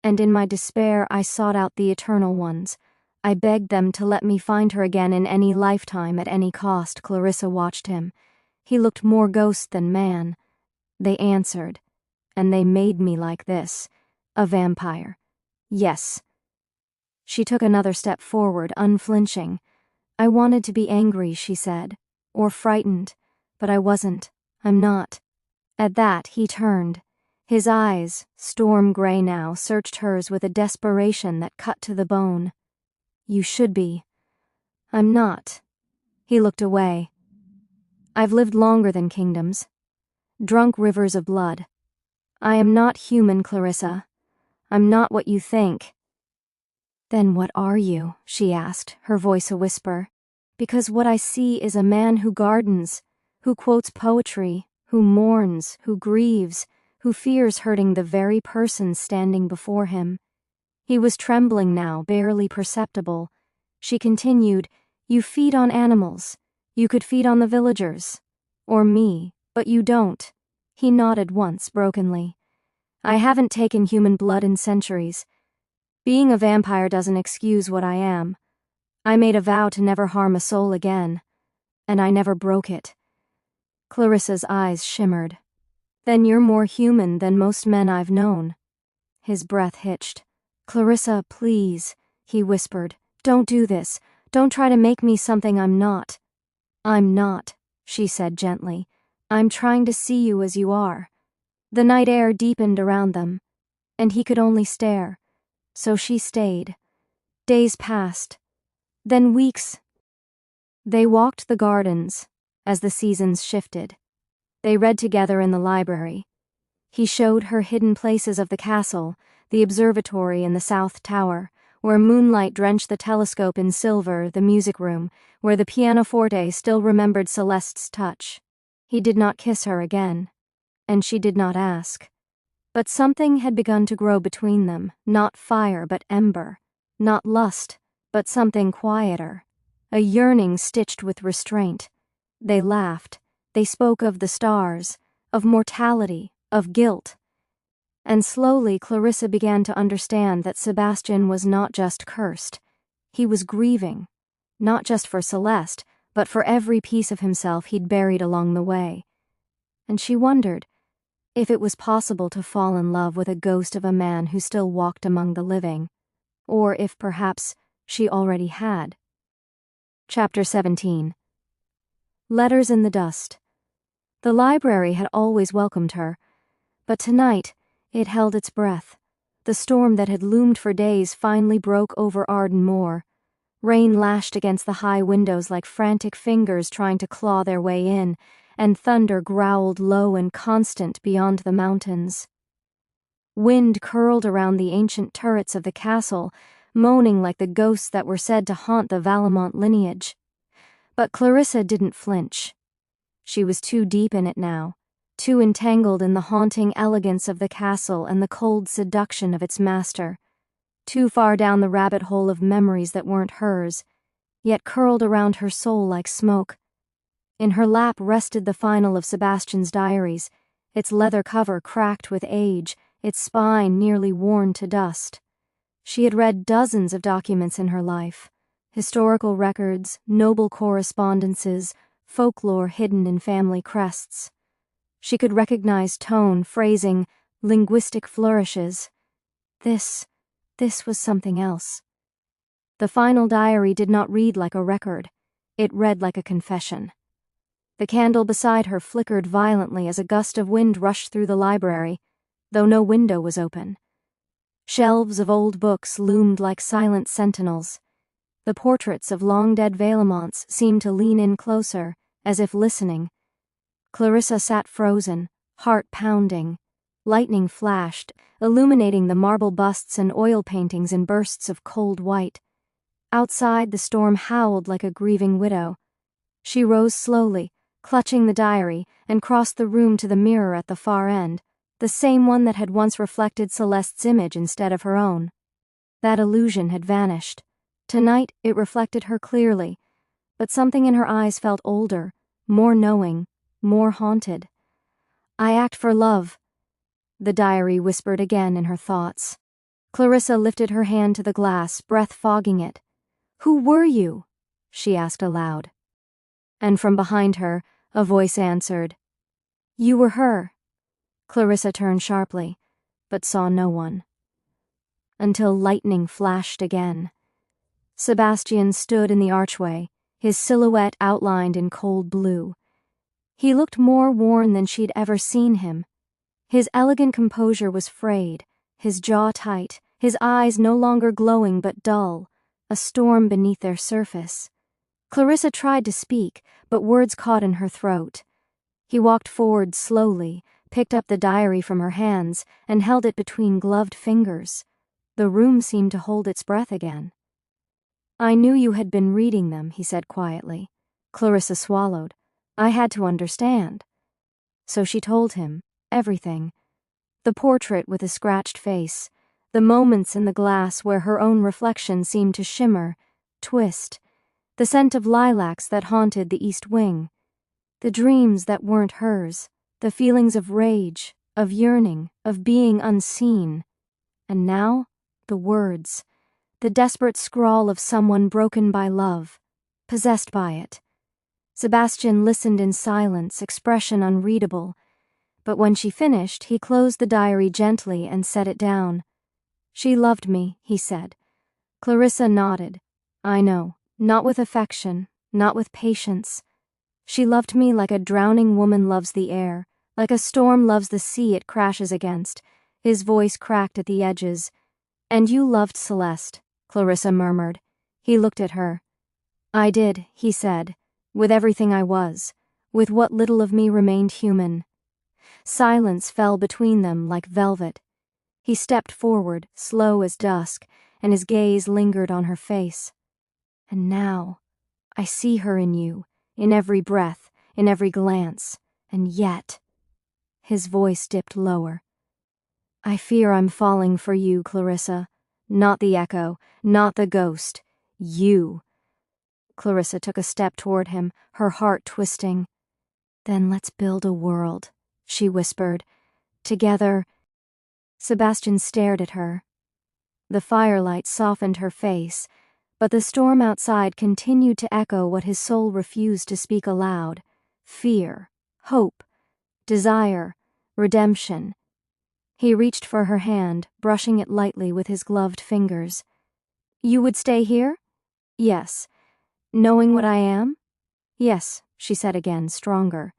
and in my despair I sought out the eternal ones. I begged them to let me find her again in any lifetime at any cost." Clarissa watched him. He looked more ghost than man. "They answered, and they made me like this. A vampire. Yes." She took another step forward, unflinching. "I wanted to be angry," she said, "or frightened, but I wasn't. I'm not." At that, he turned. His eyes, storm gray now, searched hers with a desperation that cut to the bone. "You should be." "I'm not." He looked away. "I've lived longer than kingdoms, drunk rivers of blood. I am not human, Clarissa. I'm not what you think." "Then what are you?" she asked, her voice a whisper. "Because what I see is a man who gardens, who quotes poetry, who mourns, who grieves, who fears hurting the very person standing before him." He was trembling now, barely perceptible. She continued, "You feed on animals. You could feed on the villagers. Or me, but you don't." He nodded once, brokenly. "I haven't taken human blood in centuries. Being a vampire doesn't excuse what I am. I made a vow to never harm a soul again, and I never broke it." Clarissa's eyes shimmered. "Then you're more human than most men I've known." His breath hitched. "Clarissa, please," he whispered. "Don't do this. Don't try to make me something I'm not." "I'm not," she said gently. "I'm trying to see you as you are." The night air deepened around them, and he could only stare. So she stayed. Days passed. Then weeks. They walked the gardens as the seasons shifted. They read together in the library. He showed her hidden places of the castle, the observatory in the south tower, where moonlight drenched the telescope in silver, the music room, where the pianoforte still remembered Celeste's touch. He did not kiss her again, and she did not ask. But something had begun to grow between them, not fire but ember, not lust, but something quieter, a yearning stitched with restraint. They laughed. They spoke of the stars, of mortality, of guilt. And slowly Clarissa began to understand that Sebastian was not just cursed. He was grieving, not just for Celeste, but for every piece of himself he'd buried along the way. And she wondered if it was possible to fall in love with a ghost of a man who still walked among the living, or if perhaps she already had. Chapter 17. Letters in the Dust. The library had always welcomed her, but tonight it held its breath. The storm that had loomed for days finally broke over Ardentmore. Rain lashed against the high windows like frantic fingers trying to claw their way in, and thunder growled low and constant beyond the mountains. Wind curled around the ancient turrets of the castle, moaning like the ghosts that were said to haunt the Valamont lineage. But Clarissa didn't flinch. She was too deep in it now, too entangled in the haunting elegance of the castle and the cold seduction of its master, too far down the rabbit hole of memories that weren't hers, yet curled around her soul like smoke. In her lap rested the final of Sebastian's diaries, its leather cover cracked with age, its spine nearly worn to dust. She had read dozens of documents in her life, historical records, noble correspondences, folklore hidden in family crests. She could recognize tone, phrasing, linguistic flourishes. This was something else. The final diary did not read like a record. It read like a confession. The candle beside her flickered violently as a gust of wind rushed through the library, though no window was open. Shelves of old books loomed like silent sentinels. The portraits of long-dead Valamonts seemed to lean in closer, as if listening. Clarissa sat frozen, heart pounding. Lightning flashed, illuminating the marble busts and oil paintings in bursts of cold white. Outside, the storm howled like a grieving widow. She rose slowly, clutching the diary, and crossed the room to the mirror at the far end, the same one that had once reflected Celeste's image instead of her own. That illusion had vanished. Tonight it reflected her clearly, but something in her eyes felt older, more knowing, more haunted. "I act for love," the diary whispered again in her thoughts. Clarissa lifted her hand to the glass, breath fogging it. "Who were you?" she asked aloud. And from behind her, a voice answered, "You were her." Clarissa turned sharply, but saw no one. Until lightning flashed again. Sebastian stood in the archway, his silhouette outlined in cold blue. He looked more worn than she'd ever seen him. His elegant composure was frayed, his jaw tight, his eyes no longer glowing but dull, a storm beneath their surface. Clarissa tried to speak, but words caught in her throat. He walked forward slowly, picked up the diary from her hands, and held it between gloved fingers. The room seemed to hold its breath again. "I knew you had been reading them," he said quietly. Clarissa swallowed. "I had to understand." So she told him everything. The portrait with the scratched face, the moments in the glass where her own reflection seemed to shimmer, twist, the scent of lilacs that haunted the east wing, the dreams that weren't hers, the feelings of rage, of yearning, of being unseen. And now, the words, the desperate scrawl of someone broken by love, possessed by it. Sebastian listened in silence, expression unreadable. But when she finished, he closed the diary gently and set it down. "She loved me," he said. Clarissa nodded. "I know. Not with affection, not with patience. She loved me like a drowning woman loves the air, like a storm loves the sea it crashes against." His voice cracked at the edges. "And you loved Celeste," Clarissa murmured. He looked at her. "I did," he said, "with everything I was, with what little of me remained human." Silence fell between them like velvet. He stepped forward, slow as dusk, and his gaze lingered on her face. "And now, I see her in you, in every breath, in every glance, and yet..." His voice dipped lower. "I fear I'm falling for you, Clarissa. Not the echo, not the ghost. You." Clarissa took a step toward him, her heart twisting. "Then let's build a world," she whispered. "Together." Sebastian stared at her. The firelight softened her face, but the storm outside continued to echo what his soul refused to speak aloud. Fear, hope, desire, redemption. He reached for her hand, brushing it lightly with his gloved fingers. "You would stay here?" "Yes." "Knowing what I am?" "Yes," she said again, stronger.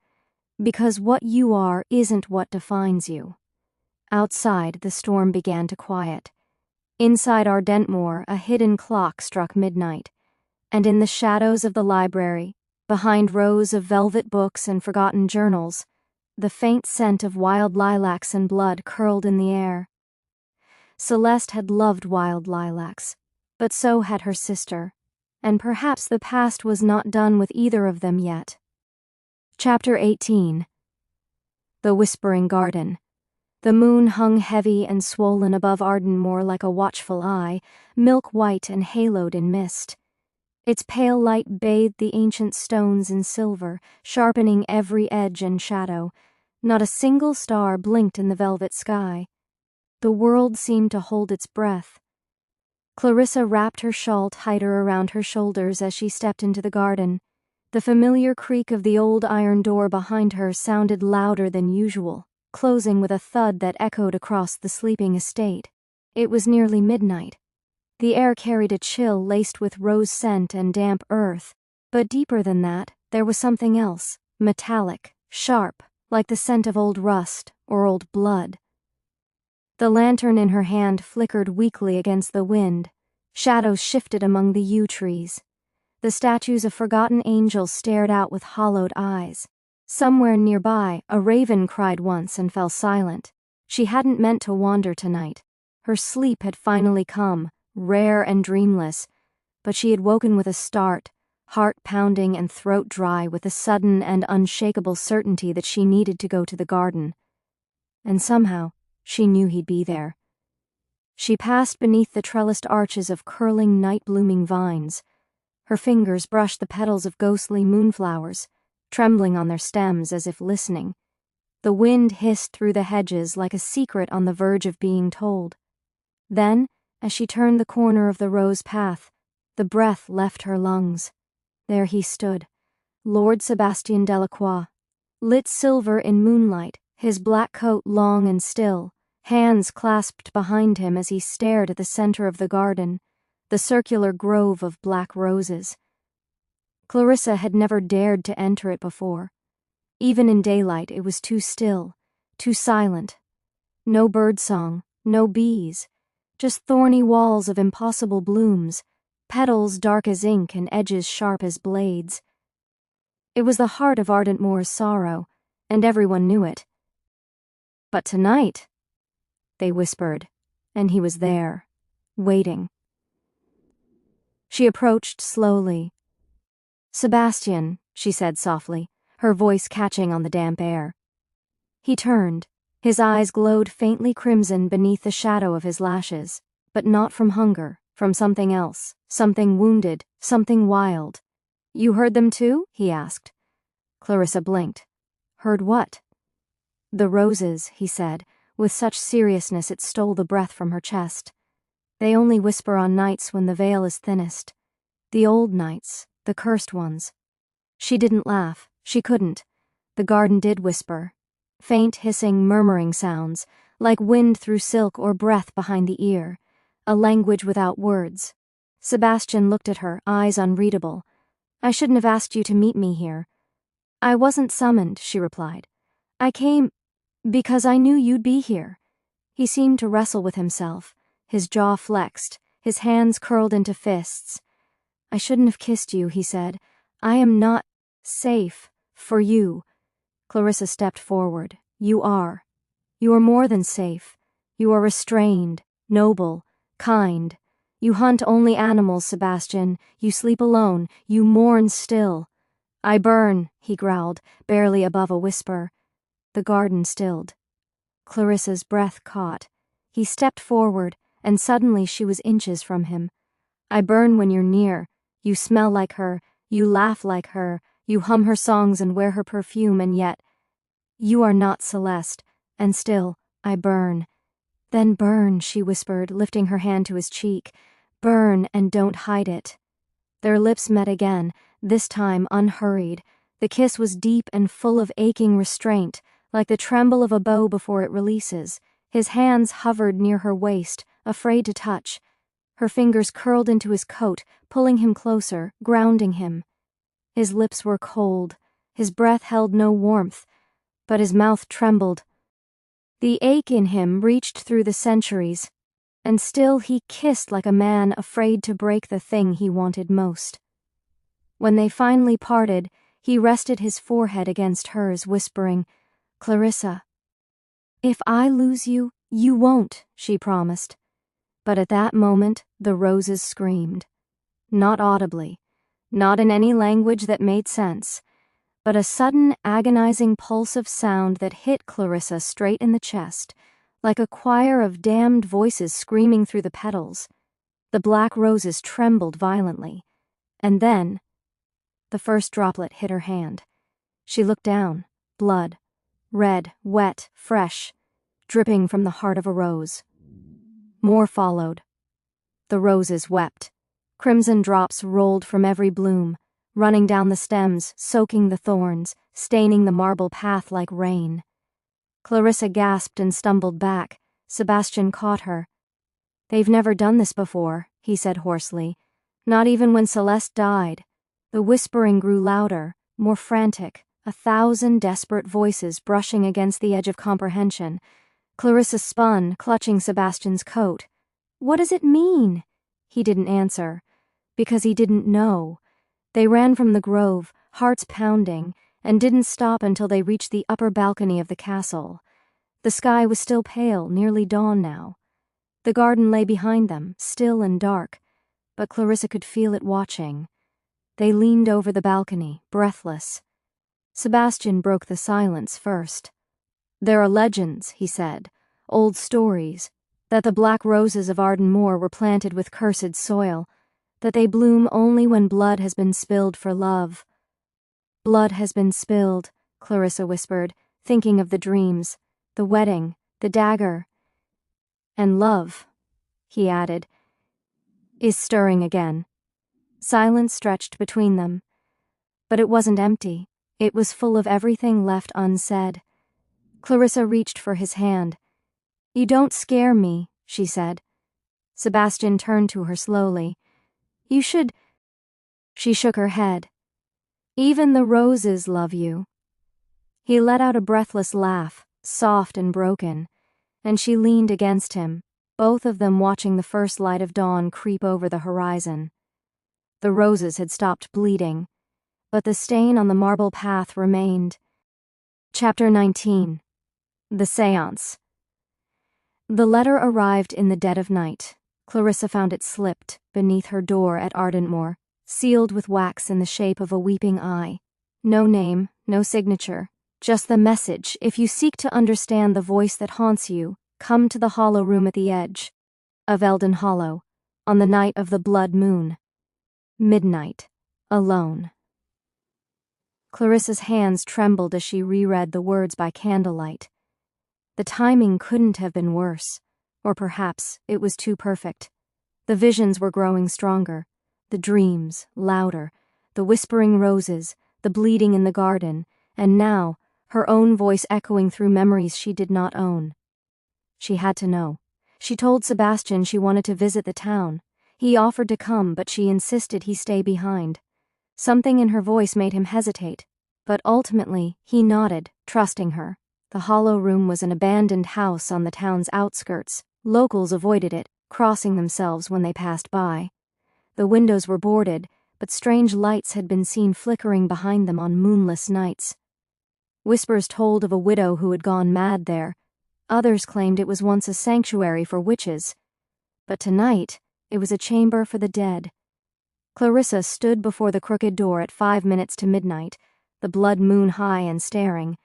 "Because what you are isn't what defines you." Outside, the storm began to quiet. Inside Ardentmore, a hidden clock struck midnight. And in the shadows of the library, behind rows of velvet books and forgotten journals, the faint scent of wild lilacs and blood curled in the air. Celeste had loved wild lilacs, but so had her sister, and perhaps the past was not done with either of them yet. Chapter 18. The Whispering Garden. The moon hung heavy and swollen above Ardentmore like a watchful eye, milk-white and haloed in mist. Its pale light bathed the ancient stones in silver, sharpening every edge and shadow. Not a single star blinked in the velvet sky. The world seemed to hold its breath. Clarissa wrapped her shawl tighter around her shoulders as she stepped into the garden. The familiar creak of the old iron door behind her sounded louder than usual, closing with a thud that echoed across the sleeping estate. It was nearly midnight. The air carried a chill laced with rose scent and damp earth, but deeper than that, there was something else, metallic, sharp, like the scent of old rust or old blood. The lantern in her hand flickered weakly against the wind. Shadows shifted among the yew trees. The statues of forgotten angels stared out with hollowed eyes. Somewhere nearby, a raven cried once and fell silent. She hadn't meant to wander tonight. Her sleep had finally come, rare and dreamless, but she had woken with a start, heart pounding and throat dry with the sudden and unshakable certainty that she needed to go to the garden. And somehow, she knew he'd be there. She passed beneath the trellised arches of curling night-blooming vines. Her fingers brushed the petals of ghostly moonflowers, trembling on their stems as if listening. The wind hissed through the hedges like a secret on the verge of being told. Then, as she turned the corner of the rose path, the breath left her lungs. There he stood, Lord Sebastian Delacroix, lit silver in moonlight, his black coat long and still, hands clasped behind him as he stared at the center of the garden, the circular grove of black roses. Clarissa had never dared to enter it before. Even in daylight it was too still, too silent. No birdsong, no bees, just thorny walls of impossible blooms, petals dark as ink and edges sharp as blades. It was the heart of Ardentmoor's sorrow, and everyone knew it. But tonight, they whispered, and he was there, waiting. She approached slowly. "Sebastian," she said softly, her voice catching on the damp air. He turned. His eyes glowed faintly crimson beneath the shadow of his lashes, but not from hunger, from something else, something wounded, something wild. "You heard them too?" he asked. Clarissa blinked. "Heard what?" "The roses," he said, with such seriousness it stole the breath from her chest. "They only whisper on nights when the veil is thinnest. The old nights, the cursed ones." She didn't laugh. She couldn't. The garden did whisper. Faint hissing, murmuring sounds, like wind through silk or breath behind the ear. A language without words. Sebastian looked at her, eyes unreadable. "I shouldn't have asked you to meet me here." "I wasn't summoned," she replied. "I came because I knew you'd be here." He seemed to wrestle with himself, his jaw flexed, his hands curled into fists. "I shouldn't have kissed you," he said. "I am not safe for you." Clarissa stepped forward. "You are. You are more than safe. You are restrained, noble, kind. You hunt only animals, Sebastian. You sleep alone. You mourn still." "I burn," he growled, barely above a whisper. The garden stilled. Clarissa's breath caught. He stepped forward, and suddenly she was inches from him. "I burn when you're near. You smell like her. You laugh like her. You hum her songs and wear her perfume, and yet you are not Celeste, and still I burn." "Then burn," she whispered, lifting her hand to his cheek. "Burn and don't hide it." Their lips met again, this time unhurried. The kiss was deep and full of aching restraint, like the tremble of a bow before it releases. His hands hovered near her waist, afraid to touch. Her fingers curled into his coat, pulling him closer, grounding him. His lips were cold, his breath held no warmth, but his mouth trembled. The ache in him reached through the centuries, and still he kissed like a man afraid to break the thing he wanted most. When they finally parted, he rested his forehead against hers, whispering, "Clarissa, if I lose you, you won't," she promised. But at that moment, the roses screamed. Not audibly, not in any language that made sense, but a sudden agonizing pulse of sound that hit Clarissa straight in the chest, like a choir of damned voices screaming through the petals. The black roses trembled violently, and then the first droplet hit her hand. She looked down, blood, red, wet, fresh, dripping from the heart of a rose. More followed. The roses wept. Crimson drops rolled from every bloom, running down the stems, soaking the thorns, staining the marble path like rain. Clarissa gasped and stumbled back. Sebastian caught her. "They've never done this before," he said hoarsely. "Not even when Celeste died." The whispering grew louder, more frantic, 1,000 desperate voices brushing against the edge of comprehension. Clarissa spun, clutching Sebastian's coat. "What does it mean?" He didn't answer, because he didn't know. They ran from the grove, hearts pounding, and didn't stop until they reached the upper balcony of the castle. The sky was still pale, nearly dawn now. The garden lay behind them, still and dark, but Clarissa could feel it watching. They leaned over the balcony, breathless. Sebastian broke the silence first. "There are legends," he said, "old stories, that the black roses of Ardentmore were planted with cursed soil, that they bloom only when blood has been spilled for love." "Blood has been spilled," Clarissa whispered, thinking of the dreams, the wedding, the dagger. "And love," he added, "is stirring again." Silence stretched between them. But it wasn't empty. It was full of everything left unsaid. Clarissa reached for his hand. "You don't scare me," she said. Sebastian turned to her slowly. "You should—" She shook her head. "Even the roses love you." He let out a breathless laugh, soft and broken, and she leaned against him, both of them watching the first light of dawn creep over the horizon. The roses had stopped bleeding, but the stain on the marble path remained. Chapter 19. The Seance. The letter arrived in the dead of night. Clarissa found it slipped beneath her door at Ardentmore, sealed with wax in the shape of a weeping eye. No name, no signature, just the message: "If you seek to understand the voice that haunts you, come to the hollow room at the edge of Eldon Hollow, on the night of the blood moon. Midnight. Alone." Clarissa's hands trembled as she reread the words by candlelight. The timing couldn't have been worse, or perhaps it was too perfect. The visions were growing stronger, the dreams louder, the whispering roses, the bleeding in the garden, and now her own voice echoing through memories she did not own. She had to know. She told Sebastian she wanted to visit the town. He offered to come, but she insisted he stay behind. Something in her voice made him hesitate, but ultimately he nodded, trusting her. The hollow room was an abandoned house on the town's outskirts. Locals avoided it, crossing themselves when they passed by. The windows were boarded, but strange lights had been seen flickering behind them on moonless nights. Whispers told of a widow who had gone mad there. Others claimed it was once a sanctuary for witches. But tonight, it was a chamber for the dead. Clarissa stood before the crooked door at 5 minutes to midnight, the blood moon high and staring.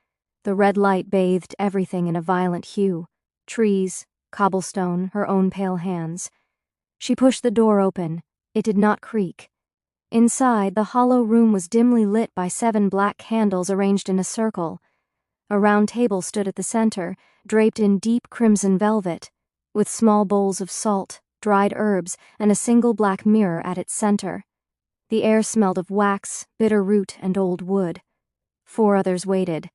The red light bathed everything in a violent hue: trees, cobblestone, her own pale hands. She pushed the door open. It did not creak. Inside, the hollow room was dimly lit by 7 black candles arranged in a circle. A round table stood at the center, draped in deep crimson velvet, with small bowls of salt, dried herbs, and a single black mirror at its center. The air smelled of wax, bitter root, and old wood. 4 others waited.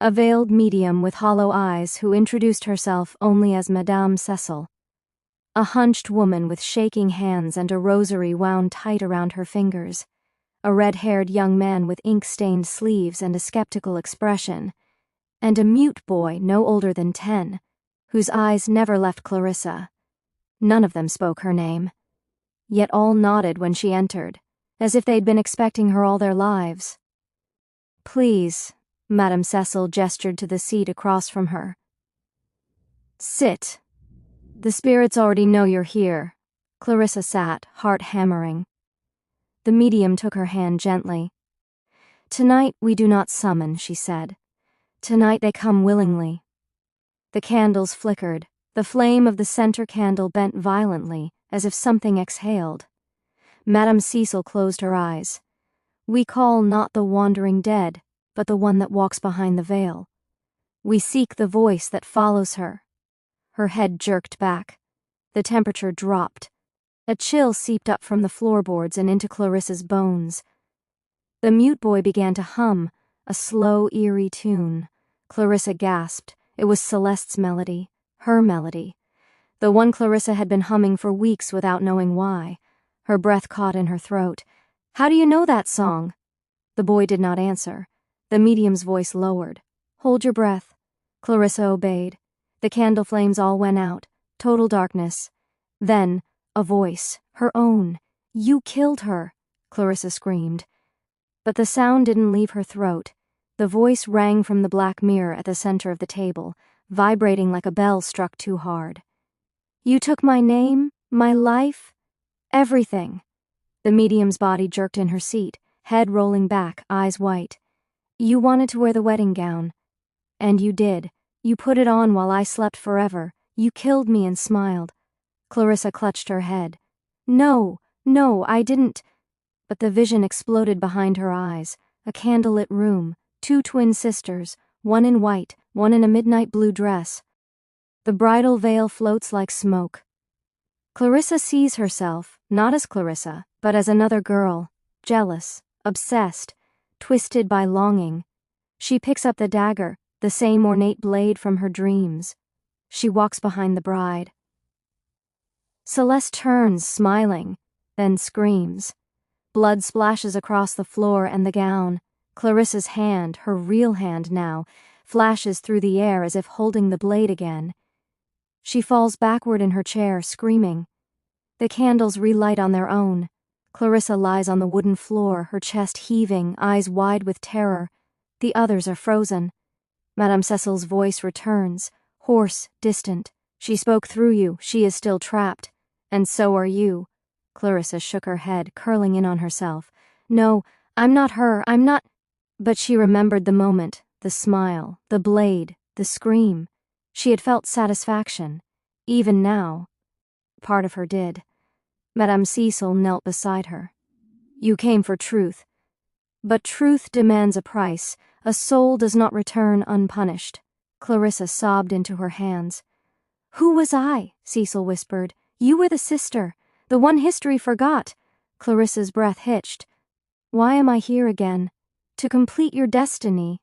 A veiled medium with hollow eyes who introduced herself only as Madame Cecil. A hunched woman with shaking hands and a rosary wound tight around her fingers. A red-haired young man with ink-stained sleeves and a skeptical expression. And a mute boy no older than 10, whose eyes never left Clarissa. None of them spoke her name. Yet all nodded when she entered, as if they'd been expecting her all their lives. "Please," Madame Cecil gestured to the seat across from her. "Sit. The spirits already know you're here." Clarissa sat, heart hammering. The medium took her hand gently. "Tonight we do not summon," she said. "Tonight they come willingly." The candles flickered. The flame of the center candle bent violently, as if something exhaled. Madame Cecil closed her eyes. "We call not the wandering dead, but the one that walks behind the veil. We seek the voice that follows her." Her head jerked back. The temperature dropped. A chill seeped up from the floorboards and into Clarissa's bones. The mute boy began to hum, a slow, eerie tune. Clarissa gasped. It was Celeste's melody, her melody. The one Clarissa had been humming for weeks without knowing why. Her breath caught in her throat. "How do you know that song?" The boy did not answer. The medium's voice lowered. "Hold your breath." Clarissa obeyed. The candle flames all went out. Total darkness. Then, a voice, her own. "You killed her," Clarissa screamed. But the sound didn't leave her throat. The voice rang from the black mirror at the center of the table, vibrating like a bell struck too hard. "You took my name, my life, everything." The medium's body jerked in her seat, head rolling back, eyes white. "You wanted to wear the wedding gown. And you did. You put it on while I slept forever. You killed me and smiled." Clarissa clutched her head. No, I didn't." But the vision exploded behind her eyes. A candlelit room, 2 twin sisters, one in white, one in a midnight blue dress. The bridal veil floats like smoke. Clarissa sees herself, not as Clarissa, but as another girl, jealous, obsessed, twisted by longing. She picks up the dagger, the same ornate blade from her dreams. She walks behind the bride. Celeste turns, smiling, then screams. Blood splashes across the floor and the gown. Clarissa's hand, her real hand now, flashes through the air as if holding the blade again. She falls backward in her chair, screaming. The candles relight on their own. Clarissa lies on the wooden floor, her chest heaving, eyes wide with terror. The others are frozen. Madame Cecil's voice returns, hoarse, distant. "She spoke through you. She is still trapped. And so are you." Clarissa shook her head, curling in on herself. "No, I'm not her. I'm not..." But she remembered the moment, the smile, the blade, the scream. She had felt satisfaction. Even now. Part of her did. Madame Cecil knelt beside her. "You came for truth. But truth demands a price. A soul does not return unpunished." Clarissa sobbed into her hands. "Who was I?" Cecil whispered. "You were the sister, the one history forgot." Clarissa's breath hitched. "Why am I here again? To complete your destiny."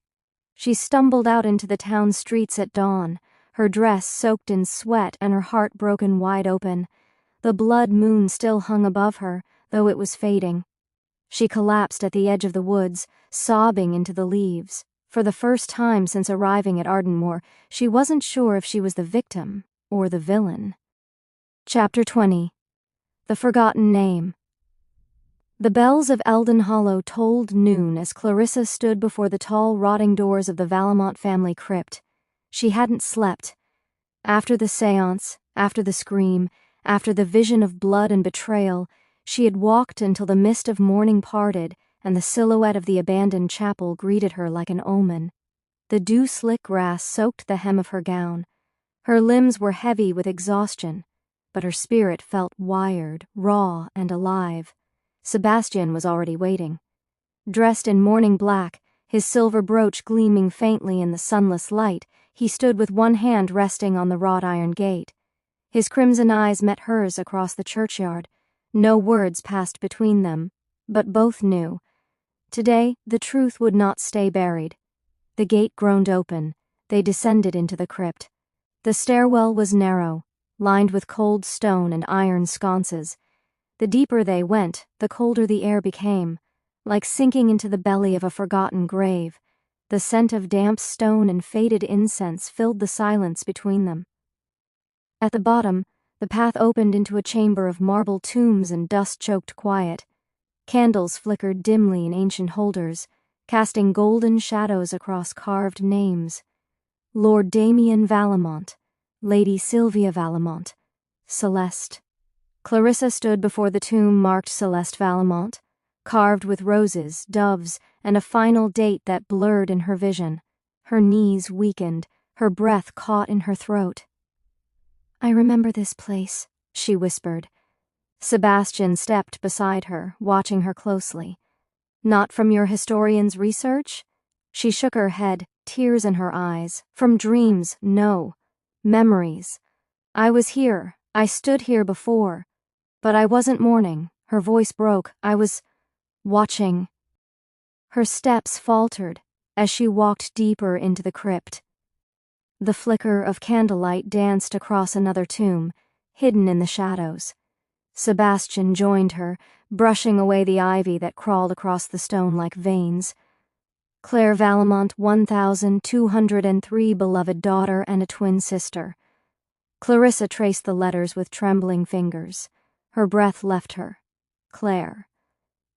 She stumbled out into the town streets at dawn, her dress soaked in sweat and her heart broken wide open. The blood moon still hung above her, though it was fading. She collapsed at the edge of the woods, sobbing into the leaves. For the first time since arriving at Ardentmore, she wasn't sure if she was the victim or the villain. Chapter 20. The Forgotten Name. The bells of Eldon Hollow tolled noon as Clarissa stood before the tall, rotting doors of the Valmont family crypt. She hadn't slept. After the seance, after the scream, after the vision of blood and betrayal, she had walked until the mist of morning parted and the silhouette of the abandoned chapel greeted her like an omen. The dew-slick grass soaked the hem of her gown. Her limbs were heavy with exhaustion, but her spirit felt wired, raw, and alive. Sebastian was already waiting. Dressed in morning black, his silver brooch gleaming faintly in the sunless light, he stood with one hand resting on the wrought iron gate. His crimson eyes met hers across the churchyard. No words passed between them, but both knew. Today, the truth would not stay buried. The gate groaned open. They descended into the crypt. The stairwell was narrow, lined with cold stone and iron sconces. The deeper they went, the colder the air became, like sinking into the belly of a forgotten grave. The scent of damp stone and faded incense filled the silence between them. At the bottom, the path opened into a chamber of marble tombs and dust-choked quiet. Candles flickered dimly in ancient holders, casting golden shadows across carved names. Lord Damien Valmont, Lady Sylvia Valmont, Celeste. Clarissa stood before the tomb marked Celeste Valmont, carved with roses, doves, and a final date that blurred in her vision. Her knees weakened, her breath caught in her throat. "I remember this place," she whispered. Sebastian stepped beside her, watching her closely. "Not from your historian's research?" She shook her head, tears in her eyes. "From dreams, no. Memories. I was here. I stood here before. But I wasn't mourning." Her voice broke. "I was watching." Her steps faltered as she walked deeper into the crypt. The flicker of candlelight danced across another tomb, hidden in the shadows. Sebastian joined her, brushing away the ivy that crawled across the stone like veins. Claire Valmont, 1203, beloved daughter and a twin sister. Clarissa traced the letters with trembling fingers. Her breath left her. Claire.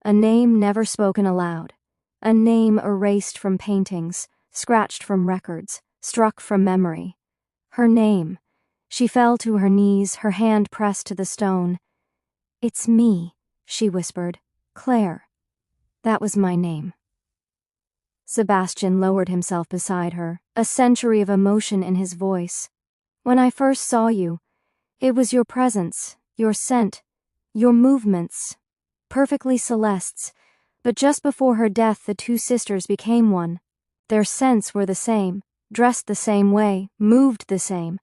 A name never spoken aloud. A name erased from paintings, scratched from records, struck from memory. Her name. She fell to her knees, her hand pressed to the stone. "It's me," she whispered. "Claire. That was my name." Sebastian lowered himself beside her, a century of emotion in his voice. "When I first saw you, it was your presence, your scent, your movements, perfectly Celeste's, but just before her death the two sisters became one. Their scents were the same, dressed the same way, moved the same.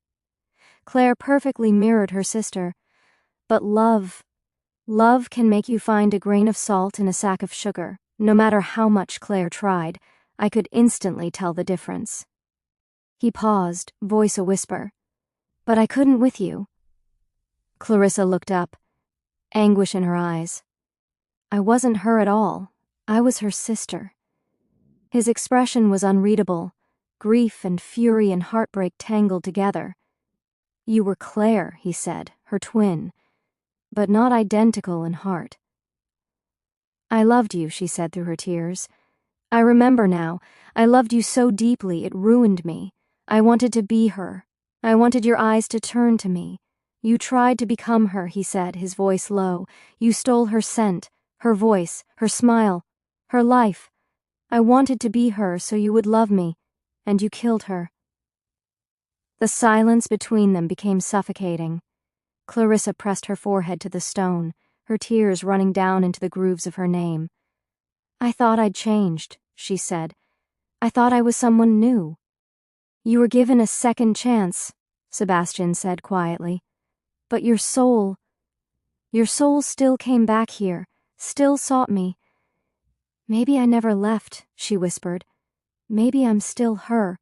Claire perfectly mirrored her sister, but love can make you find a grain of salt in a sack of sugar. No matter how much Claire tried, I could instantly tell the difference." He paused, voice a whisper. "But I couldn't with you." Clarissa looked up, anguish in her eyes. "I wasn't her at all. I was her sister." His expression was unreadable, grief and fury and heartbreak tangled together. "You were Claire," he said, "her twin, but not identical in heart." "I loved you," she said through her tears. "I remember now. I loved you so deeply it ruined me. I wanted to be her. I wanted your eyes to turn to me. You tried to become her," he said, his voice low. "You stole her scent, her voice, her smile, her life. I wanted to be her so you would love me, and you killed her." The silence between them became suffocating. Clarissa pressed her forehead to the stone, her tears running down into the grooves of her name. "I thought I'd changed," she said. "I thought I was someone new." "You were given a second chance," Sebastian said quietly. "But your soul still came back here, still sought me." "Maybe I never left," she whispered. "Maybe I'm still her."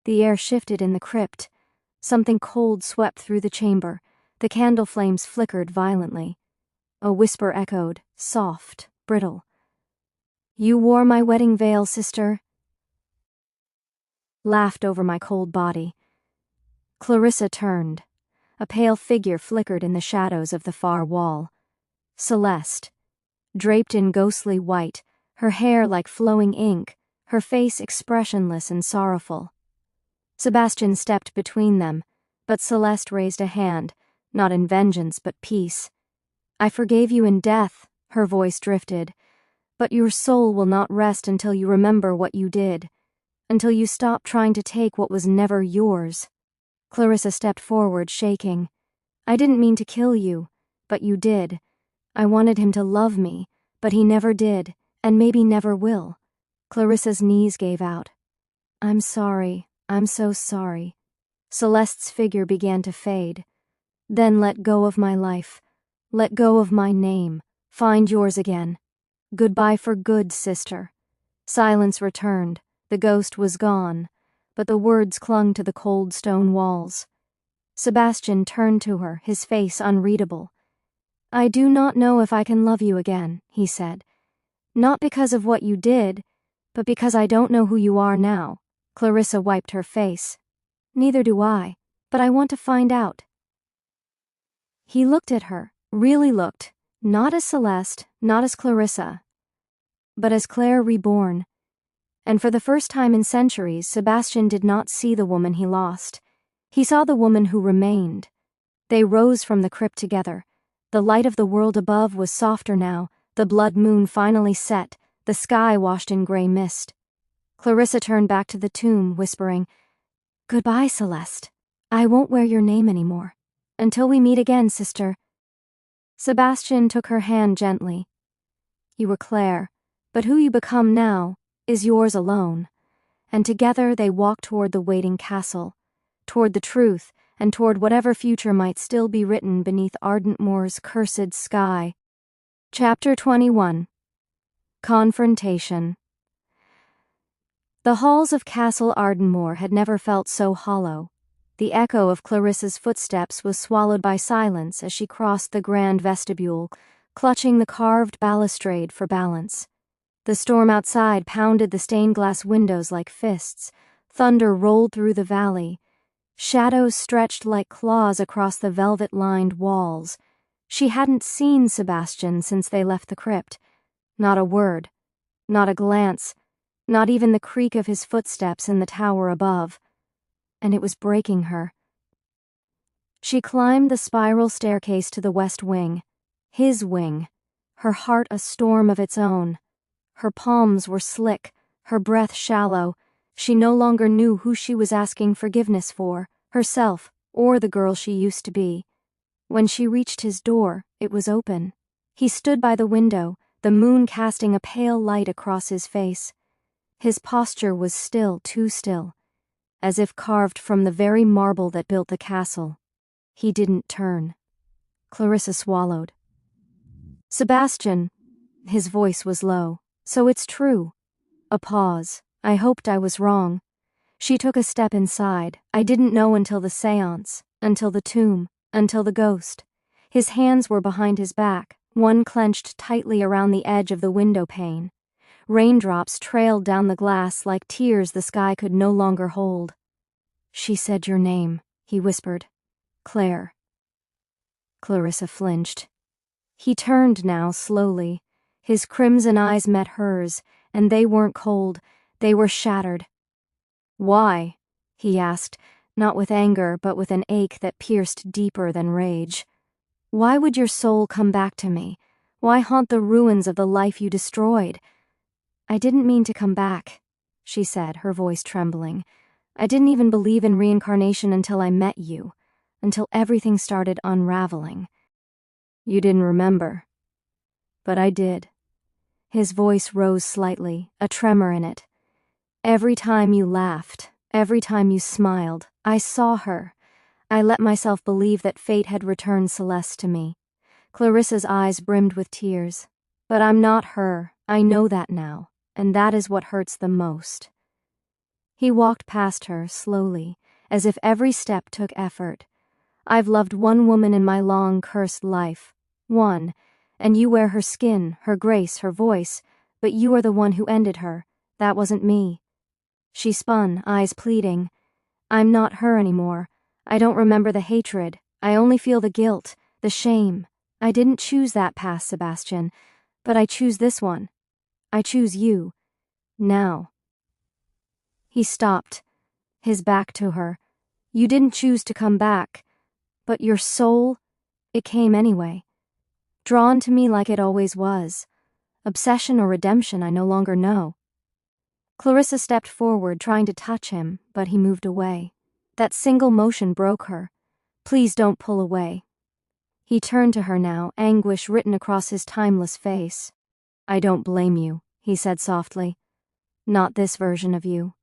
The air shifted in the crypt. Something cold swept through the chamber. The candle flames flickered violently. A whisper echoed, soft, brittle. "You wore my wedding veil, sister." Laughed over my cold body. Clarissa turned. A pale figure flickered in the shadows of the far wall. Celeste, draped in ghostly white, her hair like flowing ink, her face expressionless and sorrowful. Sebastian stepped between them, but Celeste raised a hand, not in vengeance but peace. "I forgave you in death," her voice drifted, "but your soul will not rest until you remember what you did, until you stop trying to take what was never yours." Clarissa stepped forward, shaking. "I didn't mean to kill you, but you did. I wanted him to love me, but he never did, and maybe never will." Clarissa's knees gave out. "I'm sorry. I'm so sorry." Celeste's figure began to fade. "Then let go of my life. Let go of my name. Find yours again. Goodbye for good, sister." Silence returned. The ghost was gone, but the words clung to the cold stone walls. Sebastian turned to her, his face unreadable. "I do not know if I can love you again," he said. "Not because of what you did, but because I don't know who you are now." Clarissa wiped her face. "Neither do I, but I want to find out." He looked at her, really looked, not as Celeste, not as Clarissa, but as Claire reborn. And for the first time in centuries, Sebastian did not see the woman he lost. He saw the woman who remained. They rose from the crypt together. The light of the world above was softer now, the blood moon finally set, the sky washed in grey mist. Clarissa turned back to the tomb, whispering, "Goodbye, Celeste. I won't wear your name anymore. Until we meet again, sister." Sebastian took her hand gently. "You were Claire, but who you become now is yours alone." And together they walked toward the waiting castle, toward the truth, and toward whatever future might still be written beneath Ardentmoor's cursed sky. Chapter 21. Confrontation. The halls of Castle Ardentmoor had never felt so hollow. The echo of Clarissa's footsteps was swallowed by silence as she crossed the grand vestibule, clutching the carved balustrade for balance. The storm outside pounded the stained-glass windows like fists. Thunder rolled through the valley. Shadows stretched like claws across the velvet-lined walls. She hadn't seen Sebastian since they left the crypt. Not a word, not a glance, not even the creak of his footsteps in the tower above. And it was breaking her. She climbed the spiral staircase to the west wing. His wing. Her heart a storm of its own. Her palms were slick, her breath shallow. She no longer knew who she was asking forgiveness for, herself or the girl she used to be. When she reached his door, it was open. He stood by the window, the moon casting a pale light across his face. His posture was still, too still, as if carved from the very marble that built the castle. He didn't turn. Clarissa swallowed. "Sebastian," his voice was low, "so it's true." A pause. I hoped I was wrong. She took a step inside. I didn't know until the seance, until the tomb, until the ghost. His hands were behind his back, one clenched tightly around the edge of the window pane. Raindrops trailed down the glass like tears the sky could no longer hold. "She said your name," he whispered. "Claire." Clarissa flinched. He turned now, slowly. His crimson eyes met hers, and they weren't cold, they were shattered. "Why?" he asked, not with anger, but with an ache that pierced deeper than rage. "Why would your soul come back to me? Why haunt the ruins of the life you destroyed?" "I didn't mean to come back," she said, her voice trembling. "I didn't even believe in reincarnation until I met you, until everything started unraveling." "You didn't remember. But I did." His voice rose slightly, a tremor in it. "Every time you laughed, every time you smiled, I saw her. I let myself believe that fate had returned Celeste to me." Clarissa's eyes brimmed with tears. "But I'm not her. I know that now, and that is what hurts the most." He walked past her, slowly, as if every step took effort. "I've loved one woman in my long, cursed life. One. And you wear her skin, her grace, her voice, but you are the one who ended her. That wasn't me." She spun, eyes pleading. "I'm not her anymore. I don't remember the hatred. I only feel the guilt, the shame. I didn't choose that past, Sebastian, but I choose this one. I choose you. Now." He stopped, his back to her. "You didn't choose to come back, but your soul, it came anyway. Drawn to me like it always was. Obsession or redemption, I no longer know." Clarissa stepped forward, trying to touch him, but he moved away. That single motion broke her. "Please don't pull away." He turned to her now, anguish written across his timeless face. "I don't blame you," he said softly. "Not this version of you.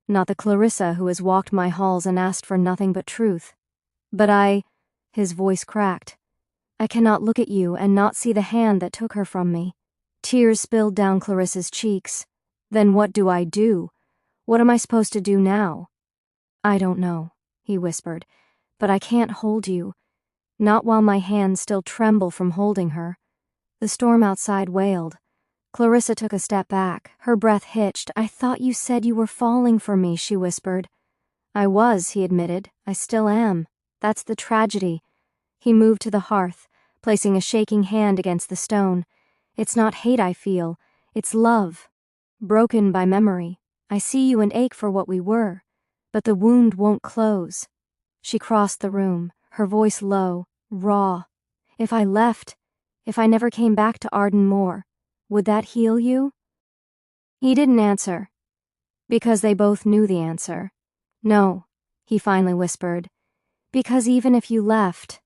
Not the Clarissa who has walked my halls and asked for nothing but truth. But his voice cracked. "I cannot look at you and not see the hand that took her from me." Tears spilled down Clarissa's cheeks. "Then what do I do? What am I supposed to do now?" "I don't know," he whispered, "but I can't hold you. Not while my hands still tremble from holding her." The storm outside wailed. Clarissa took a step back, her breath hitched. "I thought you said you were falling for me," she whispered. "I was," he admitted. "I still am. That's the tragedy." He moved to the hearth, placing a shaking hand against the stone. "It's not hate I feel, it's love. Broken by memory. I see you and ache for what we were, but the wound won't close." She crossed the room, her voice low, raw. "If I left, if I never came back to Ardentmore, would that heal you?" He didn't answer, because they both knew the answer. "No," he finally whispered, "because even if you left,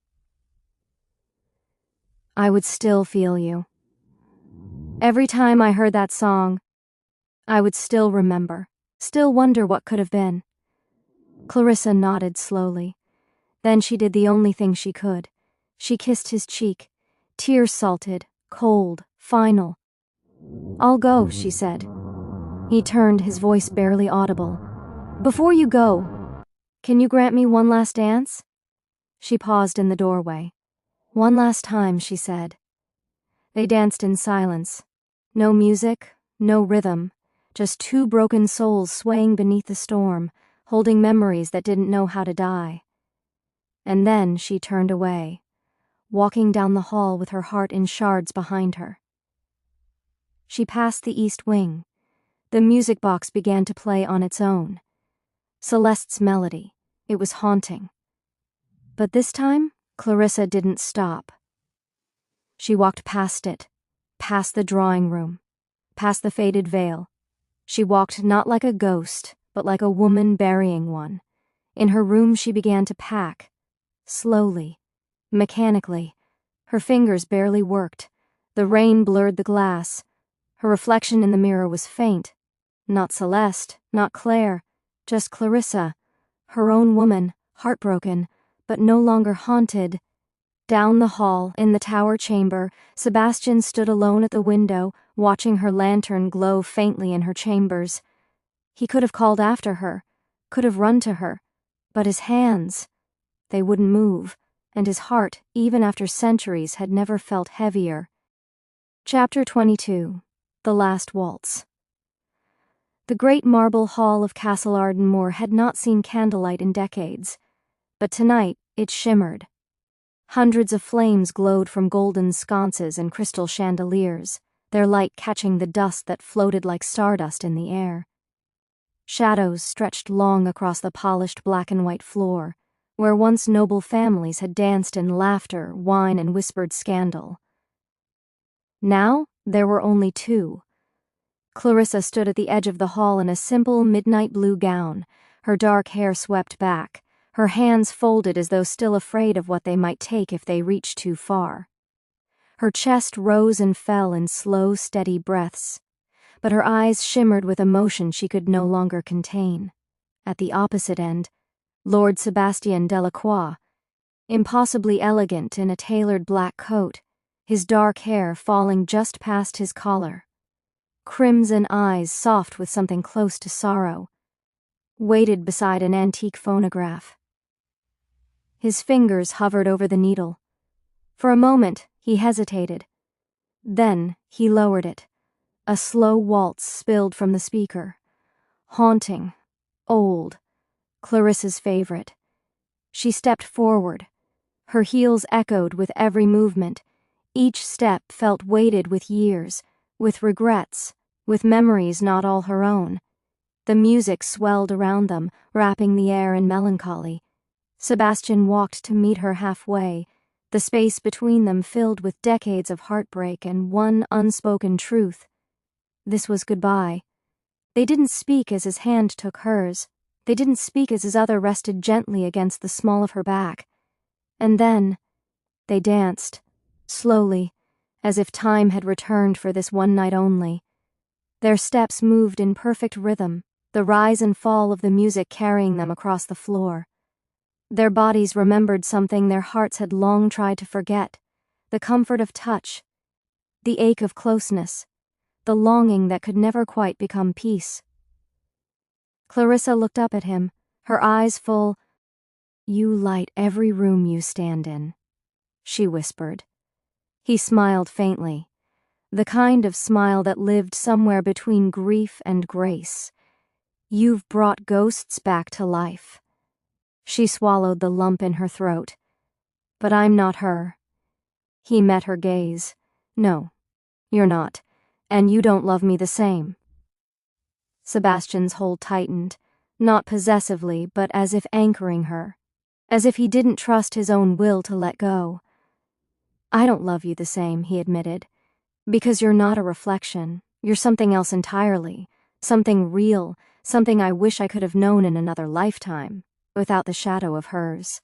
I would still feel you. Every time I heard that song, I would still remember, still wonder what could have been." Clarissa nodded slowly. Then she did the only thing she could. She kissed his cheek, tears salted, cold, final. "I'll go," she said. He turned, his voice barely audible. "Before you go, can you grant me one last dance?" She paused in the doorway. "One last time," she said. They danced in silence. No music, no rhythm, just two broken souls swaying beneath the storm, holding memories that didn't know how to die. And then she turned away, walking down the hall with her heart in shards behind her. She passed the east wing. The music box began to play on its own. Celeste's melody. It was haunting. But this time, Clarissa didn't stop. She walked past it, past the drawing room, past the faded veil. She walked not like a ghost, but like a woman burying one. In her room she began to pack, slowly, mechanically. Her fingers barely worked. The rain blurred the glass. Her reflection in the mirror was faint. Not Celeste, not Claire, just Clarissa, her own woman, heartbroken, but no longer haunted. Down the hall, in the tower chamber, Sebastian stood alone at the window, watching her lantern glow faintly in her chambers. He could have called after her, could have run to her, but his hands, they wouldn't move, and his heart, even after centuries, had never felt heavier. Chapter 22. The Last Waltz. The great marble hall of Castle Ardentmoor had not seen candlelight in decades, but tonight it shimmered. Hundreds of flames glowed from golden sconces and crystal chandeliers, their light catching the dust that floated like stardust in the air. Shadows stretched long across the polished black and white floor, where once noble families had danced in laughter, wine, and whispered scandal. Now there were only two. Clarissa stood at the edge of the hall in a simple midnight blue gown, her dark hair swept back, her hands folded as though still afraid of what they might take if they reached too far. Her chest rose and fell in slow, steady breaths, but her eyes shimmered with emotion she could no longer contain. At the opposite end, Lord Sebastian Delacroix, impossibly elegant in a tailored black coat, his dark hair falling just past his collar. Crimson eyes soft with something close to sorrow, waited beside an antique phonograph. His fingers hovered over the needle. For a moment, he hesitated. Then he lowered it. A slow waltz spilled from the speaker. Haunting, old, Clarissa's favorite. She stepped forward. Her heels echoed with every movement. Each step felt weighted with years, with regrets, with memories not all her own. The music swelled around them, wrapping the air in melancholy. Sebastian walked to meet her halfway, the space between them filled with decades of heartbreak and one unspoken truth. This was goodbye. They didn't speak as his hand took hers. They didn't speak as his other rested gently against the small of her back. And then they danced, slowly, as if time had returned for this one night only. Their steps moved in perfect rhythm, the rise and fall of the music carrying them across the floor. Their bodies remembered something their hearts had long tried to forget, the comfort of touch, the ache of closeness, the longing that could never quite become peace. Clarissa looked up at him, her eyes full. "You light every room you stand in," she whispered. He smiled faintly, the kind of smile that lived somewhere between grief and grace. "You've brought ghosts back to life." She swallowed the lump in her throat. "But I'm not her." He met her gaze. "No, you're not, and you don't love me the same." Sebastian's hold tightened, not possessively, but as if anchoring her, as if he didn't trust his own will to let go. "I don't love you the same," he admitted, "because you're not a reflection. You're something else entirely, something real, something I wish I could have known in another lifetime, without the shadow of hers."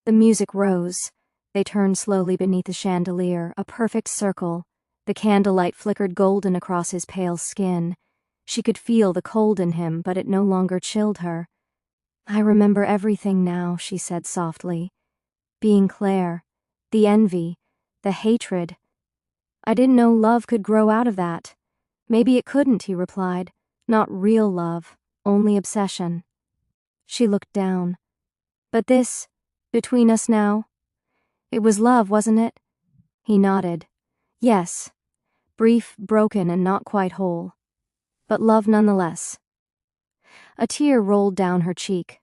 The music rose. They turned slowly beneath the chandelier, a perfect circle. The candlelight flickered golden across his pale skin. She could feel the cold in him, but it no longer chilled her. "I remember everything now," she said softly. "Being Claire, the envy, the hatred. I didn't know love could grow out of that." "Maybe it couldn't," he replied. "Not real love, only obsession." She looked down. "But this, between us now, it was love, wasn't it?" He nodded. "Yes, brief, broken, and not quite whole. But love nonetheless." A tear rolled down her cheek.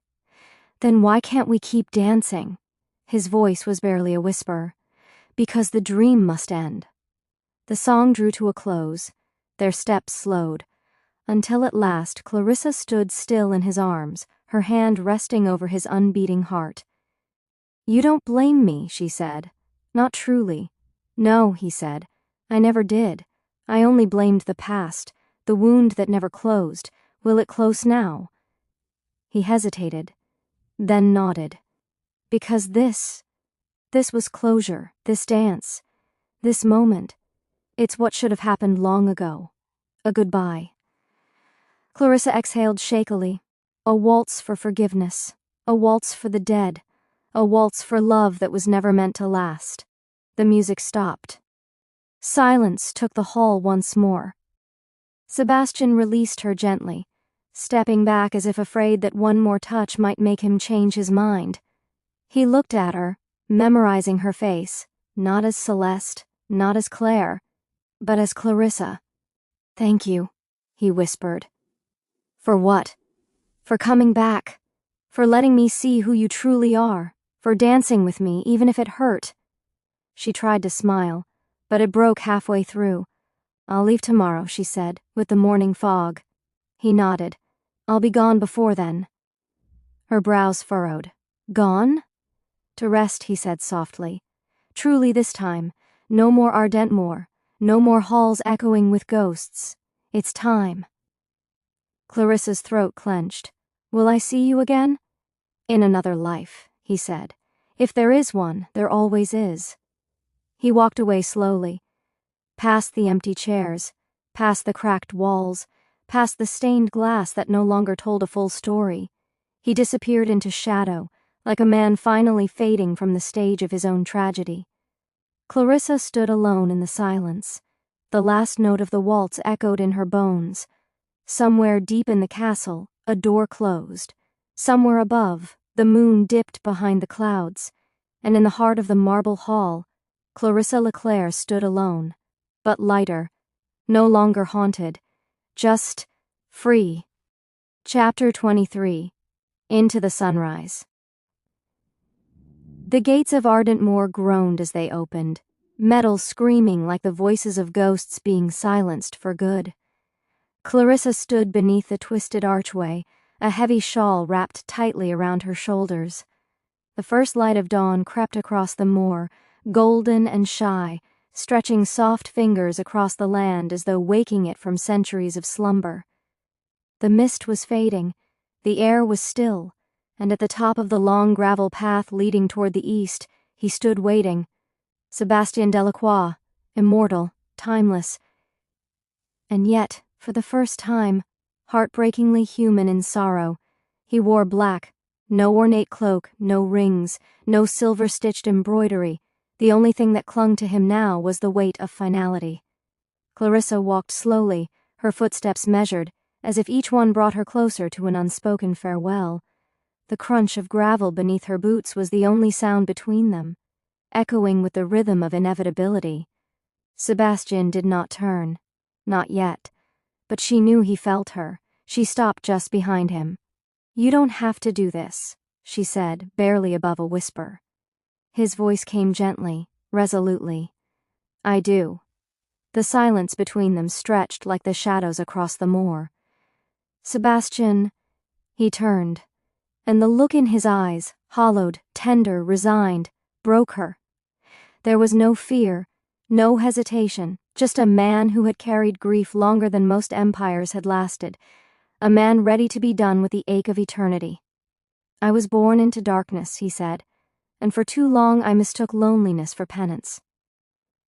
"Then why can't we keep dancing?" His voice was barely a whisper. "Because the dream must end." The song drew to a close. Their steps slowed, until at last Clarissa stood still in his arms, her hand resting over his unbeating heart. "You don't blame me," she said. "Not truly." "No," he said. "I never did. I only blamed the past, the wound that never closed. Will it close now?" He hesitated, then nodded. "Because this was closure, this dance, this moment. It's what should have happened long ago. A goodbye." Clarissa exhaled shakily. A waltz for forgiveness, a waltz for the dead, a waltz for love that was never meant to last. The music stopped. Silence took the hall once more. Sebastian released her gently, stepping back as if afraid that one more touch might make him change his mind. He looked at her, memorizing her face, not as Celeste, not as Claire, but as Clarissa. "Thank you," he whispered. "For what?" "For coming back. For letting me see who you truly are. For dancing with me, even if it hurt." She tried to smile, but it broke halfway through. "I'll leave tomorrow," she said, "with the morning fog." He nodded. "I'll be gone before then." Her brows furrowed. "Gone?" "To rest," he said softly. "Truly this time. No more Ardentmore. No more halls echoing with ghosts. It's time." Clarissa's throat clenched. "Will I see you again?" "In another life," he said. "If there is one, there always is." He walked away slowly, past the empty chairs, past the cracked walls, past the stained glass that no longer told a full story. He disappeared into shadow, like a man finally fading from the stage of his own tragedy. Clarissa stood alone in the silence. The last note of the waltz echoed in her bones. Somewhere deep in the castle, a door closed. Somewhere above, the moon dipped behind the clouds. And in the heart of the marble hall, Clarissa Leclair stood alone, but lighter, no longer haunted, just free. Chapter 23. Into the Sunrise. The gates of Ardentmore groaned as they opened, metal screaming like the voices of ghosts being silenced for good. Clarissa stood beneath the twisted archway, a heavy shawl wrapped tightly around her shoulders. The first light of dawn crept across the moor, golden and shy, stretching soft fingers across the land as though waking it from centuries of slumber. The mist was fading, the air was still, and at the top of the long gravel path leading toward the east, he stood waiting. Sebastian Delacroix, immortal, timeless, and yet, for the first time, heartbreakingly human in sorrow. He wore black, no ornate cloak, no rings, no silver-stitched embroidery. The only thing that clung to him now was the weight of finality. Clarissa walked slowly, her footsteps measured, as if each one brought her closer to an unspoken farewell. The crunch of gravel beneath her boots was the only sound between them, echoing with the rhythm of inevitability. Sebastian did not turn. Not yet. But she knew he felt her. She stopped just behind him. "You don't have to do this," she said, barely above a whisper. His voice came gently, resolutely. "I do." The silence between them stretched like the shadows across the moor. "Sebastian," he turned, and the look in his eyes, hollowed, tender, resigned, broke her. There was no fear, no hesitation, just a man who had carried grief longer than most empires had lasted, a man ready to be done with the ache of eternity. "I was born into darkness," he said, "and for too long I mistook loneliness for penance."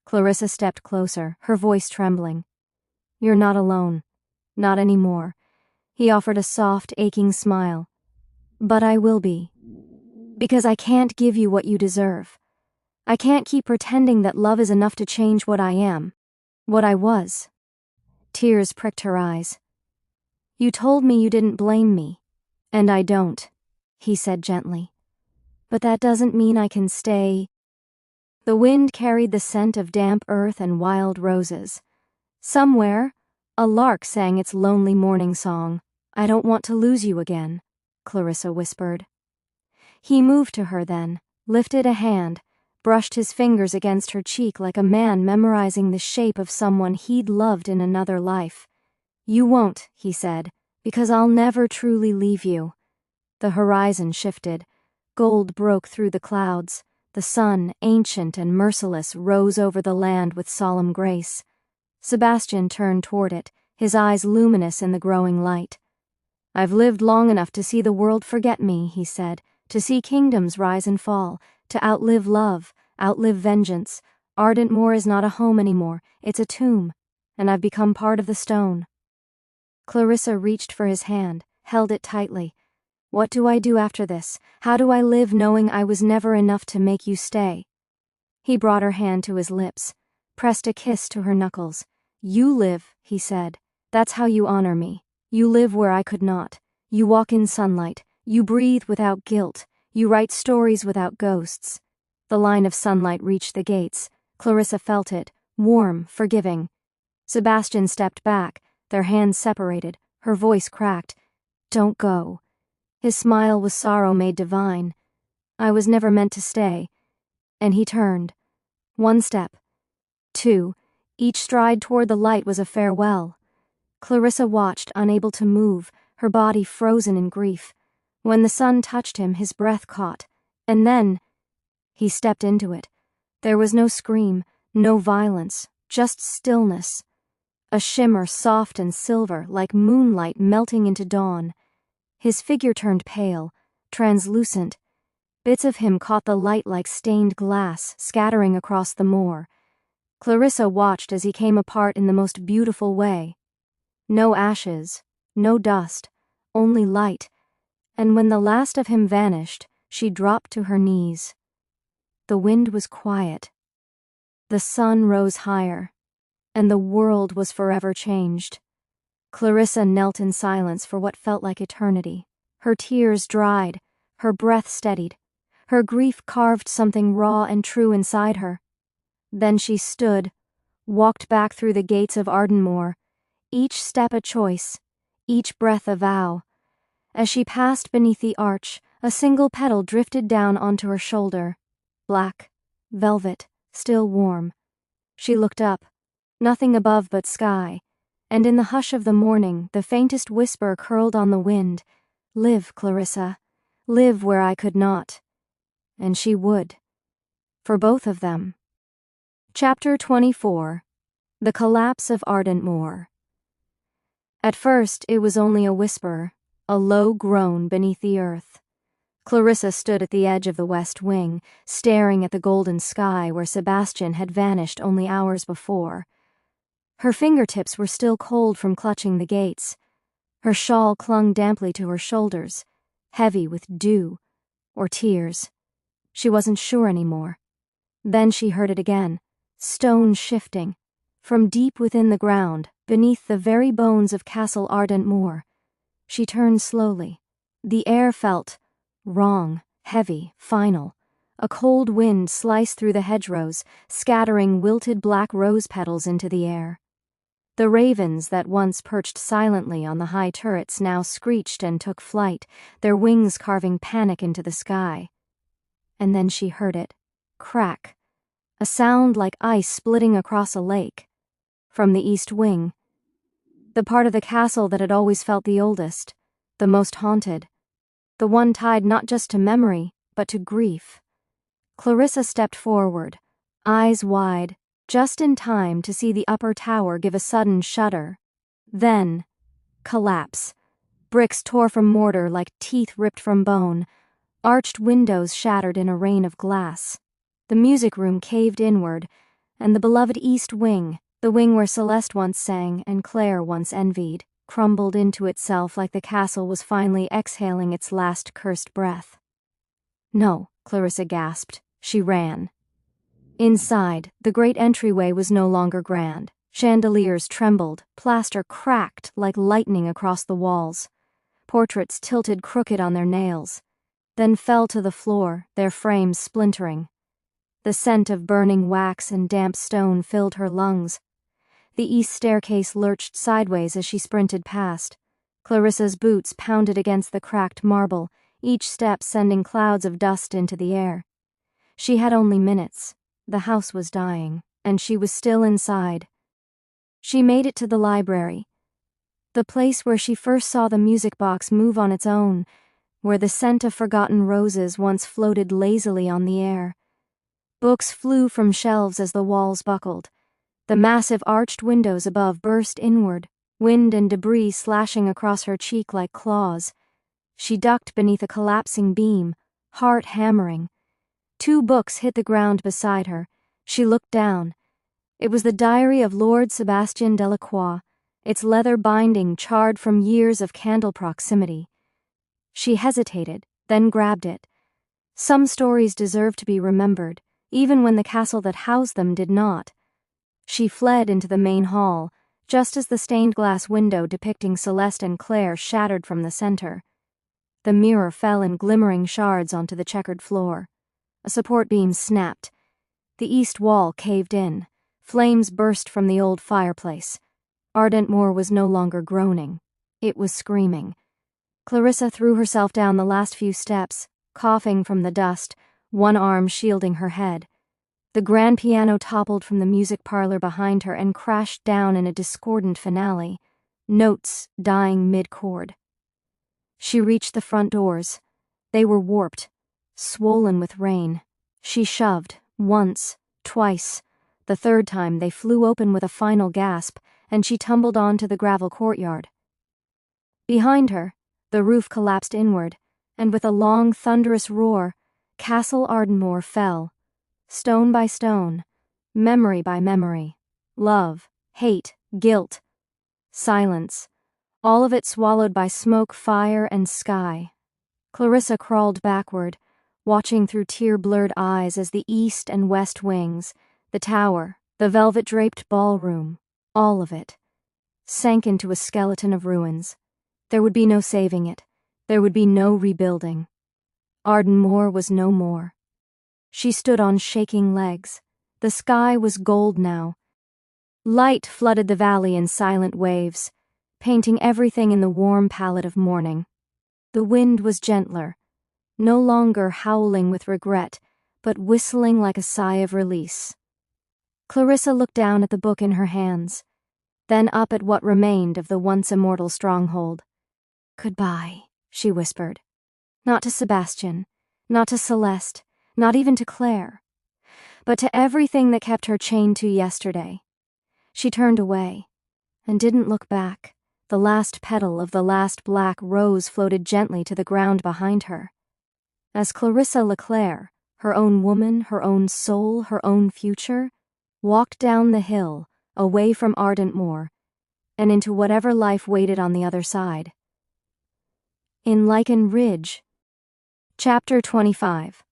Clarissa stepped closer, her voice trembling. "You're not alone. Not anymore." He offered a soft, aching smile. "But I will be. Because I can't give you what you deserve. I can't keep pretending that love is enough to change what I am. What I was." Tears pricked her eyes. "You told me you didn't blame me, and I don't," he said gently. "But that doesn't mean I can stay." The wind carried the scent of damp earth and wild roses. Somewhere, a lark sang its lonely morning song. "I don't want to lose you again," Clarissa whispered. He moved to her then, lifted a hand, brushed his fingers against her cheek like a man memorizing the shape of someone he'd loved in another life. "You won't," he said, "because I'll never truly leave you." The horizon shifted. Gold broke through the clouds. The sun, ancient and merciless, rose over the land with solemn grace. Sebastian turned toward it, his eyes luminous in the growing light. "I've lived long enough to see the world forget me," he said, "to see kingdoms rise and fall, to outlive love, outlive vengeance. Ardentmore is not a home anymore, it's a tomb, and I've become part of the stone." Clarissa reached for his hand, held it tightly. "What do I do after this? How do I live knowing I was never enough to make you stay?" He brought her hand to his lips, pressed a kiss to her knuckles. "You live," he said. "That's how you honor me. You live where I could not. You walk in sunlight. You breathe without guilt. You write stories without ghosts." The line of sunlight reached the gates. Clarissa felt it, warm, forgiving. Sebastian stepped back, their hands separated, her voice cracked. "Don't go." His smile was sorrow made divine. "I was never meant to stay." And he turned. One step. Two. Each stride toward the light was a farewell. Clarissa watched, unable to move, her body frozen in grief. When the sun touched him, his breath caught. And then he stepped into it. There was no scream, no violence, just stillness. A shimmer soft and silver, like moonlight melting into dawn. His figure turned pale, translucent. Bits of him caught the light like stained glass, scattering across the moor. Clarissa watched as he came apart in the most beautiful way. No ashes, no dust, only light. And when the last of him vanished, she dropped to her knees. The wind was quiet. The sun rose higher, and the world was forever changed. Clarissa knelt in silence for what felt like eternity. Her tears dried, her breath steadied. Her grief carved something raw and true inside her. Then she stood, walked back through the gates of Ardentmore, each step a choice, each breath a vow. As she passed beneath the arch, a single petal drifted down onto her shoulder. Black, velvet, still warm. She looked up, nothing above but sky, and in the hush of the morning, the faintest whisper curled on the wind. "Live, Clarissa, live where I could not." And she would. For both of them. Chapter 24. The Collapse of Ardentmore. At first, it was only a whisper, a low groan beneath the earth. Clarissa stood at the edge of the west wing, staring at the golden sky where Sebastian had vanished only hours before. Her fingertips were still cold from clutching the gates. Her shawl clung damply to her shoulders, heavy with dew or tears. She wasn't sure anymore. Then she heard it again, stone shifting, from deep within the ground, beneath the very bones of Castle Ardentmoor. She turned slowly. The air felt wrong, heavy, final. A cold wind sliced through the hedgerows, scattering wilted black rose petals into the air. The ravens that once perched silently on the high turrets now screeched and took flight, their wings carving panic into the sky. And then she heard it, crack, a sound like ice splitting across a lake. From the east wing, the part of the castle that had always felt the oldest, the most haunted, the one tied not just to memory, but to grief. Clarissa stepped forward, eyes wide, just in time to see the upper tower give a sudden shudder. Then, collapse. Bricks tore from mortar like teeth ripped from bone. Arched windows shattered in a rain of glass. The music room caved inward, and the beloved east wing, the wing where Celeste once sang and Claire once envied, crumbled into itself like the castle was finally exhaling its last cursed breath. "No," Clarissa gasped. She ran. Inside, the great entryway was no longer grand. Chandeliers trembled, plaster cracked like lightning across the walls. Portraits tilted crooked on their nails, then fell to the floor, their frames splintering. The scent of burning wax and damp stone filled her lungs. The east staircase lurched sideways as she sprinted past. Clarissa's boots pounded against the cracked marble, each step sending clouds of dust into the air. She had only minutes. The house was dying, and she was still inside. She made it to the library, the place where she first saw the music box move on its own, where the scent of forgotten roses once floated lazily on the air. Books flew from shelves as the walls buckled. The massive arched windows above burst inward, wind and debris slashing across her cheek like claws. She ducked beneath a collapsing beam, heart hammering. 2 books hit the ground beside her. She looked down. It was the diary of Lord Sebastian Delacroix, its leather binding charred from years of candle proximity. She hesitated, then grabbed it. Some stories deserve to be remembered, even when the castle that housed them did not. She fled into the main hall, just as the stained glass window depicting Celeste and Claire shattered from the center. The mirror fell in glimmering shards onto the checkered floor. A support beam snapped. The east wall caved in. Flames burst from the old fireplace. Ardentmore was no longer groaning. It was screaming. Clarissa threw herself down the last few steps, coughing from the dust, one arm shielding her head. The grand piano toppled from the music parlor behind her and crashed down in a discordant finale, notes dying mid-chord. She reached the front doors. They were warped, swollen with rain. She shoved, once, twice. The third time they flew open with a final gasp, and she tumbled onto the gravel courtyard. Behind her, the roof collapsed inward, and with a long, thunderous roar, Castle Ardentmoor fell. Stone by stone, memory by memory, love, hate, guilt, silence, all of it swallowed by smoke, fire, and sky. Clarissa crawled backward, watching through tear-blurred eyes as the east and west wings, the tower, the velvet-draped ballroom, all of it, sank into a skeleton of ruins. There would be no saving it. There would be no rebuilding. Ardentmore was no more. She stood on shaking legs. The sky was gold now. Light flooded the valley in silent waves, painting everything in the warm palette of morning. The wind was gentler, no longer howling with regret, but whistling like a sigh of release. Clarissa looked down at the book in her hands, then up at what remained of the once immortal stronghold. "Goodbye," she whispered. Not to Sebastian, not to Celeste, not even to Claire, but to everything that kept her chained to yesterday. She turned away, and didn't look back. The last petal of the last black rose floated gently to the ground behind her. As Clarissa Leclair, her own woman, her own soul, her own future, walked down the hill, away from Ardentmore, and into whatever life waited on the other side. In Lichen Ridge, Chapter 25.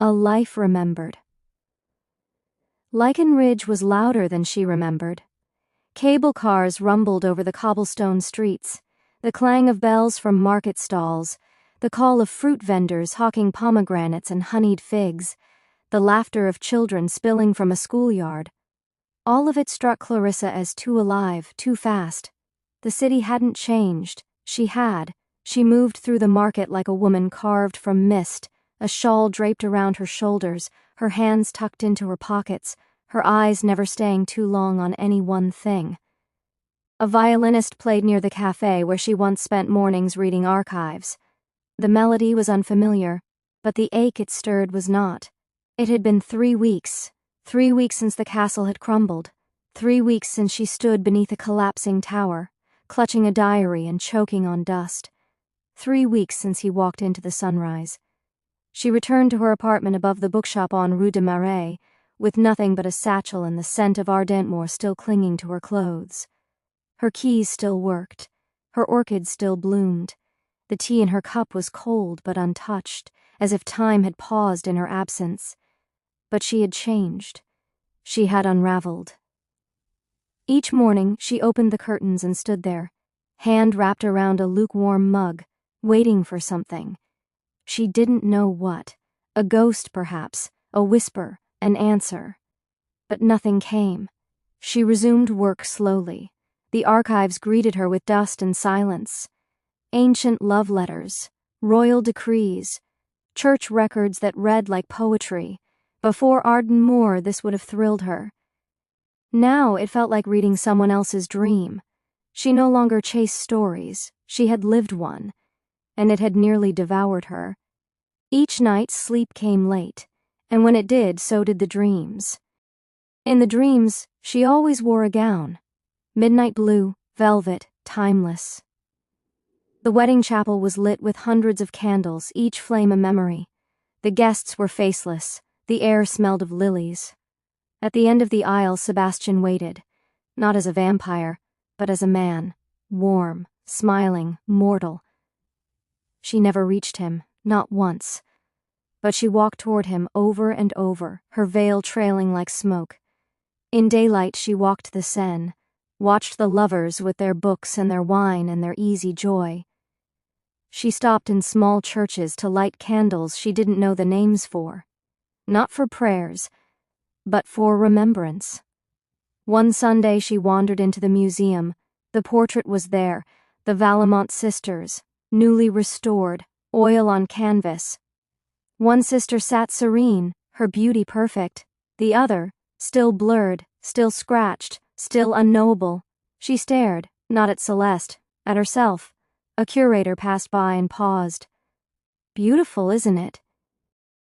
A Life Remembered. Lichen Ridge was louder than she remembered. Cable cars rumbled over the cobblestone streets, the clang of bells from market stalls, the call of fruit vendors hawking pomegranates and honeyed figs, the laughter of children spilling from a schoolyard. All of it struck Clarissa as too alive, too fast. The city hadn't changed. She had. She moved through the market like a woman carved from mist, a shawl draped around her shoulders, her hands tucked into her pockets, her eyes never staying too long on any one thing. A violinist played near the cafe where she once spent mornings reading archives. The melody was unfamiliar, but the ache it stirred was not. It had been 3 weeks. 3 weeks since the castle had crumbled. 3 weeks since she stood beneath a collapsing tower, clutching a diary and choking on dust. 3 weeks since he walked into the sunrise. She returned to her apartment above the bookshop on Rue de Marais, with nothing but a satchel and the scent of Ardentmore still clinging to her clothes. Her keys still worked. Her orchids still bloomed. The tea in her cup was cold but untouched, as if time had paused in her absence. But she had changed. She had unraveled. Each morning she opened the curtains and stood there, hand wrapped around a lukewarm mug, waiting for something. She didn't know what. A ghost, perhaps, a whisper, an answer. But nothing came. She resumed work slowly. The archives greeted her with dust and silence. Ancient love letters, royal decrees, church records that read like poetry. Before Ardentmore, this would have thrilled her. Now it felt like reading someone else's dream. She no longer chased stories. She had lived one. and it had nearly devoured her. Each night sleep came late, and when it did, so did the dreams. In the dreams, she always wore a gown. Midnight blue, velvet, timeless. The wedding chapel was lit with hundreds of candles, each flame a memory. The guests were faceless, the air smelled of lilies. At the end of the aisle, Sebastian waited, not as a vampire, but as a man, warm, smiling, mortal. She never reached him, not once. But she walked toward him over and over, her veil trailing like smoke. In daylight she walked the Seine, watched the lovers with their books and their wine and their easy joy. She stopped in small churches to light candles she didn't know the names for. Not for prayers, but for remembrance. One Sunday she wandered into the museum. The portrait was there, the Valamont sisters, newly restored, oil on canvas. One sister sat serene, her beauty perfect. The other, still blurred, still scratched, still unknowable. She stared, not at Celeste, at herself. A curator passed by and paused. Beautiful, isn't it?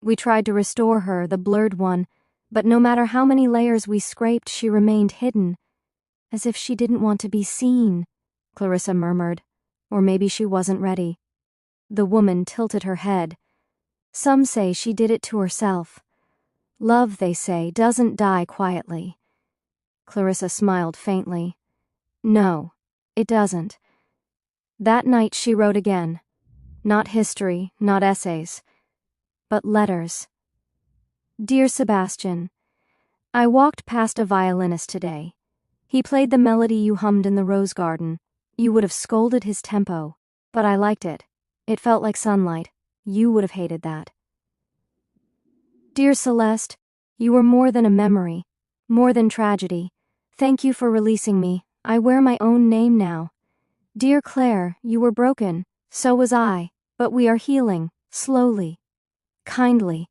We tried to restore her, the blurred one, but no matter how many layers we scraped, she remained hidden. As if she didn't want to be seen, Clarissa murmured. Or maybe she wasn't ready. The woman tilted her head. Some say she did it to herself. Love, they say, doesn't die quietly. Clarissa smiled faintly. No, it doesn't. That night she wrote again. Not history, not essays, but letters. Dear Sebastian, I walked past a violinist today. He played the melody you hummed in the rose garden. You would have scolded his tempo, but I liked it. It felt like sunlight. You would have hated that. Dear Celeste, you were more than a memory, more than tragedy. Thank you for releasing me. I wear my own name now. Dear Claire, you were broken. So was I. But we are healing, slowly, kindly.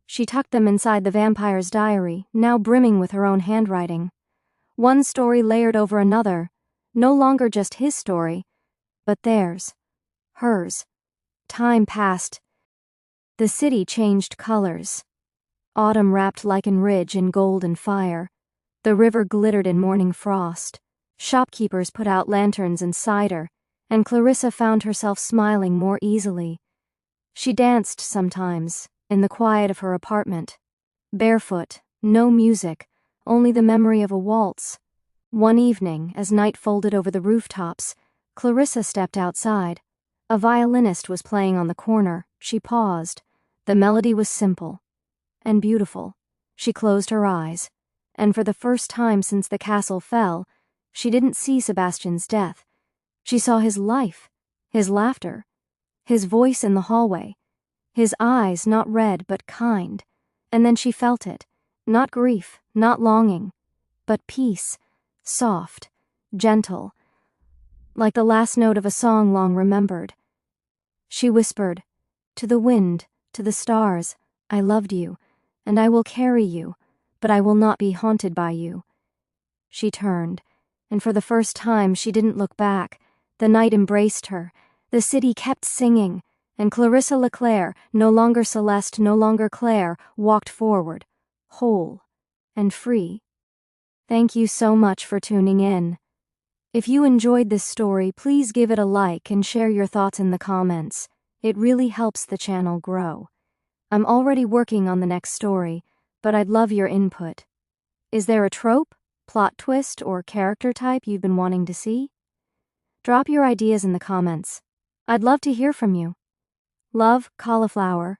She tucked them inside the vampire's diary, now brimming with her own handwriting. One story layered over another, no longer just his story, but theirs, hers. Time passed. The city changed colors. Autumn wrapped Lichen Ridge in gold and fire. The river glittered in morning frost. Shopkeepers put out lanterns and cider, and Clarissa found herself smiling more easily. She danced sometimes, in the quiet of her apartment. Barefoot, no music, only the memory of a waltz. One evening, as night folded over the rooftops, Clarissa stepped outside. A violinist was playing on the corner. She paused. The melody was simple and beautiful. She closed her eyes, and for the first time since the castle fell, she didn't see Sebastian's death. She saw his life, his laughter, his voice in the hallway, his eyes not red but kind, and then she felt it, not grief, not longing, but peace, soft, gentle, like the last note of a song long remembered. She whispered, "To the wind, to the stars, I loved you, and I will carry you, but I will not be haunted by you." She turned, and for the first time she didn't look back. The night embraced her, the city kept singing, and Clarissa Leclair, no longer Celeste, no longer Claire, walked forward, whole and free. Thank you so much for tuning in. If you enjoyed this story, please give it a like and share your thoughts in the comments. It really helps the channel grow. I'm already working on the next story, but I'd love your input. Is there a trope, plot twist, or character type you've been wanting to see? Drop your ideas in the comments. I'd love to hear from you. Love, Cauliflower.